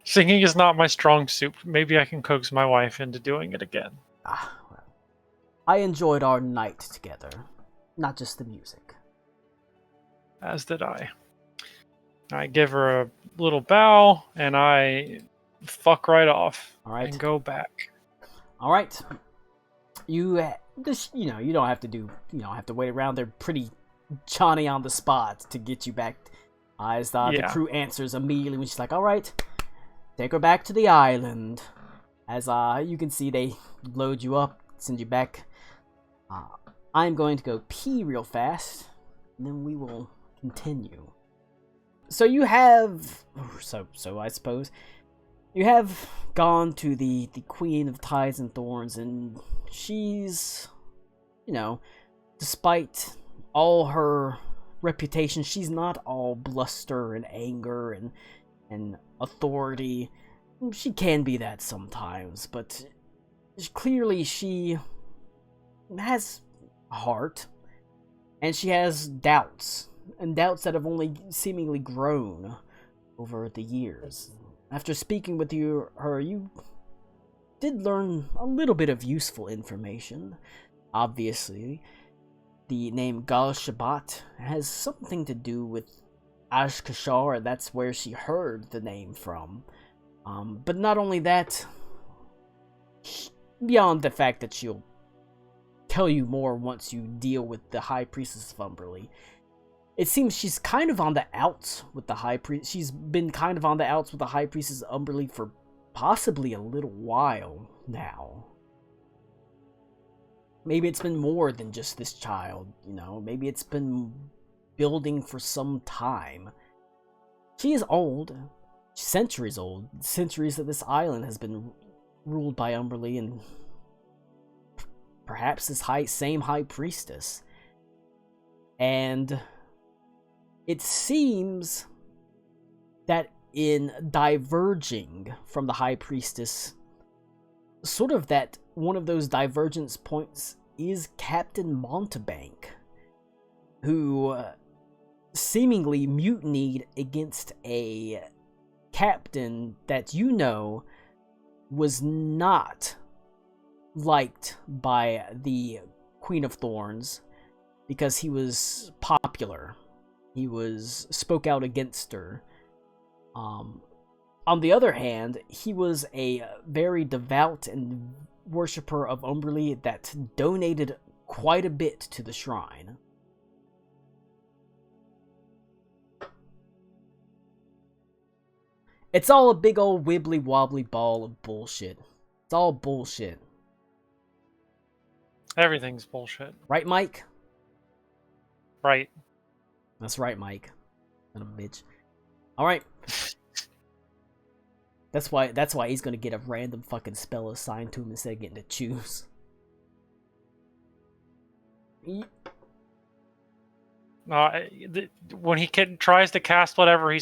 Singing is not my strong suit. Maybe I can coax my wife into doing it again. Well, I enjoyed our night together, not just the music. As did I. I give her a little bow, and I fuck right off. All right. And go back. All right. You just, you don't have to wait around. They're pretty Johnny on the spot to get you back. As the crew answers immediately when she's like, all right, take her back to the island. As you can see, they load you up, send you back. I'm going to go pee real fast, and then we will continue. So you have, so I suppose, you have gone to the Queen of Tides and Thorns, and she's, despite all her reputation, she's not all bluster and anger and authority. She can be that sometimes, but clearly she has a heart, and she has doubts, and doubts that have only seemingly grown over the years. After speaking with her, you did learn a little bit of useful information. Obviously, the name Gal Shabbat has something to do with Ashkashar, and that's where she heard the name from. But not only that, beyond the fact that she'll tell you more once you deal with the High Priestess of Umberly, it seems she's kind of on the outs with the High Priest. She's been kind of on the outs with the High Priestess of Umberly for possibly a little while now. Maybe it's been more than just this child, maybe it's been building for some time. She is old, centuries old, centuries that this island has been ruled by Umberly and perhaps this same High Priestess. And it seems that in diverging from the High Priestess, sort of that one of those divergence points is Captain Montebank, who seemingly mutinied against a captain that was not liked by the Queen of Thorns because he was popular. He spoke out against her. On the other hand, he was a very devout and worshiper of Umberlee that donated quite a bit to the shrine. It's all a big old wibbly wobbly ball of bullshit. It's all bullshit. Everything's bullshit. Right, Mike? Right. That's right, Mike. Son of a bitch. Alright. That's why he's gonna get a random fucking spell assigned to him instead of getting to choose. When he tries to cast whatever he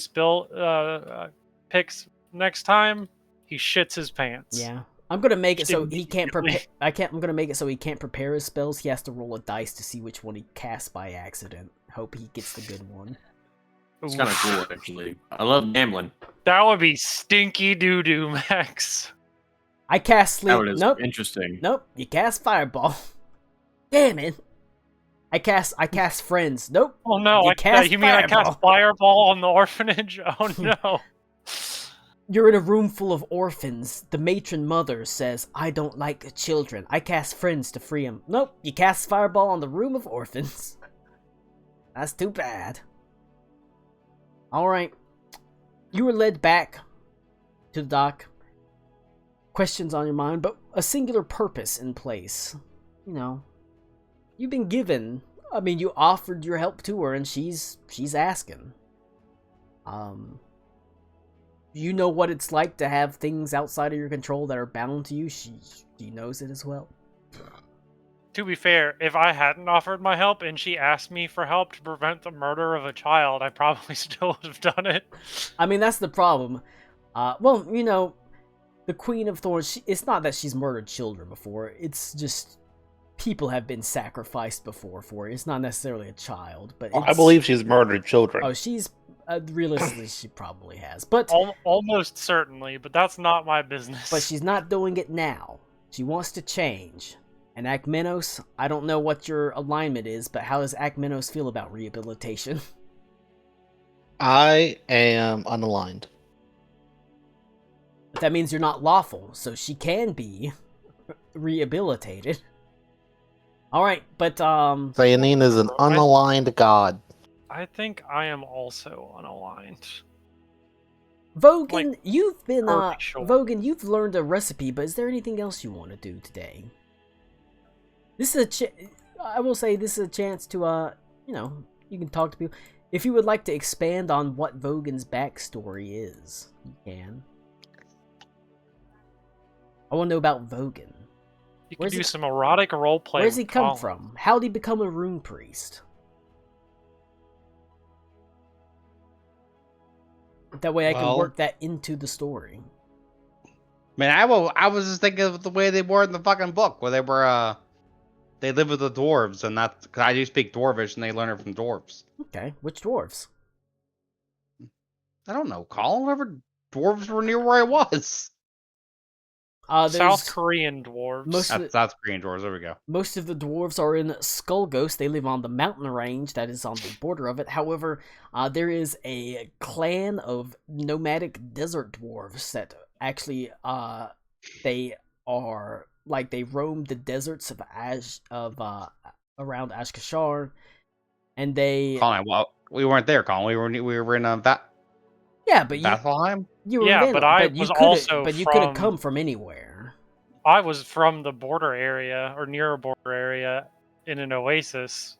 picks next time, he shits his pants. Yeah. I'm gonna make it so he can't prepare. I'm gonna make it so he can't prepare his spells. He has to roll a dice to see which one he casts by accident. Hope he gets the good one. It's kind of cool, actually. I love gambling. That would be stinky doo-doo, Max. I cast sleep. That is Nope. interesting. Nope. You cast fireball. Damn it. I cast friends. Nope. Oh no! I cast fireball on the orphanage? Oh no! You're in a room full of orphans. The matron mother says, I don't like children. I cast friends to free them. Nope. You cast fireball on the room of orphans. That's too bad. Alright. You were led back to the dock. Questions on your mind, but a singular purpose in place. You know, you've been given. I mean, you offered your help to her, and she's asking. You know what it's like to have things outside of your control that are bound to you. She knows it as well. To be fair, if I hadn't offered my help and she asked me for help to prevent the murder of a child, I probably still would have done it. I mean, that's the problem. Well, you know, the Queen of Thorns, it's not that she's murdered children before. It's just people have been sacrificed before for it. It's not necessarily a child, but I believe she's murdered children. Oh, she's... realistically, she probably has. But almost certainly, but that's not my business. But she's not doing it now. She wants to change. And Akmenos, I don't know what your alignment is, but how does Akmenos feel about rehabilitation? I am unaligned. But that means you're not lawful, so she can be rehabilitated. Alright, but Théanine is an unaligned god. I think I am also unaligned. Vogan, you've been sure. Vogan, you've learned a recipe, but is there anything else you want to do today? This is I will say this is a chance to you know, you can talk to people. If you would like to expand on what Vogan's backstory is, you can. I want to know about Vogan. You can do some erotic roleplay. Where does he come from? How did he become a rune priest? That way I can work that into the story. Man, I was just thinking of the way they were in the fucking book, where they live with the dwarves, and that's because I do speak Dwarvish, and they learn it from dwarves. Okay, which dwarves? I don't know, Colin. Whatever dwarves were near where I was. South Korean dwarves. South Korean dwarves. There we go. Most of the dwarves are in Skullghost. They live on the mountain range that is on the border of it. However, there is a clan of nomadic desert dwarves that actually they are like they roam the deserts of around Ashkashar, and they. Colin, well, we weren't there, Colin. We were in yeah, but Bethlehem. You were yeah, but I was also. But you could have come from anywhere. I was from the border area or near a border area in an oasis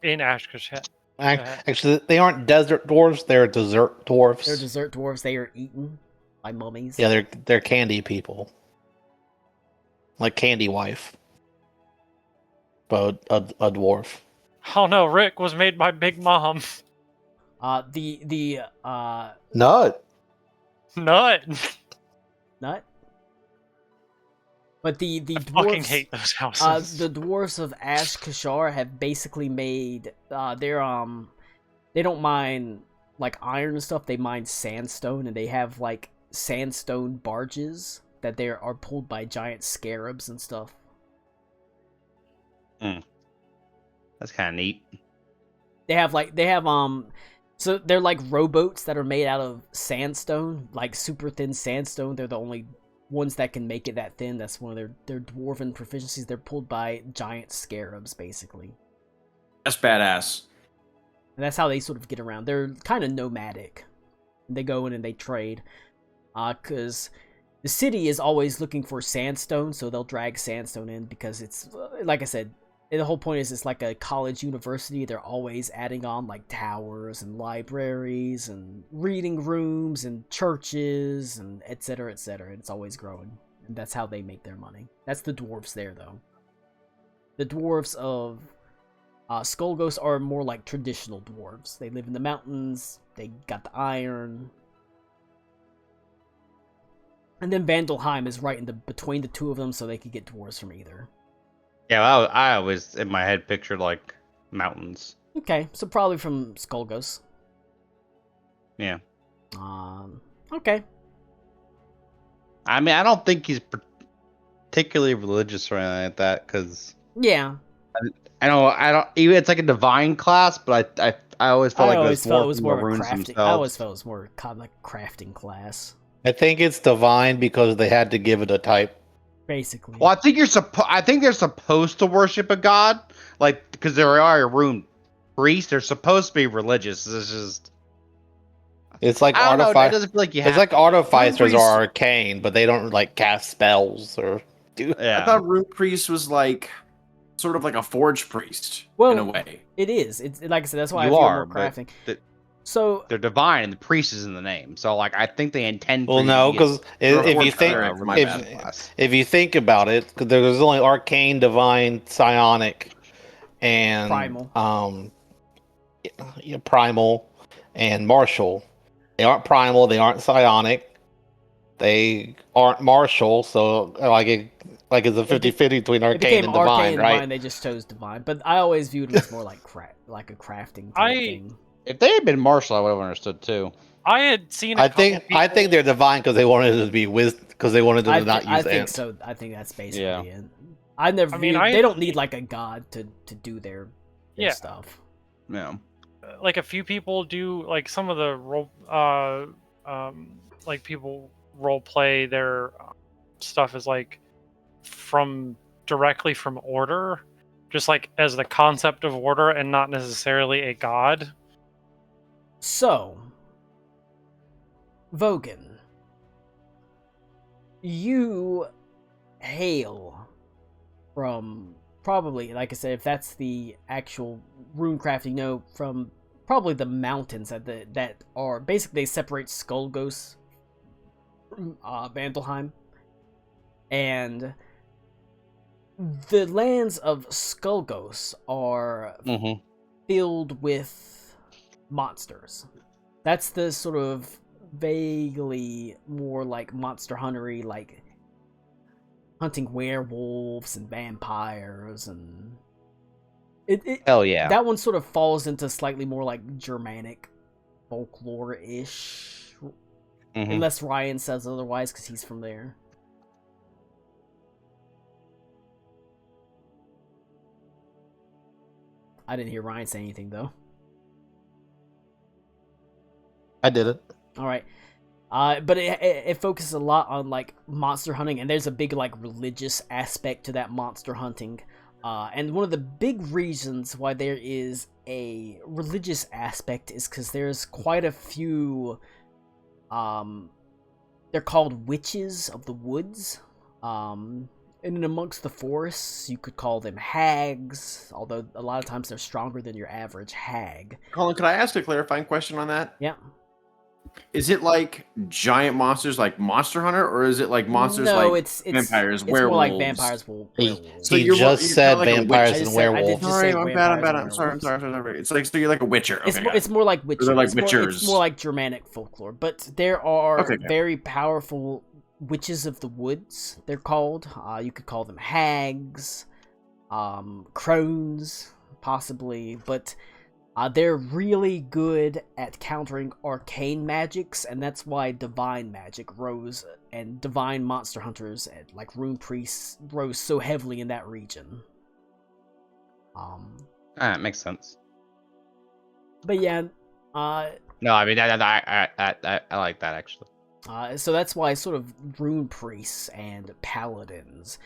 in Ashkashar. Actually, they aren't desert dwarves; they're dessert dwarves. They're dessert dwarves. They are eaten by mummies. Yeah, they're candy people, like Candy Wife, but a dwarf. Oh no, Rick was made by Big Mom. Nut. But the I dwarves, fucking hate those houses. The dwarves of Ashkashar have basically made they don't mine like iron and stuff. They mine sandstone, and they have like sandstone barges that they are pulled by giant scarabs and stuff. That's kind of neat. They have so they're like rowboats that are made out of sandstone, like super thin sandstone. They're the only ones that can make it that thin. That's one of their dwarven proficiencies. They're pulled by giant scarabs, basically. That's badass. And that's how they sort of get around. They're kind of nomadic. They go in and they trade. Because the city is always looking for sandstone, so they'll drag sandstone in because it's, like I said, the whole point is it's like a college university. They're always adding on like towers and libraries and reading rooms and churches and etc. etc. It's always growing. And that's how they make their money. That's the dwarves there, though. The dwarves of Skullghost are more like traditional dwarves. They live in the mountains. They got the iron. And then Vandalheim is right in between the two of them, so they could get dwarves from either. Yeah, I always in my head pictured like mountains. Okay, so probably from Skullghost. Yeah. Okay. I mean, I don't think he's particularly religious or anything like that, because Yeah. I don't. Even it's like a divine class, but I always felt I like always felt it was more the runes crafting. themselves. I always felt it was more kind of like crafting class, I think it's divine because they had to give it a type. basically. Well, I think they're supposed to worship a god, like because they are a rune priest. They're supposed to be religious. It's just It's like I don't know. It artifice. doesn't feel like you It's have. like artificers Rune are arcane, but they don't like cast spells or do. Yeah. I thought Rune Priest was like sort of like a forge priest Well, in a way. It is. It's like I said. That's why You I feel are, more but crafting. so So they're divine, and the priest is in the name. So like I think they intend. Well, for no, you to because Or a if you forge think cleric, my bad. if you think about it, because there's only arcane, divine, psionic, and Primal. primal, and martial. They aren't primal. They aren't psionic. They aren't martial. So like it's a 50-50 between it arcane became and divine, arcane and right? divine. They just chose divine, but I always viewed it as more like like a crafting type thing. If they had been martial, I would have understood too. I had seen. I think they're divine because they wanted it to be because they wanted them to not use I think ant. so. I think that's basically Yeah. it. I never. I mean, they don't need like a god to do their Yeah. stuff. Yeah. like a few people do like some of the role like people role play their stuff is like directly from order, just like as the concept of order and not necessarily a god. So, Vogan, you hail from probably, like I said, if that's the actual rune crafting, no, from probably the mountains that are basically they separate Skullghost from Vandalheim, and the lands of Skullghost are filled with monsters. That's the sort of vaguely more like Monster Hunter-y, like hunting werewolves and vampires, and Hell yeah. that one sort of falls into slightly more like Germanic folklore-ish, unless Ryan says otherwise because he's from there. I didn't hear Ryan say anything though. I did it. All right. But it focuses a lot on like monster hunting, and there's a big like religious aspect to that monster hunting. And one of the big reasons why there is a religious aspect is because there's quite a few. They're called witches of the woods. And in amongst the forests, you could call them hags. Although a lot of times they're stronger than your average hag. Colin, could I ask a clarifying question on that? Yeah. Is it like giant monsters like Monster Hunter, or is it like monsters no, like it's vampires, it's werewolves? more like vampires, werewolves. So He you're just said like a vampires witch. and I werewolves. did just Sorry, say I'm bad. vampires and Sorry. werewolves. It's like so you're like a witcher. Okay, It's more like witches. They're like it's more witchers. like Germanic folklore, but there are Okay. very powerful witches of the woods. They're called. You could call them hags, crones, possibly. But They're really good at countering arcane magics, and that's why divine magic rose, and divine monster hunters, and like rune priests, rose so heavily in that region. It makes sense. But yeah, No, I mean, I like that, actually. so that's why sort of rune priests and paladins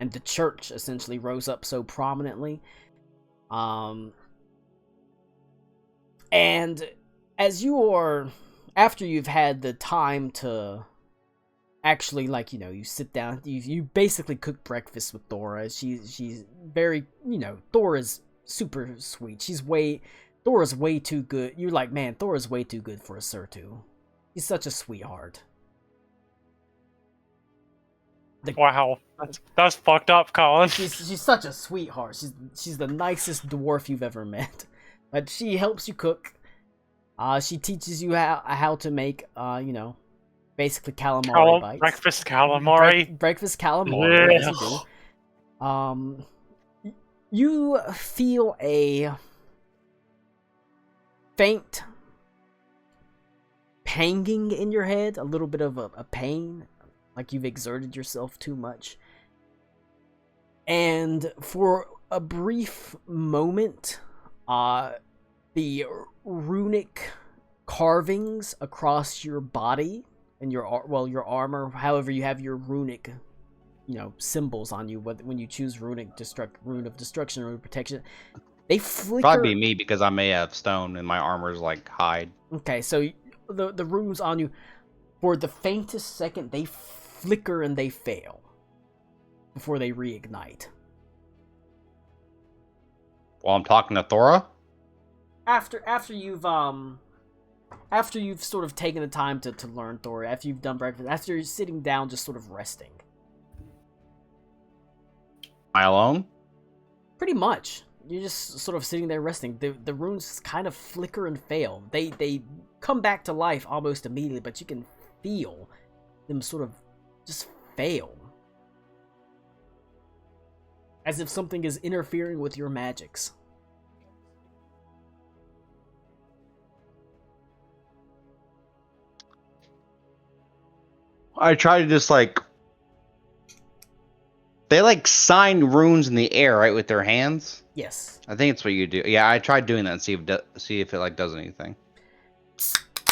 and the church essentially rose up so prominently. And as you are, after you've had the time to actually, like, you sit down, you basically cook breakfast with Thora. She's very, Thora's super sweet. Thora's way too good. You're like, man, Thora's way too good for a Surtu. He's such a sweetheart. Wow, that's fucked up, Colin. She's such a sweetheart. She's the nicest dwarf you've ever met. But she helps you cook. She teaches you how to make, basically calamari bites. Breakfast calamari. Breakfast calamari, Yeah. as you do. You feel a faint panging in your head, a little bit of a pain, like you've exerted yourself too much. And for a brief moment, the runic carvings across your body and your armor, however you have your runic, symbols on you, when you choose rune of destruction, rune of protection, they flicker. Probably be me because I'm made of stone and my armor's like hide. Okay, so the runes on you, for the faintest second, they flicker and they fail before they reignite. While I'm talking to Thora? After you've sort of taken the time to learn Thora, after you've done breakfast, after you're sitting down just sort of resting. Am I alone? Pretty much. You're just sort of sitting there resting. The runes kind of flicker and fail. They come back to life almost immediately, but you can feel them sort of just fail. As if something is interfering with your magics. I try to just they sign runes in the air, right, with their hands. Yes. I think it's what you do. Yeah, I tried doing that and see if it does anything.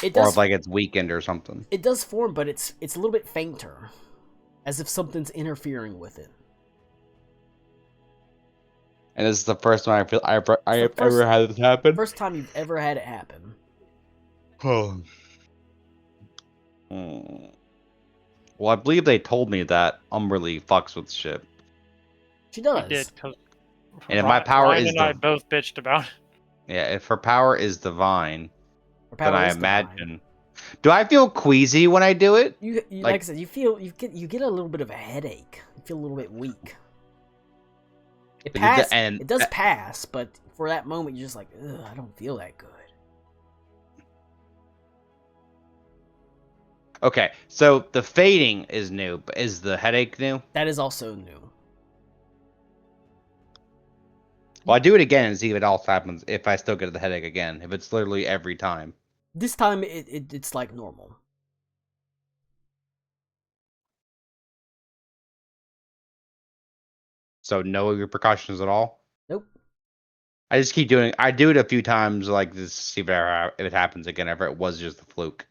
It does. Or if it's weakened or something. It does form, but it's a little bit fainter, as if something's interfering with it. And this is the first time I've ever had this happen. First time you've ever had it happen. Oh. Well, I believe they told me that Umberly fucks with shit. She does. He did, 'cause And if my power Ryan is and I both bitched about it. Yeah, if her power is divine, Her power then I is imagine. divine. Do I feel queasy when I do it? You like I said, you get a little bit of a headache. You feel a little bit weak. It does pass, but for that moment you're just like, ugh, I don't feel that good. Okay, so the fading is new, but is the headache new? That is also new. Well, I do it again and see if it also happens, if I still get the headache again, if it's literally every time. This time it's like normal. So no repercussions at all? Nope. I just keep doing it. I do it a few times like this to see if it happens again, if it was just a fluke.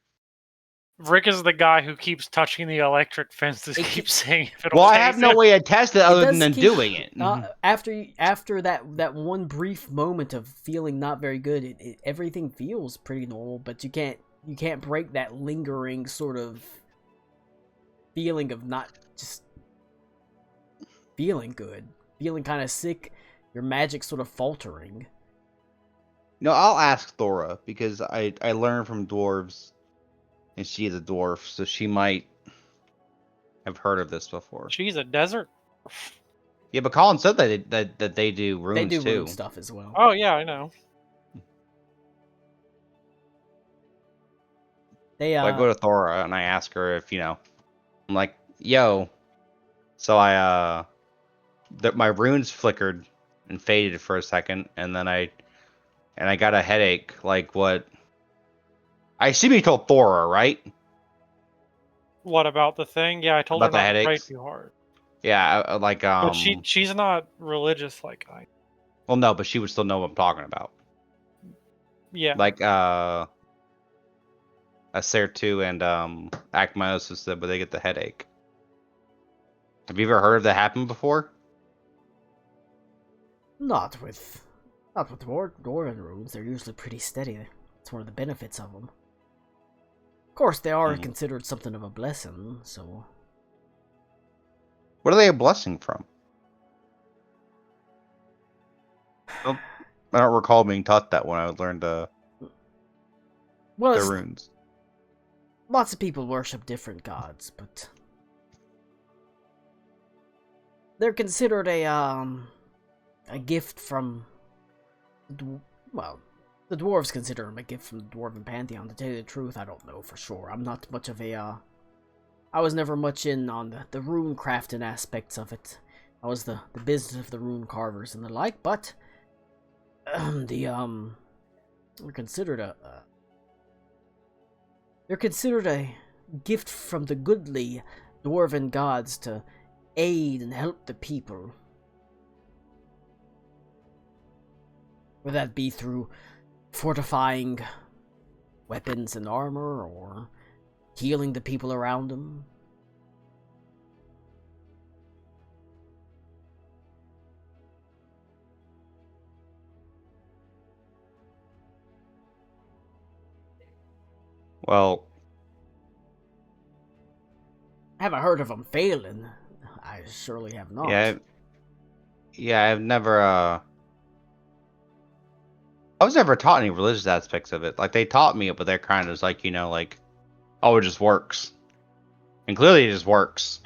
Rick is the guy who keeps touching the electric fence to keep saying if it'll Well, I phase have no him. way to test it other than doing it. After that one brief moment of feeling not very good, everything feels pretty normal, but you can't break that lingering sort of feeling of not just feeling good, feeling kind of sick, your magic sort of faltering. No, I'll ask Thora because I learned from dwarves, and she is a dwarf, so she might have heard of this before. She's a desert. Yeah, but Colin said that they do runes They do too. rune stuff as well. Oh yeah, I know. They So I go to Thora and I ask her if I'm like, yo, so that my runes flickered and faded for a second, and then I and I got a headache. Like what? I assume you told Thora, right? What about the thing? Yeah, I told her About the not to pray headaches. too hard. Yeah, like But she's not religious like I. Well, no, but she would still know what I'm talking about. Yeah. Like Acertu and Acmyosis said, but they get the headache. Have you ever heard of that happen before? Not with dwarven runes. They're usually pretty steady. It's one of the benefits of them. Of course, they are considered something of a blessing, so... What are they a blessing from? I don't recall being taught that when I learned the runes. Lots of people worship different gods, but... they're considered a gift from... well, the dwarves consider them a gift from the Dwarven Pantheon. To tell you the truth, I don't know for sure. I'm not much of a, I was never much in on the rune crafting aspects of it. I was the business of the rune carvers and the like, but... they're considered they're considered a gift from the goodly Dwarven gods to aid and help the people. Whether that be through fortifying weapons and armor, or healing the people around them. Well, I haven't heard of them failing. I surely have not. yeah, I've never I was never taught any religious aspects of it. Like they taught me it, but they're kind of like, like, oh, it just works. And clearly it just works.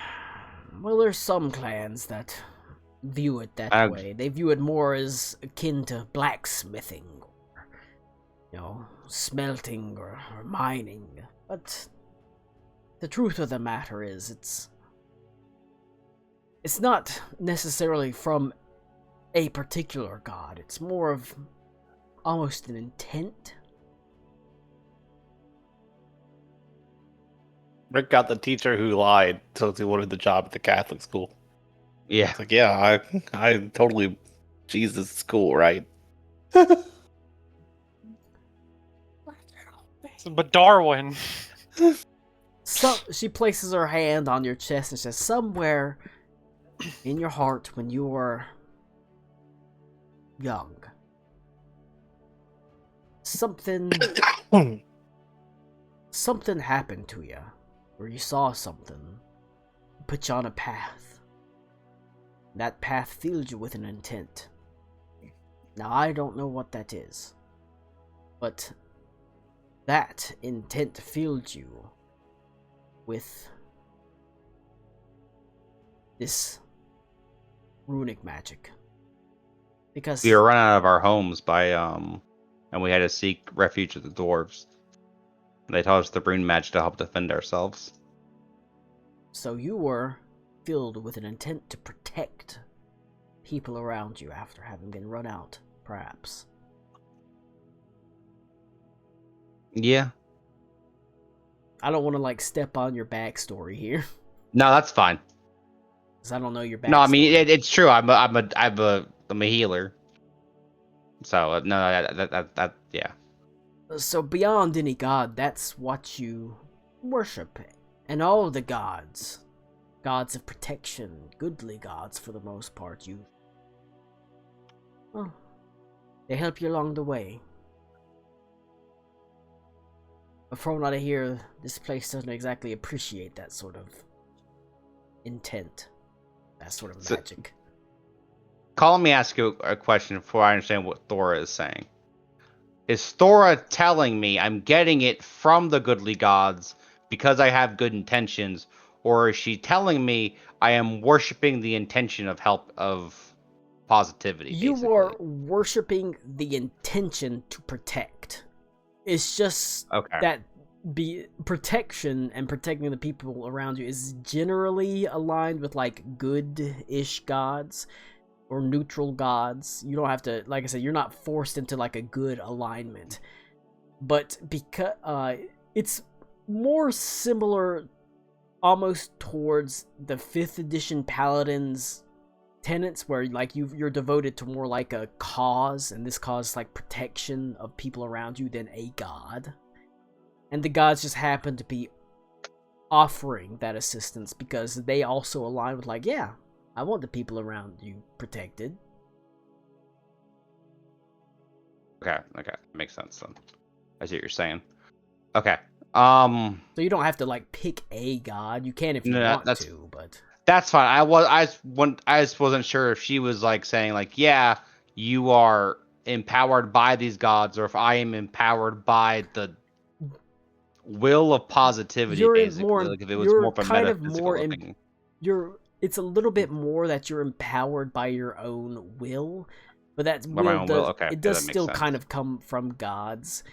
Well, there's some clans that view it that way. They view it more as akin to blacksmithing, or, smelting or mining. But the truth of the matter is, it's not necessarily from a particular god. It's more of almost an intent. Rick got the teacher who lied till he wanted the job at the Catholic school. Yeah. It's like, yeah, I totally Jesus school, right? But Darwin. So she places her hand on your chest and says, somewhere in your heart when you were young, something happened to you, or you saw something, put you on a path. That path filled you with an intent. Now, I don't know what that is, but that intent filled you with this runic magic. Because we were run out of our homes by and we had to seek refuge with the dwarves. They taught us the rune magic to help defend ourselves. So you were filled with an intent to protect people around you after having been run out, perhaps. Yeah. I don't want to step on your backstory here. No, that's fine. Because I don't know your backstory. No, I mean it's true. I'm a healer. So that yeah. So beyond any god, that's what you worship, and all the gods of protection, goodly gods for the most part, they help you along the way. But from what I hear, this place doesn't exactly appreciate that sort of intent, that sort of magic. Let me ask you a question before I understand what Thora is saying. Is Thora telling me I'm getting it from the goodly gods because I have good intentions, or is she telling me I am worshiping the intention of help, of positivity? You basically? are worshiping the intention to protect. It's just that protection and protecting the people around you is generally aligned with good-ish gods. or neutral gods. You don't have to, like I said, you're not forced into like a good alignment. But because it's more similar almost towards the 5th edition Paladins tenets, where like you're devoted to more like a cause, and this cause is like protection of people around you than a god. And the gods just happen to be offering that assistance because they also align with like, yeah, I want the people around you protected. Okay, makes sense then. I see what you're saying. Okay. So you don't have to like pick a god. You can if you want to, but that's fine. I just wasn't sure if she was like saying like, yeah, you are empowered by these gods, or if I am empowered by the will of positivity, basically. Like if it was more of a metaphysical thing. It's a little bit more that you're empowered by your own will, but that will does still kind of come from gods.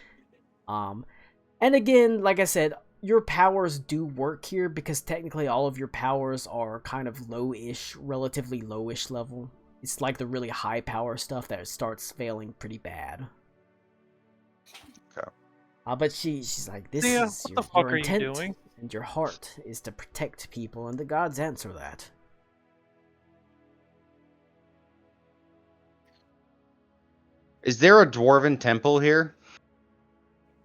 And again, like I said, your powers do work here because technically all of your powers are kind of relatively lowish level. It's like the really high power stuff that starts failing pretty bad. Okay. But she's like, this is your intent, you doing? And your heart is to protect people, and the gods answer that. Is there a dwarven temple here?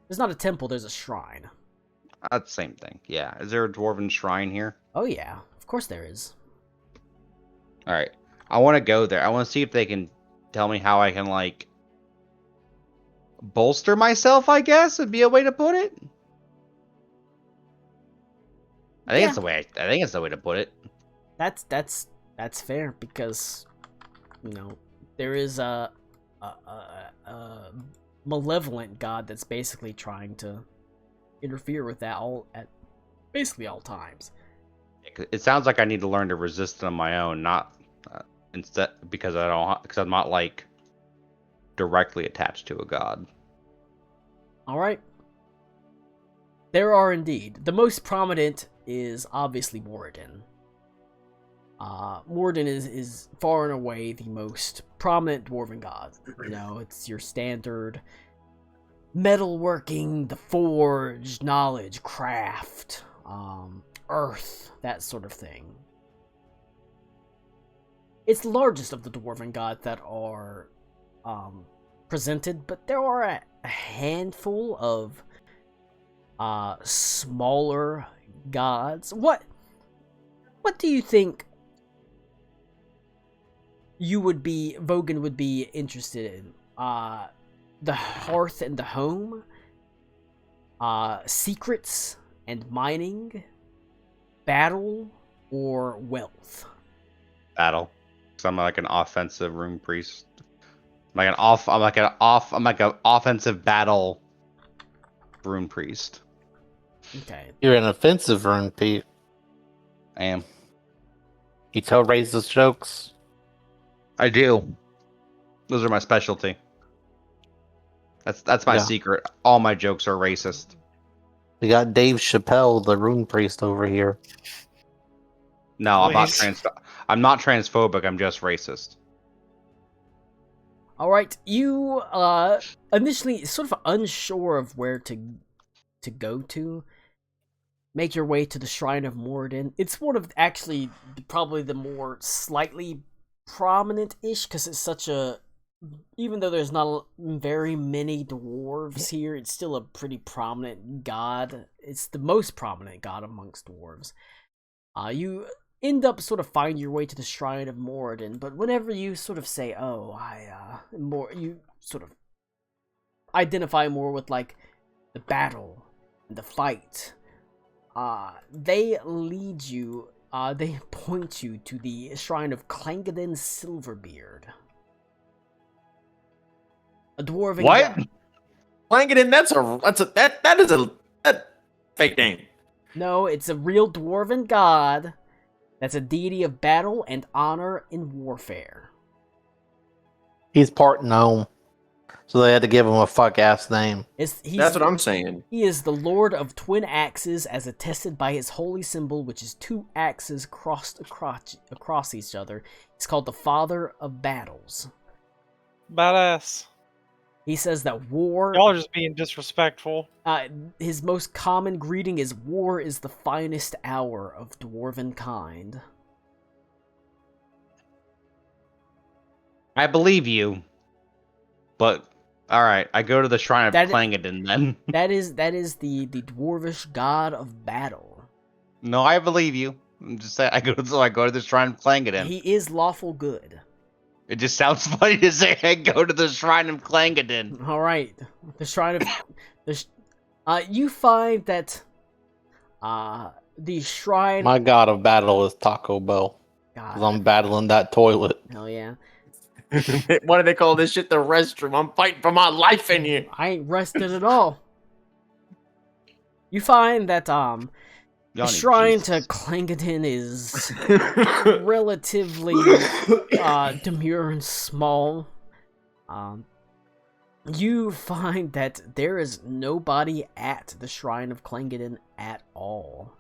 There's not a temple, there's a shrine. That's the same thing. Yeah. Is there a dwarven shrine here? Oh yeah, of course there is. Alright. I want to go there. I want to see if they can tell me how I can, like, bolster myself, I guess, would be a way to put it. I think it's the way to put it. That's fair, because, you know, there is a malevolent god that's basically trying to interfere with that at basically all times. It sounds like I need to learn to resist it on my own, not instead because I'm not like directly attached to a god. All right. There are indeed. The most prominent is obviously Moradin. Moradin is far and away the most prominent dwarven god. You know, it's your standard metalworking, the forge, knowledge, craft, earth, that sort of thing. It's the largest of the dwarven gods that are presented, but there are a handful of smaller gods. What do you think Vogan would be interested in? The hearth and the home, secrets and mining, battle, or wealth? Battle. So I'm like an offensive rune priest. I'm like an offensive battle rune priest. Okay. You're an offensive rune, Pete. I am. You tell racist jokes? I do. Those are my specialty. That's my secret. All my jokes are racist. We got Dave Chappelle, the rune priest, over here. No, I'm not transphobic. I'm just racist. All right, you initially sort of unsure of where to go to. Make your way to the Shrine of Moradin. It's one of actually probably the more slightly prominent-ish, because it's such a... Even though there's not very many dwarves here, it's still a pretty prominent god. It's the most prominent god amongst dwarves. You end up sort of finding your way to the Shrine of Moradin, but whenever you sort of say, oh, you sort of identify more with, like, the battle and the fight, they lead you, they point you to the Shrine of Clangadin Silverbeard. A dwarven god. Clangadin, that is a fake name. No, it's a real dwarven god that's a deity of battle and honor in warfare. He's part gnome. So they had to give him a fuck ass name. He's That's what I'm saying. He is the lord of twin axes, as attested by his holy symbol, which is two axes crossed across each other. He's called the Father of Battles. Badass. He says that war... Y'all are just being disrespectful. His most common greeting is, "War is the finest hour of dwarven kind." I believe you. But, alright, I go to the Shrine of Clangadin then. That is the dwarvish god of battle. No, I believe you. I'm just saying, I go to the Shrine of Clangadin. He is lawful good. It just sounds funny to say I go to the Shrine of Clangadin. Alright. The Shrine of... you find that... the Shrine... My god of battle is Taco Bell. Because I'm battling that toilet. Hell yeah. What do they call this shit? The restroom. I'm fighting for my life in here. I ain't rested at all. You find that, the Shrine to Clangadin is relatively demure and small. You find that there is nobody at the Shrine of Clangadin at all.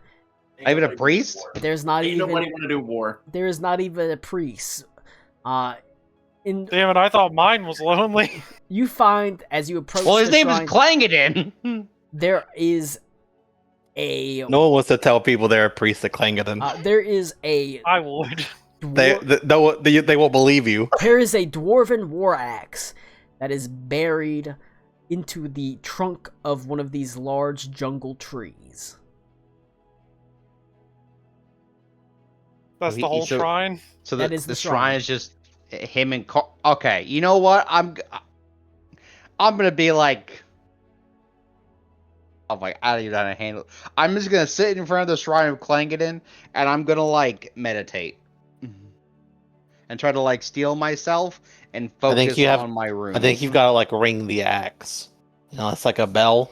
Not even a priest? There's not even nobody want to do war. There is not even a priest. Damn it! I thought mine was lonely. You find as you approach. Well, his the name shrine, is Clangadin. There is a. No one wants to tell people they're a priest of Clangadin. There is a. I would. They won't believe you. There is a dwarven war axe that is buried into the trunk of one of these large jungle trees. That's the whole shrine. So that is the shrine is just him and okay. You know what? I'm gonna be like, oh my, I don't even know how to handle it. I'm just gonna sit in front of the Shrine of Clangadin and I'm gonna like meditate and try to like steel myself and focus on my room. I think you've got to like ring the axe. You know, it's like a bell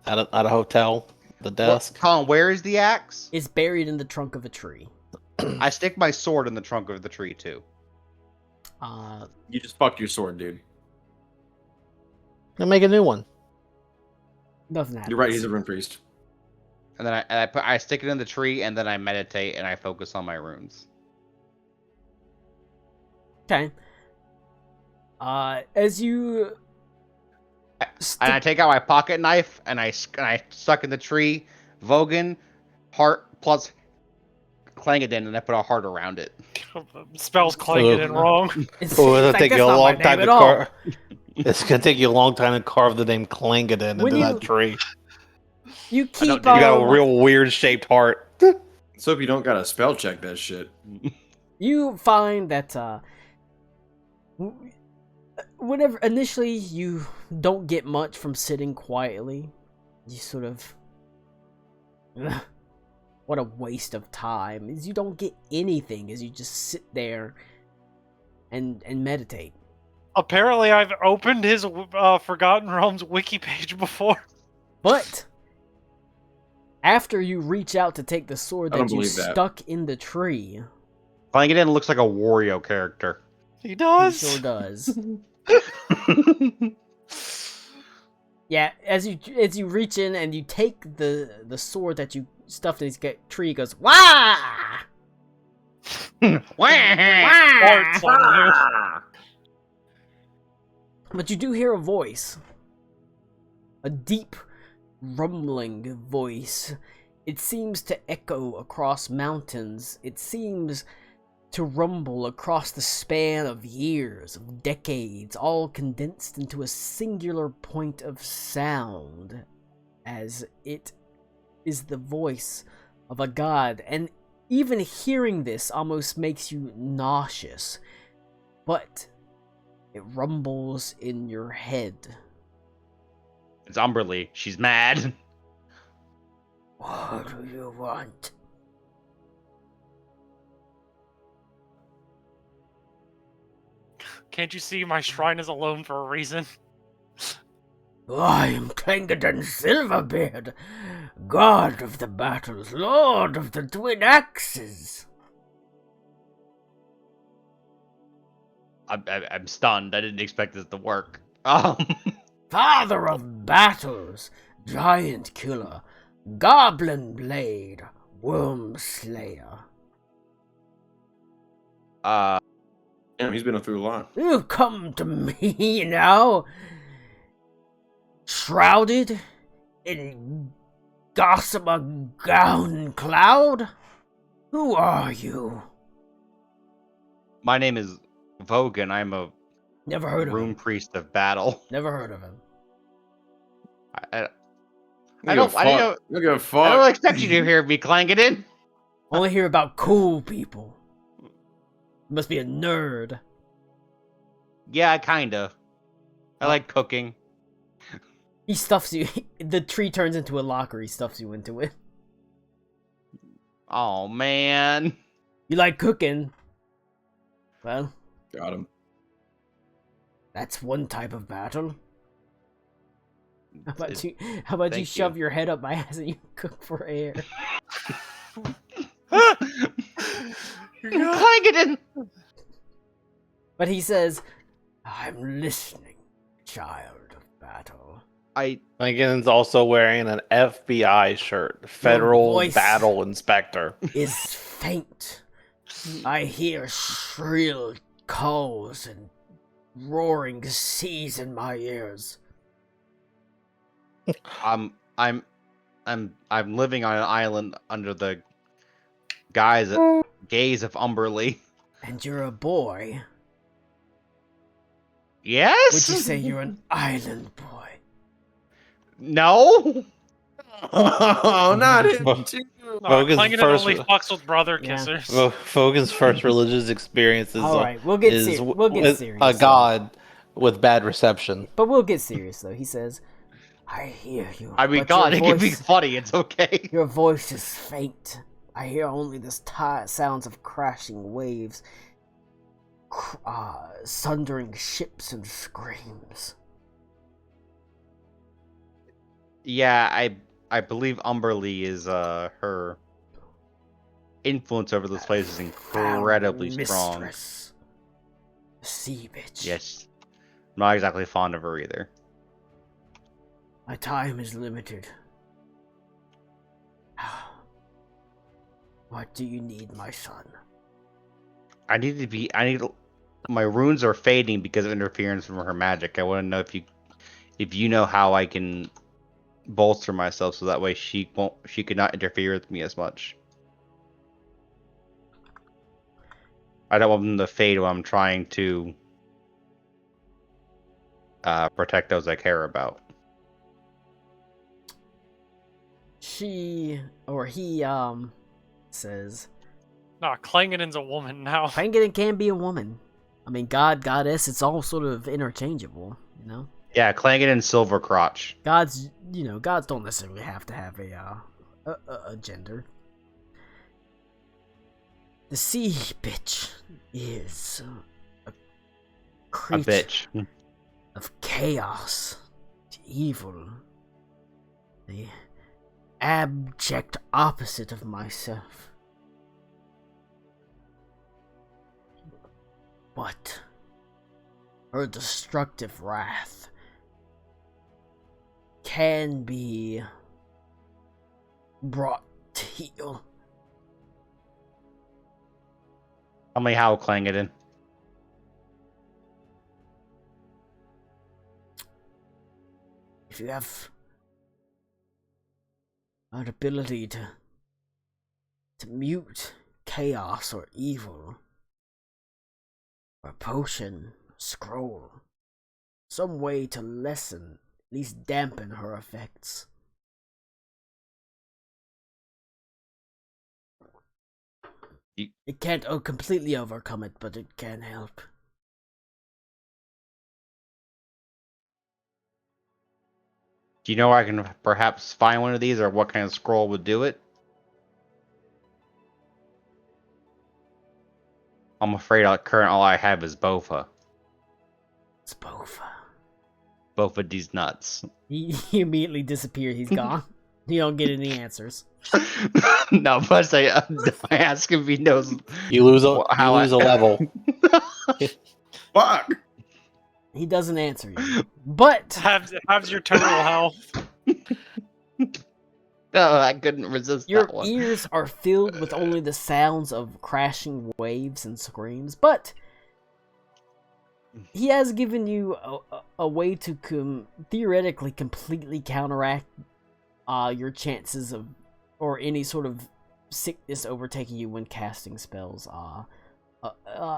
at a hotel. The desk. Colin, where is the axe? It's buried in the trunk of a tree. I stick my sword in the trunk of the tree too. You just fucked your sword, dude. Then make a new one. Nothing happens. You're right. He's a rune priest. And then I stick it in the tree, and then I meditate and I focus on my runes. Okay. As you. And I take out my pocket knife and I stuck in the tree, Vogan, heart plus Clangadin, and I put a heart around it. Spells Clangadin wrong. It's gonna like, take that's you a not my long name time at to all. carve. It's gonna take you a long time to carve the name Clangadin into that tree. You keep You got a real weird shaped heart. So if you don't gotta spell check that shit. You find that whenever initially you don't get much from sitting quietly. You sort of what a waste of time. Is you don't get anything as you just sit there and meditate. Apparently, I've opened his Forgotten Realms wiki page before. But after you reach out to take the sword that you stuck in the tree, Clangadin looks like a Wario character. He does. He sure does. Yeah, as you reach in and you take the sword that you stuffed in his tree, it goes wah! Wah! But you do hear a voice. A deep, rumbling voice. It seems to echo across mountains. It seems to rumble across the span of years, of decades, all condensed into a singular point of sound, as it is the voice of a god. And even hearing this almost makes you nauseous. But it rumbles in your head. It's Umberly. She's mad. What do you want? Can't you see my shrine is alone for a reason? I am Clangadin Silverbeard, god of the battles, lord of the twin axes. I'm stunned. I didn't expect this to work. Um, Father of battles, giant killer, goblin blade, worm slayer. Damn, he's been through a lot. You come to me now, shrouded in gossamer gown and cloud? Who are you? my name is Vogan. I'm a Never heard of rune him. priest of battle. Never heard of him. I don't expect you to hear me clanking in. Only hear about cool people. You must be a nerd. Yeah, kinda. I like cooking. He stuffs you. The tree turns into a locker. He stuffs you into it. Oh man. You like cooking? Well, Got him. that's one type of battle. How about It- you? How about you thank shove you. your head up my ass and you cook for air? Clanking in. But he says, "I'm listening, child of battle." Lincoln's also wearing an FBI shirt, Federal voice- Battle Inspector. Is faint. I hear shrill calls and roaring seas in my ears. I'm living on an island under the gaze of Umberly. And you're a boy. Yes? Would you say you're an island boy? No? Oh, not him too. Vogan's Clangeddon first- only fucks with brother Yeah. kissers. Vogan's first religious experience is, All right, we'll get is we'll get with serious. a god with bad reception. But we'll get serious though. He says, "I hear you." I mean, but God, your it can be voice- funny. It's okay. Your voice is faint. I hear only the sounds of crashing waves, sundering ships and screams. Yeah, I believe Umberly is her influence over this place is incredibly strong. Mistress. Sea bitch. Yes. I'm not exactly fond of her either. My time is limited. What do you need, my son? My runes are fading because of interference from her magic. I want to know if you know how I can bolster myself so that way she could not interfere with me as much. I don't want them to fade while I'm trying to protect those I care about. He says, Nah, Clangeddon's a woman now. Clangeddon can be a woman. I mean, god, goddess, it's all sort of interchangeable, you know? Yeah, Clangeddon and Silver Crotch. Gods don't necessarily have to have a gender. The sea bitch is a A creature bitch. of chaos, evil, the abject opposite of myself. But her destructive wrath can be brought to heel. Tell me how, Clangeddon. If you have an ability to mute chaos or evil, or a potion, scroll, some way to lessen, at least dampen her effects. It can't completely overcome it, but it can help. Do you know where I can perhaps find one of these, or what kind of scroll would do it? I'm afraid all I have is Bofa. It's Bofa. Bofa these nuts. He immediately disappeared. He's gone. You don't get any answers. No, but I ask if he knows. You lose a How level. Fuck. He doesn't answer you. But How's your total health? Oh, I couldn't resist your that one. ears are filled with only the sounds of crashing waves and screams. But he has given you a way to theoretically completely counteract your chances of, or any sort of sickness overtaking you when casting spells.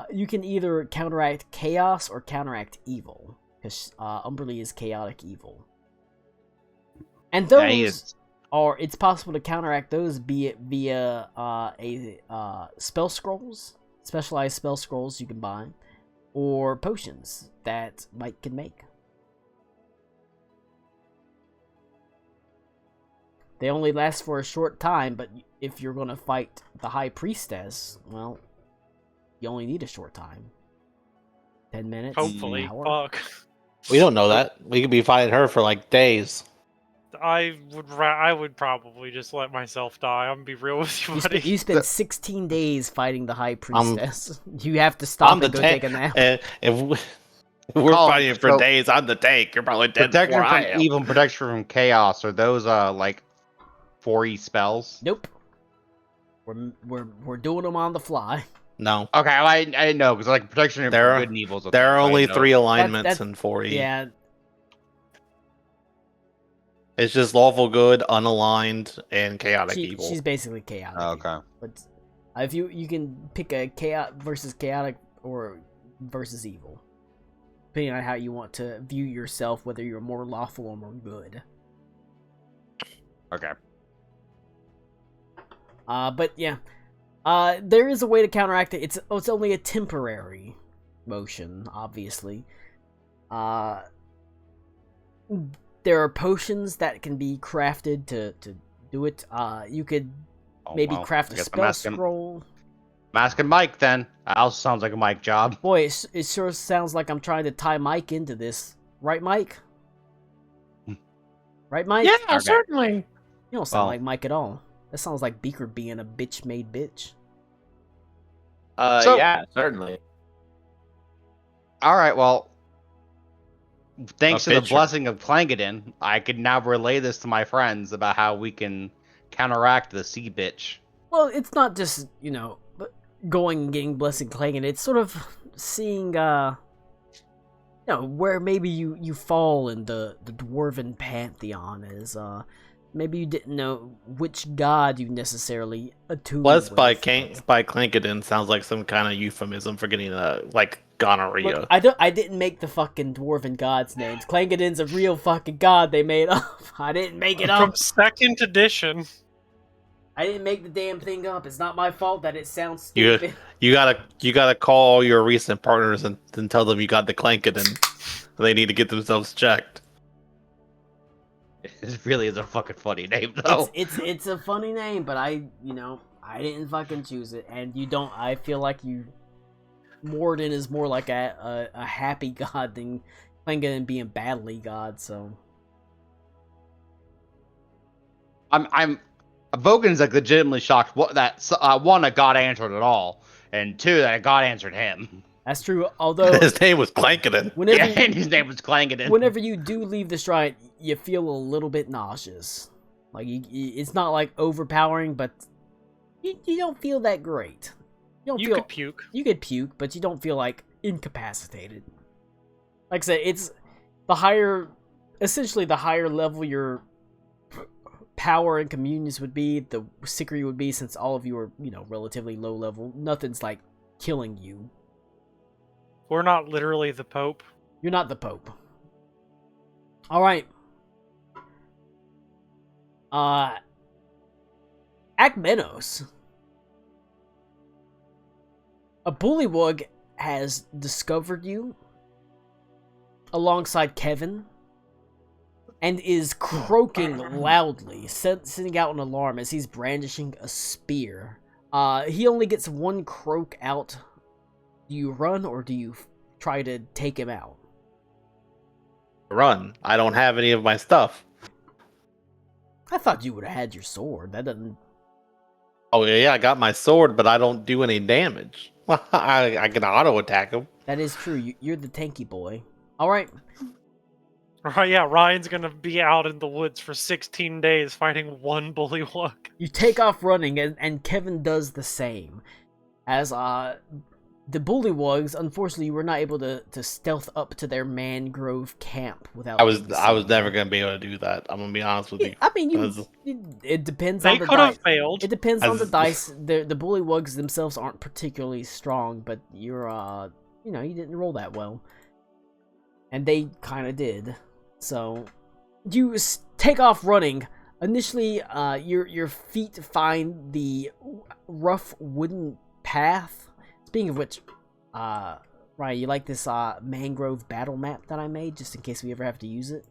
You can either counteract chaos or counteract evil, because Umberly is chaotic evil. And those are, it's possible to counteract those, be it via spell scrolls, specialized spell scrolls you can buy, or potions that Mike can make. They only last for a short time, but if you're going to fight the High Priestess, well, you only need a short time. 10 minutes? Hopefully. An hour? Fuck. We don't know that. We could be fighting her for like days. I would probably just let myself die. I'm gonna be real with you, buddy. You spent 16 days fighting the High Priestess. You have to stop and go take a nap. If we're fighting for days, I'm the tank. You're probably dead Protection before I from am. evil, protection from chaos. Are those like 4E spells? Nope. We're doing them on the fly. No. Okay, well, I didn't know because like protection from good and evil. There are only 3 alignments That's- in 4E. Yeah, It's just lawful good, unaligned, and chaotic evil. she's basically chaotic. Okay. But if you can pick a chaotic or versus evil, depending on how you want to view yourself, whether you're more lawful or more good. Okay. But yeah, there is a way to counteract it. It's only a temporary motion, obviously. There are potions that can be crafted to do it. You could maybe craft a spell scroll. I'm asking Mike then. That also sounds like a Mike job. Boy, it sure sounds like I'm trying to tie Mike into this. Right, Mike? Right, Mike? Yeah, Okay. certainly. You don't sound like Mike at all. That sounds like Beaker being a bitch-made bitch. Yeah, certainly. All right, well, thanks A to the pitcher. blessing of Clangadin, I can now relay this to my friends about how we can counteract the sea bitch. Well, it's not just, going and getting Blessed Clangan. It's sort of seeing, where maybe you fall in the dwarven pantheon is, maybe you didn't know which god you necessarily attuned Blessed with. by Clankadin sounds like some kind of euphemism for getting gonorrhea. Look, I didn't make the fucking dwarven gods' names. Clangadin's a real fucking god they made up. I didn't make it up. From 2nd edition. I didn't make the damn thing up. It's not my fault that it sounds stupid. You gotta call your recent partners and tell them you got the Clankadin. They need to get themselves checked. It really is a fucking funny name, though. It's a funny name, but I didn't fucking choose it, and you don't. I feel like Morden is more like a happy god than Clangadin being badly god. So I'm Vogan's like legitimately shocked that one, a god answered at all, and 2, that a god answered him. that's true. Although His name was Clankadin. And his name was Clangadin. Whenever you do leave the shrine, you feel a little bit nauseous. Like it's not like overpowering, but you don't feel that great. You could puke. You could puke, but you don't feel like incapacitated. Like I said, it's essentially the higher level your power and communions would be, the sicker you would be, since all of you are, relatively low level. Nothing's like killing you. We're not literally the Pope. You're not the Pope. Alright. Akmenos. A bullywug has discovered you alongside Kevin and is croaking loudly, sending out an alarm as he's brandishing a spear. He only gets one croak out. Do you run or do you try to take him out? Run. I don't have any of my stuff. I thought you would have had your sword. That doesn't... Oh yeah, I got my sword, but I don't do any damage. I can auto attack him. That is true. You're the tanky boy. All right. Right, yeah, Ryan's gonna be out in the woods for 16 days fighting one bullywug. You take off running, and Kevin does the same. As the bullywugs, unfortunately, you were not able to stealth up to their mangrove camp without. I was seeing never them. gonna be able to do that. I'm gonna be honest with you. I mean, it depends They on the could have dice. failed. It depends on the As- dice. The bullywugs themselves aren't particularly strong, but you're you didn't roll that well, and they kind of did. So you take off running. Initially, your feet find the rough wooden path. Speaking of which, Ryan, you like this mangrove battle map that I made, just in case we ever have to use it?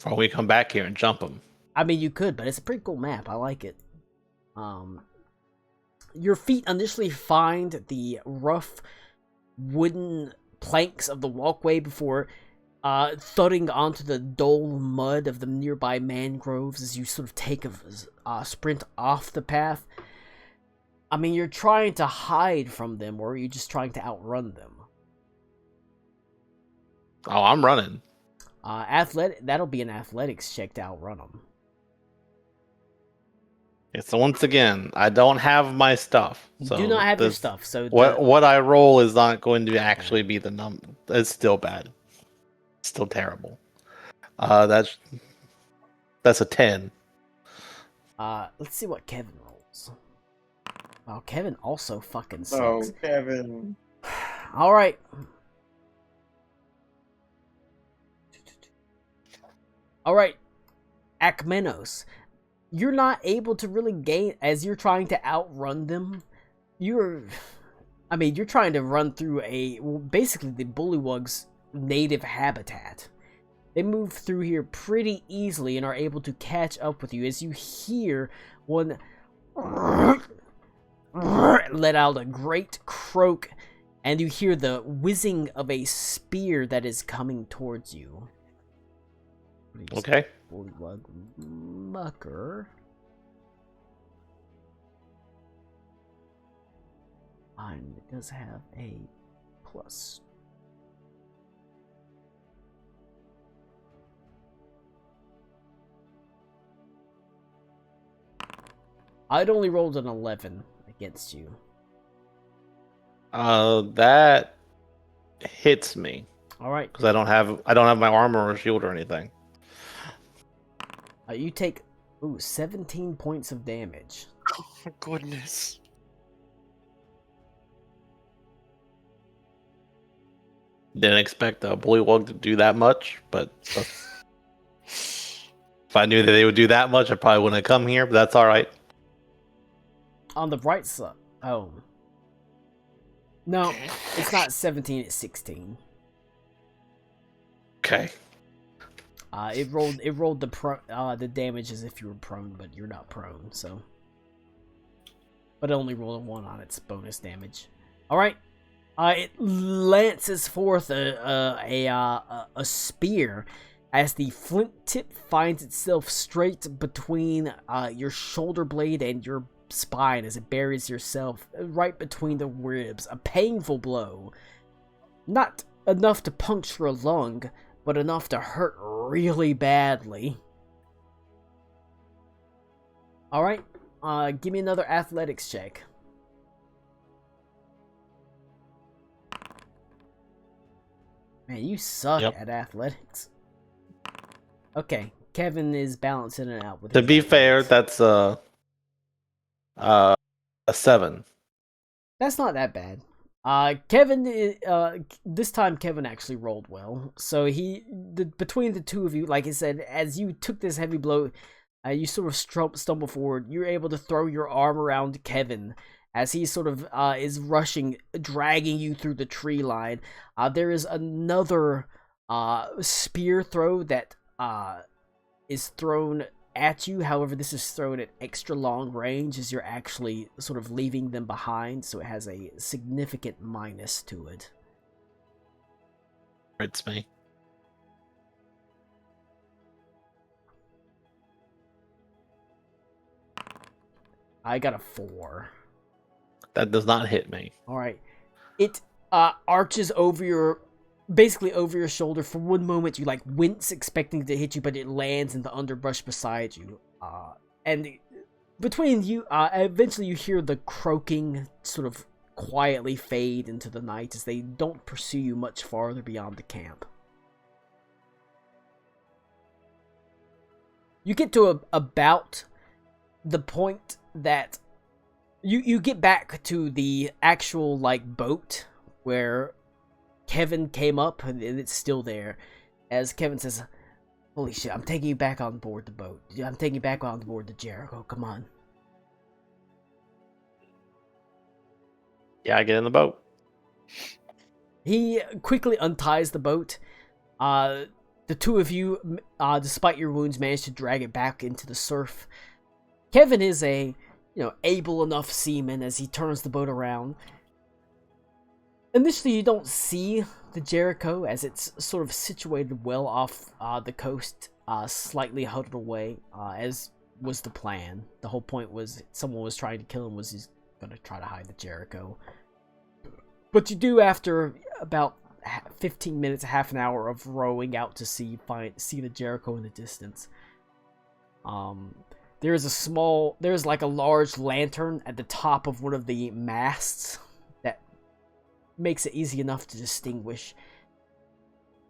Or we come back here and jump them. I mean, you could, but it's a pretty cool map. I like it. Your feet initially find the rough wooden planks of the walkway before thudding onto the dull mud of the nearby mangroves as you sort of take a sprint off the path. I mean, you're trying to hide from them, or are you just trying to outrun them? Oh, I'm running. That'll be an athletics check to outrun them. So once again, I don't have my stuff. You So do not have your stuff, so what I roll is not going to actually be the number. It's still bad. It's still terrible. That's a 10. Let's see what Kevin rolls. Oh, Kevin also fucking Oh, sucks. Kevin. All right. All right, Akmenos. You're not able to really gain as you're trying to outrun them. You're trying to run through basically the bullywug's native habitat. They move through here pretty easily and are able to catch up with you as you hear one let out a great croak, and you hear the whizzing of a spear that is coming towards you. Okay. Bullywug mucker. And it does have a plus. I'd only rolled an 11 against you. That hits me All right. because I don't have my armor or shield or anything. You take 17 points of damage. Oh, goodness. Didn't expect a bullywug to do that much, but if I knew that they would do that much, I probably wouldn't have come here. But that's all right. On the bright side, no, it's not 17. It's 16. Okay. It rolled the damage as if you were prone, but you're not prone, so. But it only rolled a 1 on its bonus damage. All right. It lances forth a spear as the flint tip finds itself straight between your shoulder blade and your spine as it buries yourself right between the ribs. A painful blow. Not enough to puncture a lung, but enough to hurt really badly. Alright, give me another athletics check. Man, you suck at athletics. Okay, Kevin is balancing it out with. To be fair, that's a 7. That's not that bad. Kevin, this time Kevin actually rolled well. So between the two of you, like I said, as you took this heavy blow, you sort of stumble forward. You're able to throw your arm around Kevin as he sort of is rushing, dragging you through the tree line. There is another spear throw that is thrown at you. However, this is thrown at extra long range as you're actually sort of leaving them behind, so it has a significant minus to it. Hurts me. I got a 4. That does not hit me. All right. It arches over your basically over your shoulder. For one moment, you like wince, expecting it to hit you, but it lands in the underbrush beside you. And between you, eventually you hear the croaking sort of quietly fade into the night as they don't pursue you much farther beyond the camp. You get to about the point that you get back to the actual like boat where Kevin came up, and it's still there. As Kevin says, "Holy shit, I'm taking you back on board the boat. I'm taking you back on board the Jericho. Come on." Yeah, I get in the boat. He quickly unties the boat. The two of you, despite your wounds, manage to drag it back into the surf. Kevin is a, able enough seaman as he turns the boat around. Initially, you don't see the Jericho as it's sort of situated well off the coast, slightly huddled away, as was the plan. The whole point was someone was trying to kill him, was he's going to try to hide the Jericho. But you do, after about 15 minutes, half an hour of rowing out to sea, see the Jericho in the distance. There's like a large lantern at the top of one of the masts that makes it easy enough to distinguish.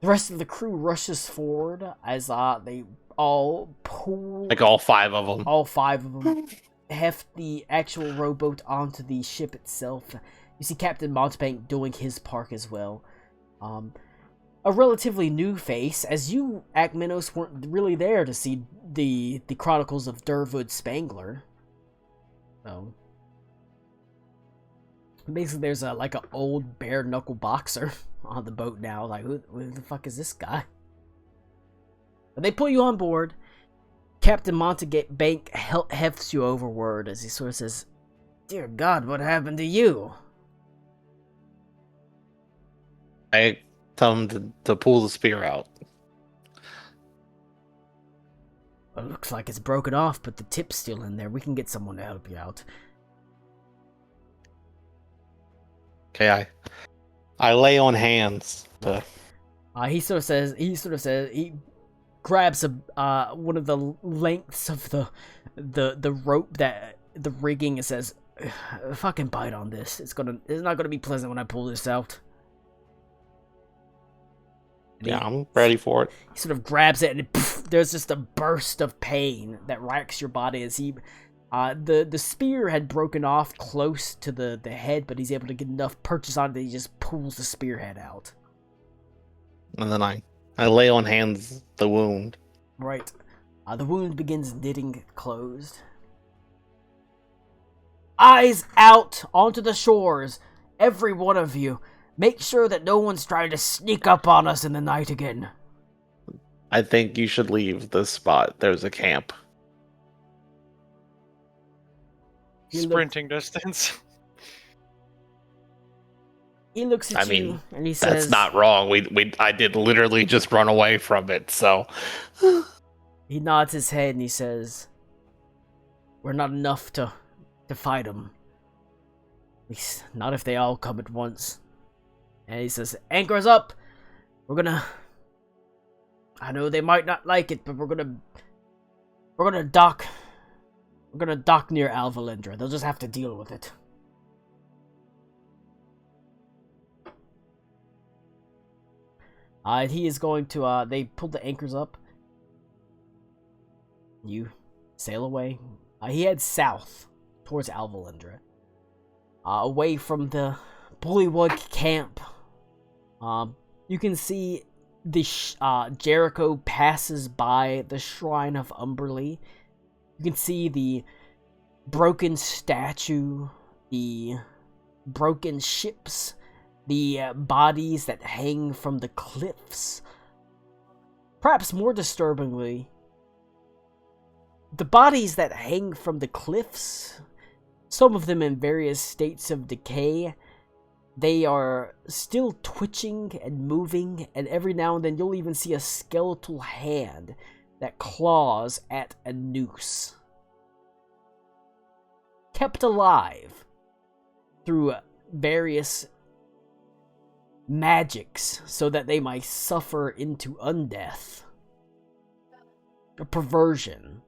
The rest of the crew rushes forward as they all pull, Like all five of them. all five of them heft the actual rowboat onto the ship itself. You see Captain Mountebank doing his part as well. A relatively new face, as you, Akmenos, weren't really there to see the Chronicles of Durwood Spangler. So basically, there's like an old bare knuckle boxer on the boat now. Like, who the fuck is this guy? But they pull you on board. Captain Mountebank hefts you over word as he sort of says, "Dear God, what happened to you?" I tell him to pull the spear out. Well, it looks like it's broken off, but the tip's still in there. We can get someone to help you out. Okay, I lay on hands. He grabs one of the lengths of the rope, that the rigging, and says, "Fucking bite on this. It's not gonna be pleasant when I pull this out." Yeah, I'm ready for it. He sort of grabs it, and there's just a burst of pain that racks your body as he... the spear had broken off close to the head, but he's able to get enough purchase on it that he just pulls the spearhead out. And then I lay on hands the wound. Right. The wound begins knitting closed. Eyes out onto the shores, every one of you. Make sure that no one's trying to sneak up on us in the night again. I think you should leave this spot. There's a camp. Sprinting distance. He looks at you and he says, "That's not wrong. I did literally just run away from it, so..." He nods his head and he says, "We're not enough to fight them. At least, not if they all come at once." And he says, "Anchor's up. We're gonna... I know they might not like it, but we're gonna dock. We're gonna dock near Alvalendra. They'll just have to deal with it." He is going to, they pulled the anchors up. You sail away. He heads south towards Alvalendra. Away from the Bullywug camp. You can see the Jericho passes by the Shrine of Umberlee. You can see the broken statue, the broken ships, the bodies that hang from the cliffs. Perhaps more disturbingly, the bodies that hang from the cliffs, some of them in various states of decay, they are still twitching and moving, and every now and then you'll even see a skeletal hand that claws at a noose. Kept alive through various magics so that they might suffer into undeath. A perversion,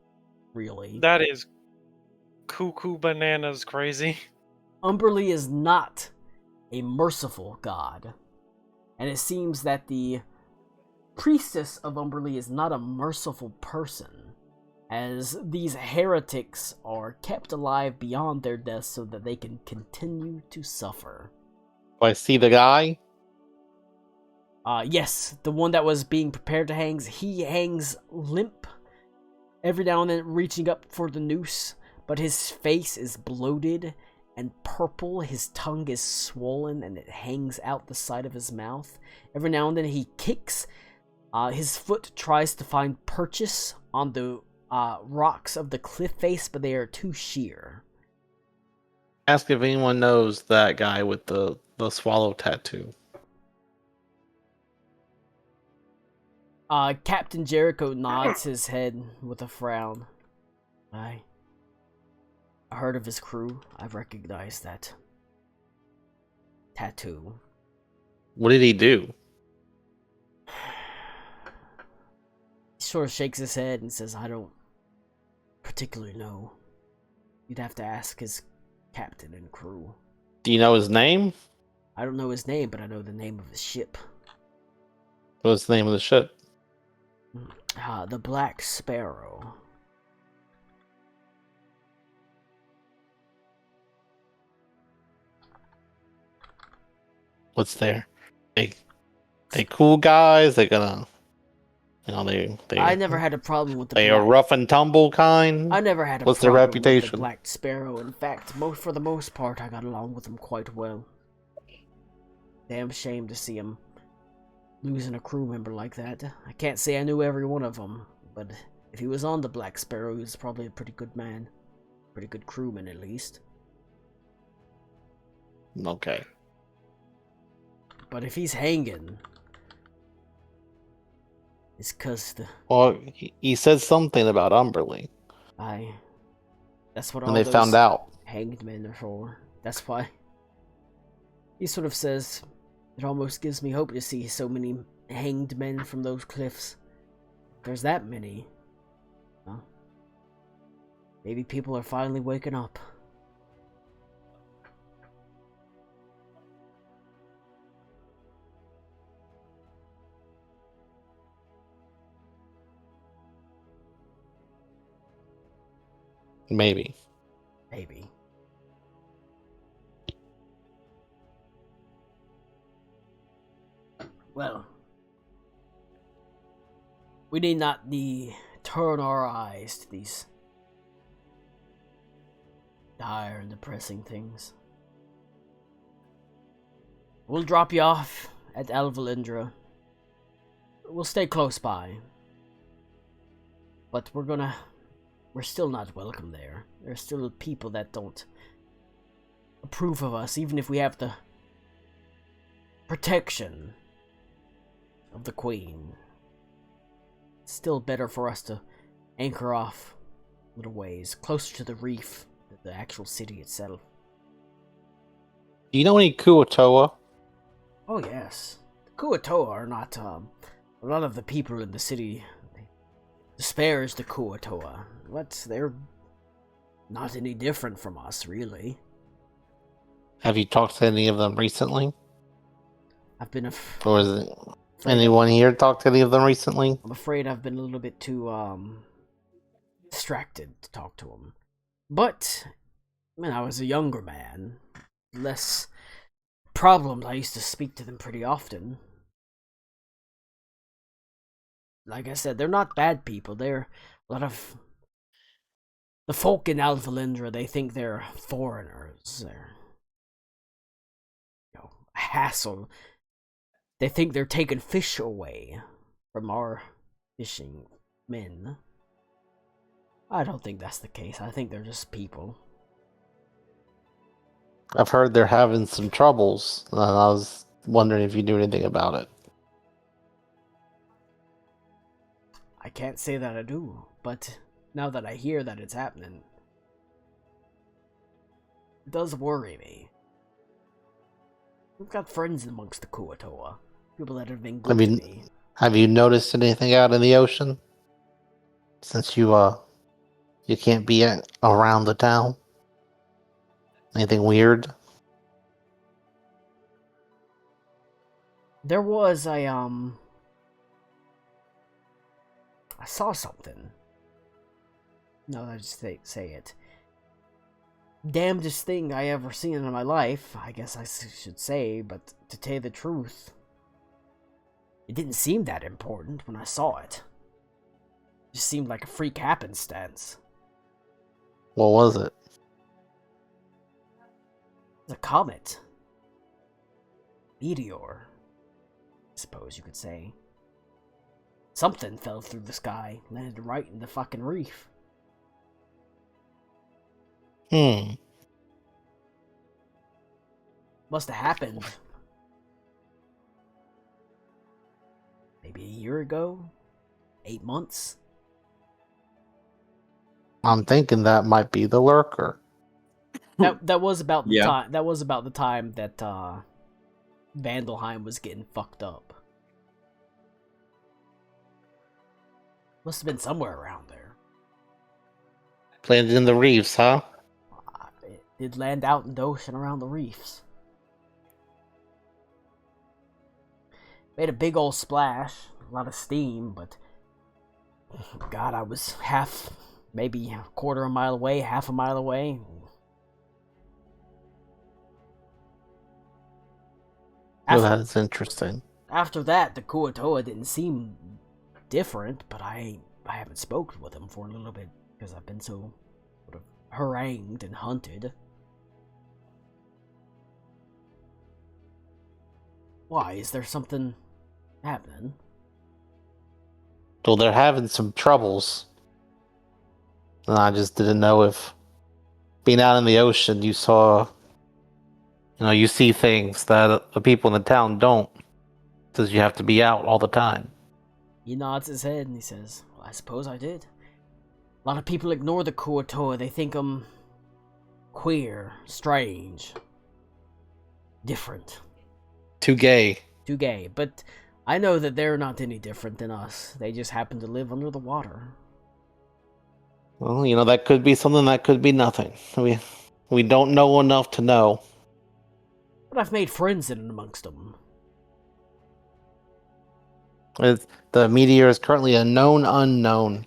really. That is cuckoo bananas crazy. Umberlee is not a merciful god, and it seems that the priestess of Umberlee is not a merciful person, as these heretics are kept alive beyond their deaths so that they can continue to suffer. Do I see the guy? Yes, the one that was being prepared to hang, he hangs limp, every now and then reaching up for the noose, but his face is bloated and purple, his tongue is swollen, and it hangs out the side of his mouth. Every now and then he kicks, his foot tries to find purchase on the rocks of the cliff face, but they are too sheer. Ask if anyone knows that guy with the swallow tattoo. Captain Jericho nods his head with a frown. I heard of his crew. I recognize that tattoo. What did he do? He sort of shakes his head and says, I don't particularly know. You'd have to ask his captain and crew. Do you know his name? I don't know his name, but I know the name of his ship. What's the name of the ship? The Black Sparrow. What's there? They cool guys. They gonna, they. I never had a problem with the. They are rough and tumble kind. I never had a What's their problem with reputation? the Black Sparrow. In fact, for the most part, I got along with him quite well. Damn shame to see him losing a crew member like that. I can't say I knew every one of them, but if he was on the Black Sparrow, he was probably a pretty good man. Pretty good crewman, at least. Okay. But if he's hanging, it's 'cause the... Well, he said something about Umberlee. That's what all and they those found out. hanged men are for. That's why. He sort of says, it almost gives me hope to see so many hanged men from those cliffs. There's that many. Well, maybe people are finally waking up. Maybe. Maybe. Well, we need not turn our eyes to these dire and depressing things. We'll drop you off at Alvalindra. We'll stay close by. But we're still not welcome there. There's still people that don't approve of us, even if we have the protection of the Queen. It's still better for us to anchor off a little ways, closer to the reef than the actual city itself. Do you know any Kuatoa? Oh yes. The Kuatoa are not, a lot of the people in the city disparage the Kuatoa. But they're not any different from us, really. Have you talked to any of them recently? I've been Or is it anyone here talked to any of them recently? I'm afraid I've been a little bit too, distracted to talk to them. But, when I was a younger man, less problems, I used to speak to them pretty often. Like I said, they're not bad people. They're a lot of... The folk in Alvalindra, they think they're foreigners. They're... a hassle. They think they're taking fish away from our fishing men. I don't think that's the case. I think they're just people. I've heard they're having some troubles, and I was wondering if you knew anything about it. I can't say that I do, but now that I hear that it's happening, it does worry me. We've got friends amongst the Kuatoa. People that have been good to me. Have you noticed anything out in the ocean? Since you can't be around the town? Anything weird? There was I saw something. No, I just say it. Damnedest thing I ever seen in my life, I guess I should say, but to tell you the truth, it didn't seem that important when I saw it. It just seemed like a freak happenstance. What was it? It was a comet. Meteor, I suppose you could say. Something fell through the sky, landed right in the fucking reef. Must have happened maybe a year ago? 8 months? I'm thinking that might be the lurker. That was about the time. That was about the time that Vandelheim was getting fucked up. Must have been somewhere around there. Landed in the reefs, huh? It did land out in the ocean around the reefs. Made a big old splash, a lot of steam, but God, I was maybe a quarter of a mile away, half a mile away. Well, that's interesting. After that, the Kuatoa didn't seem different, but I haven't spoken with him for a little bit because I've been so sort of harangued and hunted. Why? Is there something happening? Well, they're having some troubles. And I just didn't know if being out in the ocean, you see things that the people in the town don't. Because you have to be out all the time. He nods his head and he says, well, I suppose I did. A lot of people ignore the Kuatoa. They think I'm queer, strange, different. Too gay. Too gay, but I know that they're not any different than us. They just happen to live under the water. Well, that could be something, that could be nothing. We don't know enough to know. But I've made friends in and amongst them. The meteor is currently a known unknown.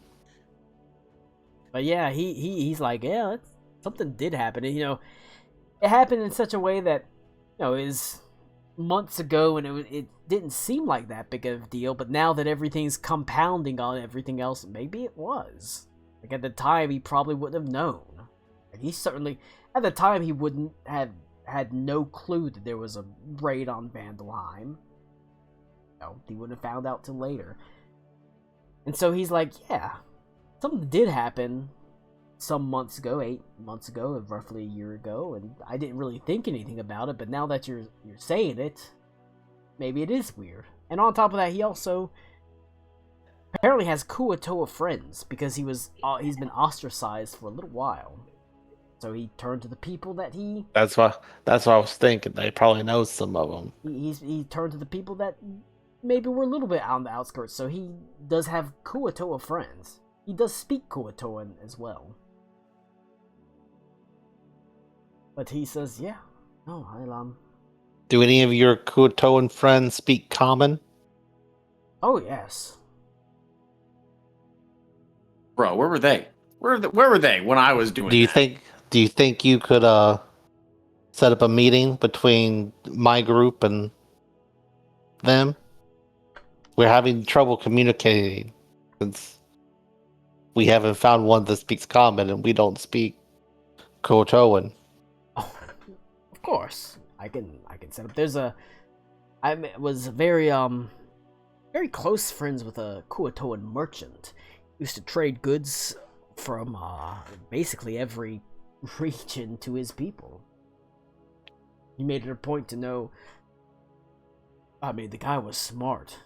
But yeah, he's like, yeah, something did happen. And, it happened in such a way that, is months ago, and it didn't seem like that big of a deal. But now that everything's compounding on everything else, maybe it was. Like at the time, he probably wouldn't have known. Like he certainly, at the time, he wouldn't have had no clue that there was a raid on Vandelheim. He wouldn't have found out till later. And so he's like, yeah, something did happen some months ago, 8 months ago, roughly a year ago, and I didn't really think anything about it, but now that you're saying it, maybe it is weird. And on top of that, he also apparently has Kuatoa friends, because he's been ostracized for a little while. So he turned to the people that he... That's what I was thinking. They probably know some of them. He turned to the people that maybe were a little bit on the outskirts, so he does have Kuatoa friends. He does speak Kuatoan as well. But he says, yeah, no, I'll, Do any of your Kuatoan friends speak Common? Oh, yes. Bro, where were they? Where were they when I was doing that? Do you think you could set up a meeting between my group and them? We're having trouble communicating since we haven't found one that speaks Common and we don't speak Kuatoan. Oh, of course, I can set up. I was very close friends with a Kuatoan merchant. Used to trade goods from basically every region to his people. He made it a point to know. I mean, the guy was smart.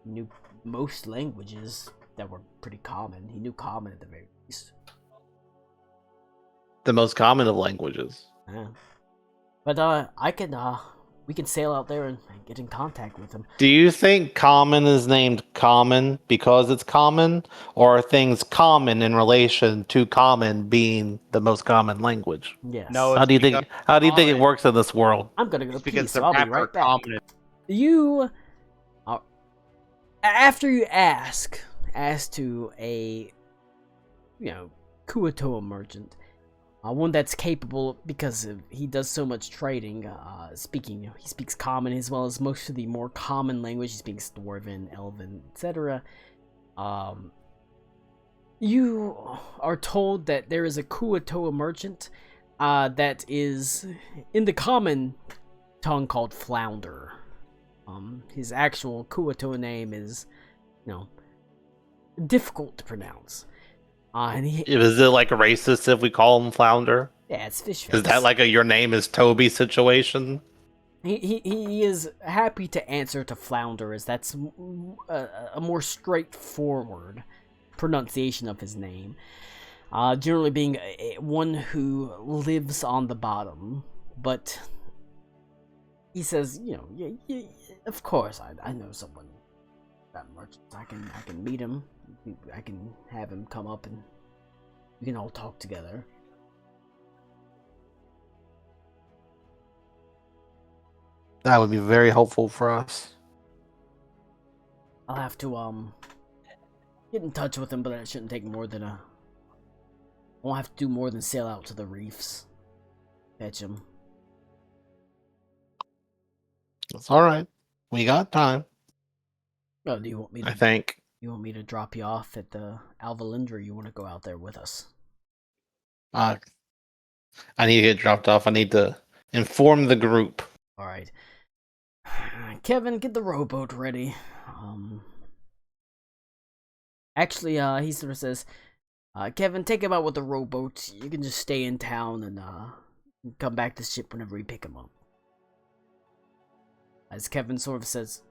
He knew most languages that were pretty common. He knew Common at the very least. The most common of languages. Yeah. But we can sail out there and get in contact with him. Do you think common is named common because it's common, or are things common in relation to common being the most common language? Yes. No, How do you think? How do you think it works in this world? I'm gonna go It's pee, because so the I'll be rapper right back. common is You, after you ask as to a, Kuatoa merchant, one that's capable because he does so much trading, speaking, he speaks common as well as most of the more common language. He speaks Dwarven, Elven, etc. You are told that there is a Kuatoa merchant that is in the common tongue called Flounder. His actual Kuatoa name is, difficult to pronounce. Is it like racist if we call him Flounder? Yeah, it's fish face. Is that like a your name is Toby situation? He is happy to answer to Flounder, as that's a more straightforward pronunciation of his name. Generally being one who lives on the bottom, but he says, yeah, of course, I know someone that merchant. I can meet him. I can have him come up and we can all talk together. That would be very helpful for us. I'll have to get in touch with him, but it shouldn't take more than I won't have to do more than sail out to the reefs, fetch him. It's all right. We got time. Oh, do you want me to? I think. You want me to drop you off at the Alvalindra, or you want to go out there with us? I need to get dropped off. I need to inform the group. All right. Kevin, get the rowboat ready. Actually, he sort of says, Kevin, take him out with the rowboat. You can just stay in town and come back to the ship whenever we pick him up. As Kevin sort of says,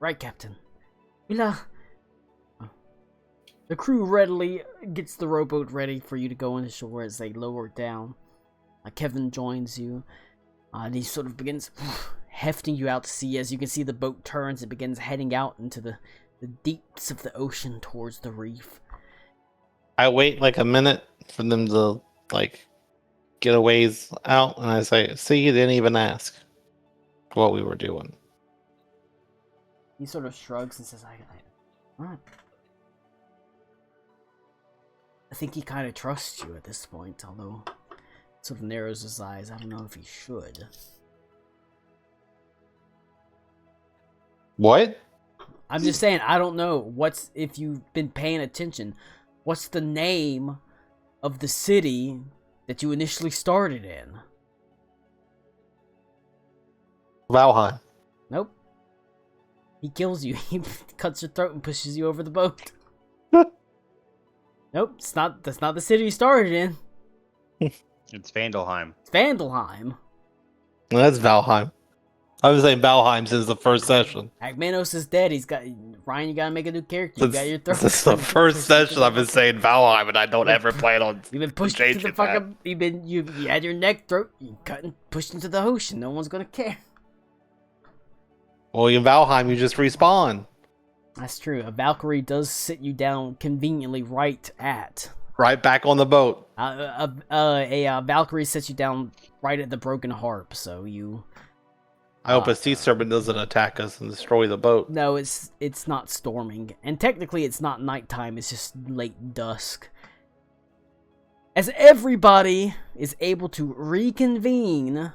right, Captain. The crew readily gets the rowboat ready for you to go on the shore as they lower it down. Kevin joins you, and he sort of begins hefting you out to sea. As you can see, the boat turns and begins heading out into the deeps of the ocean towards the reef. I wait like a minute for them to get a ways out, and I say, "See, you didn't even ask what we were doing." He sort of shrugs and says, "Alright." I think he kind of trusts you at this point, although sort of narrows his eyes. I don't know if he should. What? I'm just saying, I don't know. If you've been paying attention, what's the name of the city that you initially started in? Valheim. Nope. He kills you. He cuts your throat and pushes you over the boat. Nope, that's not the city you started in. It's Vandalheim. It's Vandalheim. That's Valheim. I've been saying Valheim since the first session. Agmanos is dead. Ryan, you gotta make a new character. You got your throat. This is the first session I've been saying Valheim, and I don't ever plan on. You've been pushed into the fucking. You had your neck throat. You cut and pushed into the ocean. No one's gonna care. Well, in Valheim, you just respawn. That's true. A Valkyrie does sit you down conveniently right back on the boat. A Valkyrie sits you down right at the Broken Harp, so you. I hope a sea serpent doesn't attack us and destroy the boat. No, it's not storming, and technically it's not nighttime. It's just late dusk. As everybody is able to reconvene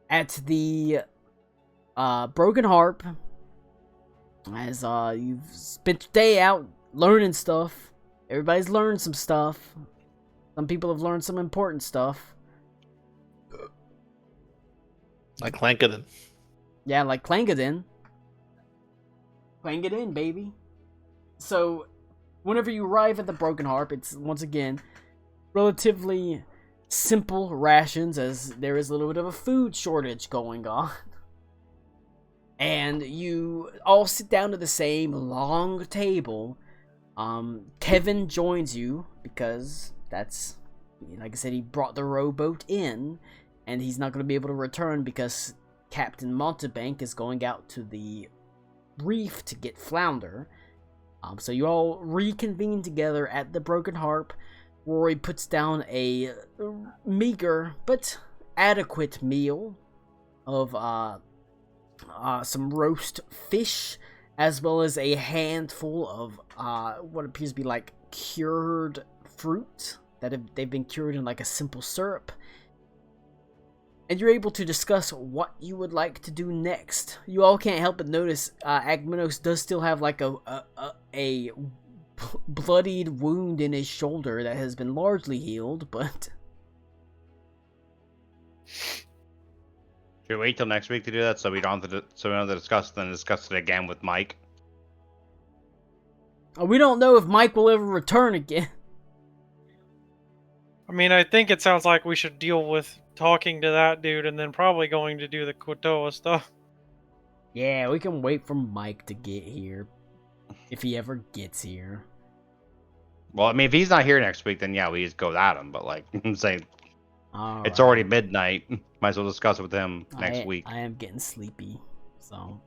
at the Broken Harp, as you've spent your day out learning stuff. Everybody's learned some stuff. Some people have learned some important stuff. Like Clankaden. Yeah, like Clankaden. Clank it in, baby. So, whenever you arrive at the Broken Harp, it's, once again, relatively simple rations, as there is a little bit of a food shortage going on. And you all sit down to the same long table. Kevin joins you, because that's, like I said, he brought the rowboat in. and he's not going to be able to return because Captain Montebank is going out to the reef to get flounder. So you all reconvene together at the Broken Harp. Rory puts down a meager but adequate meal of some roast fish, as well as a handful of what appears to be like cured fruit that they've been cured in like a simple syrup. And you're able to discuss what you would like to do next. You all can't help but notice Agmenos does still have like a bloodied wound in his shoulder that has been largely healed, but... Should we wait till next week to do that so we don't have to discuss it again with Mike? We don't know if Mike will ever return again. I mean, I think it sounds like we should deal with talking to that dude and then probably going to do the Kotoa stuff. Yeah, we can wait for Mike to get here. If he ever gets here. Well, I mean, if he's not here next week, then yeah, we just go at him. But like I'm saying, All it's right. already midnight. Might as well discuss it with him next week. I am getting sleepy, so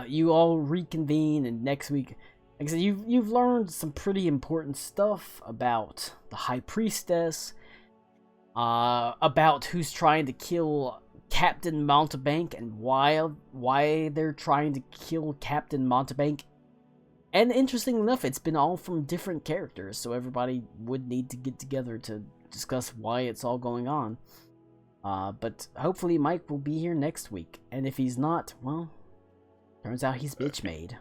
you all reconvene, and next week, like I said, you've learned some pretty important stuff about the High Priestess, about who's trying to kill Captain Montebank and why they're trying to kill Captain Montebank. And interesting enough, it's been all from different characters, so everybody would need to get together to discuss why it's all going on. But hopefully Mike will be here next week, and if he's not, well, turns out he's bitch made.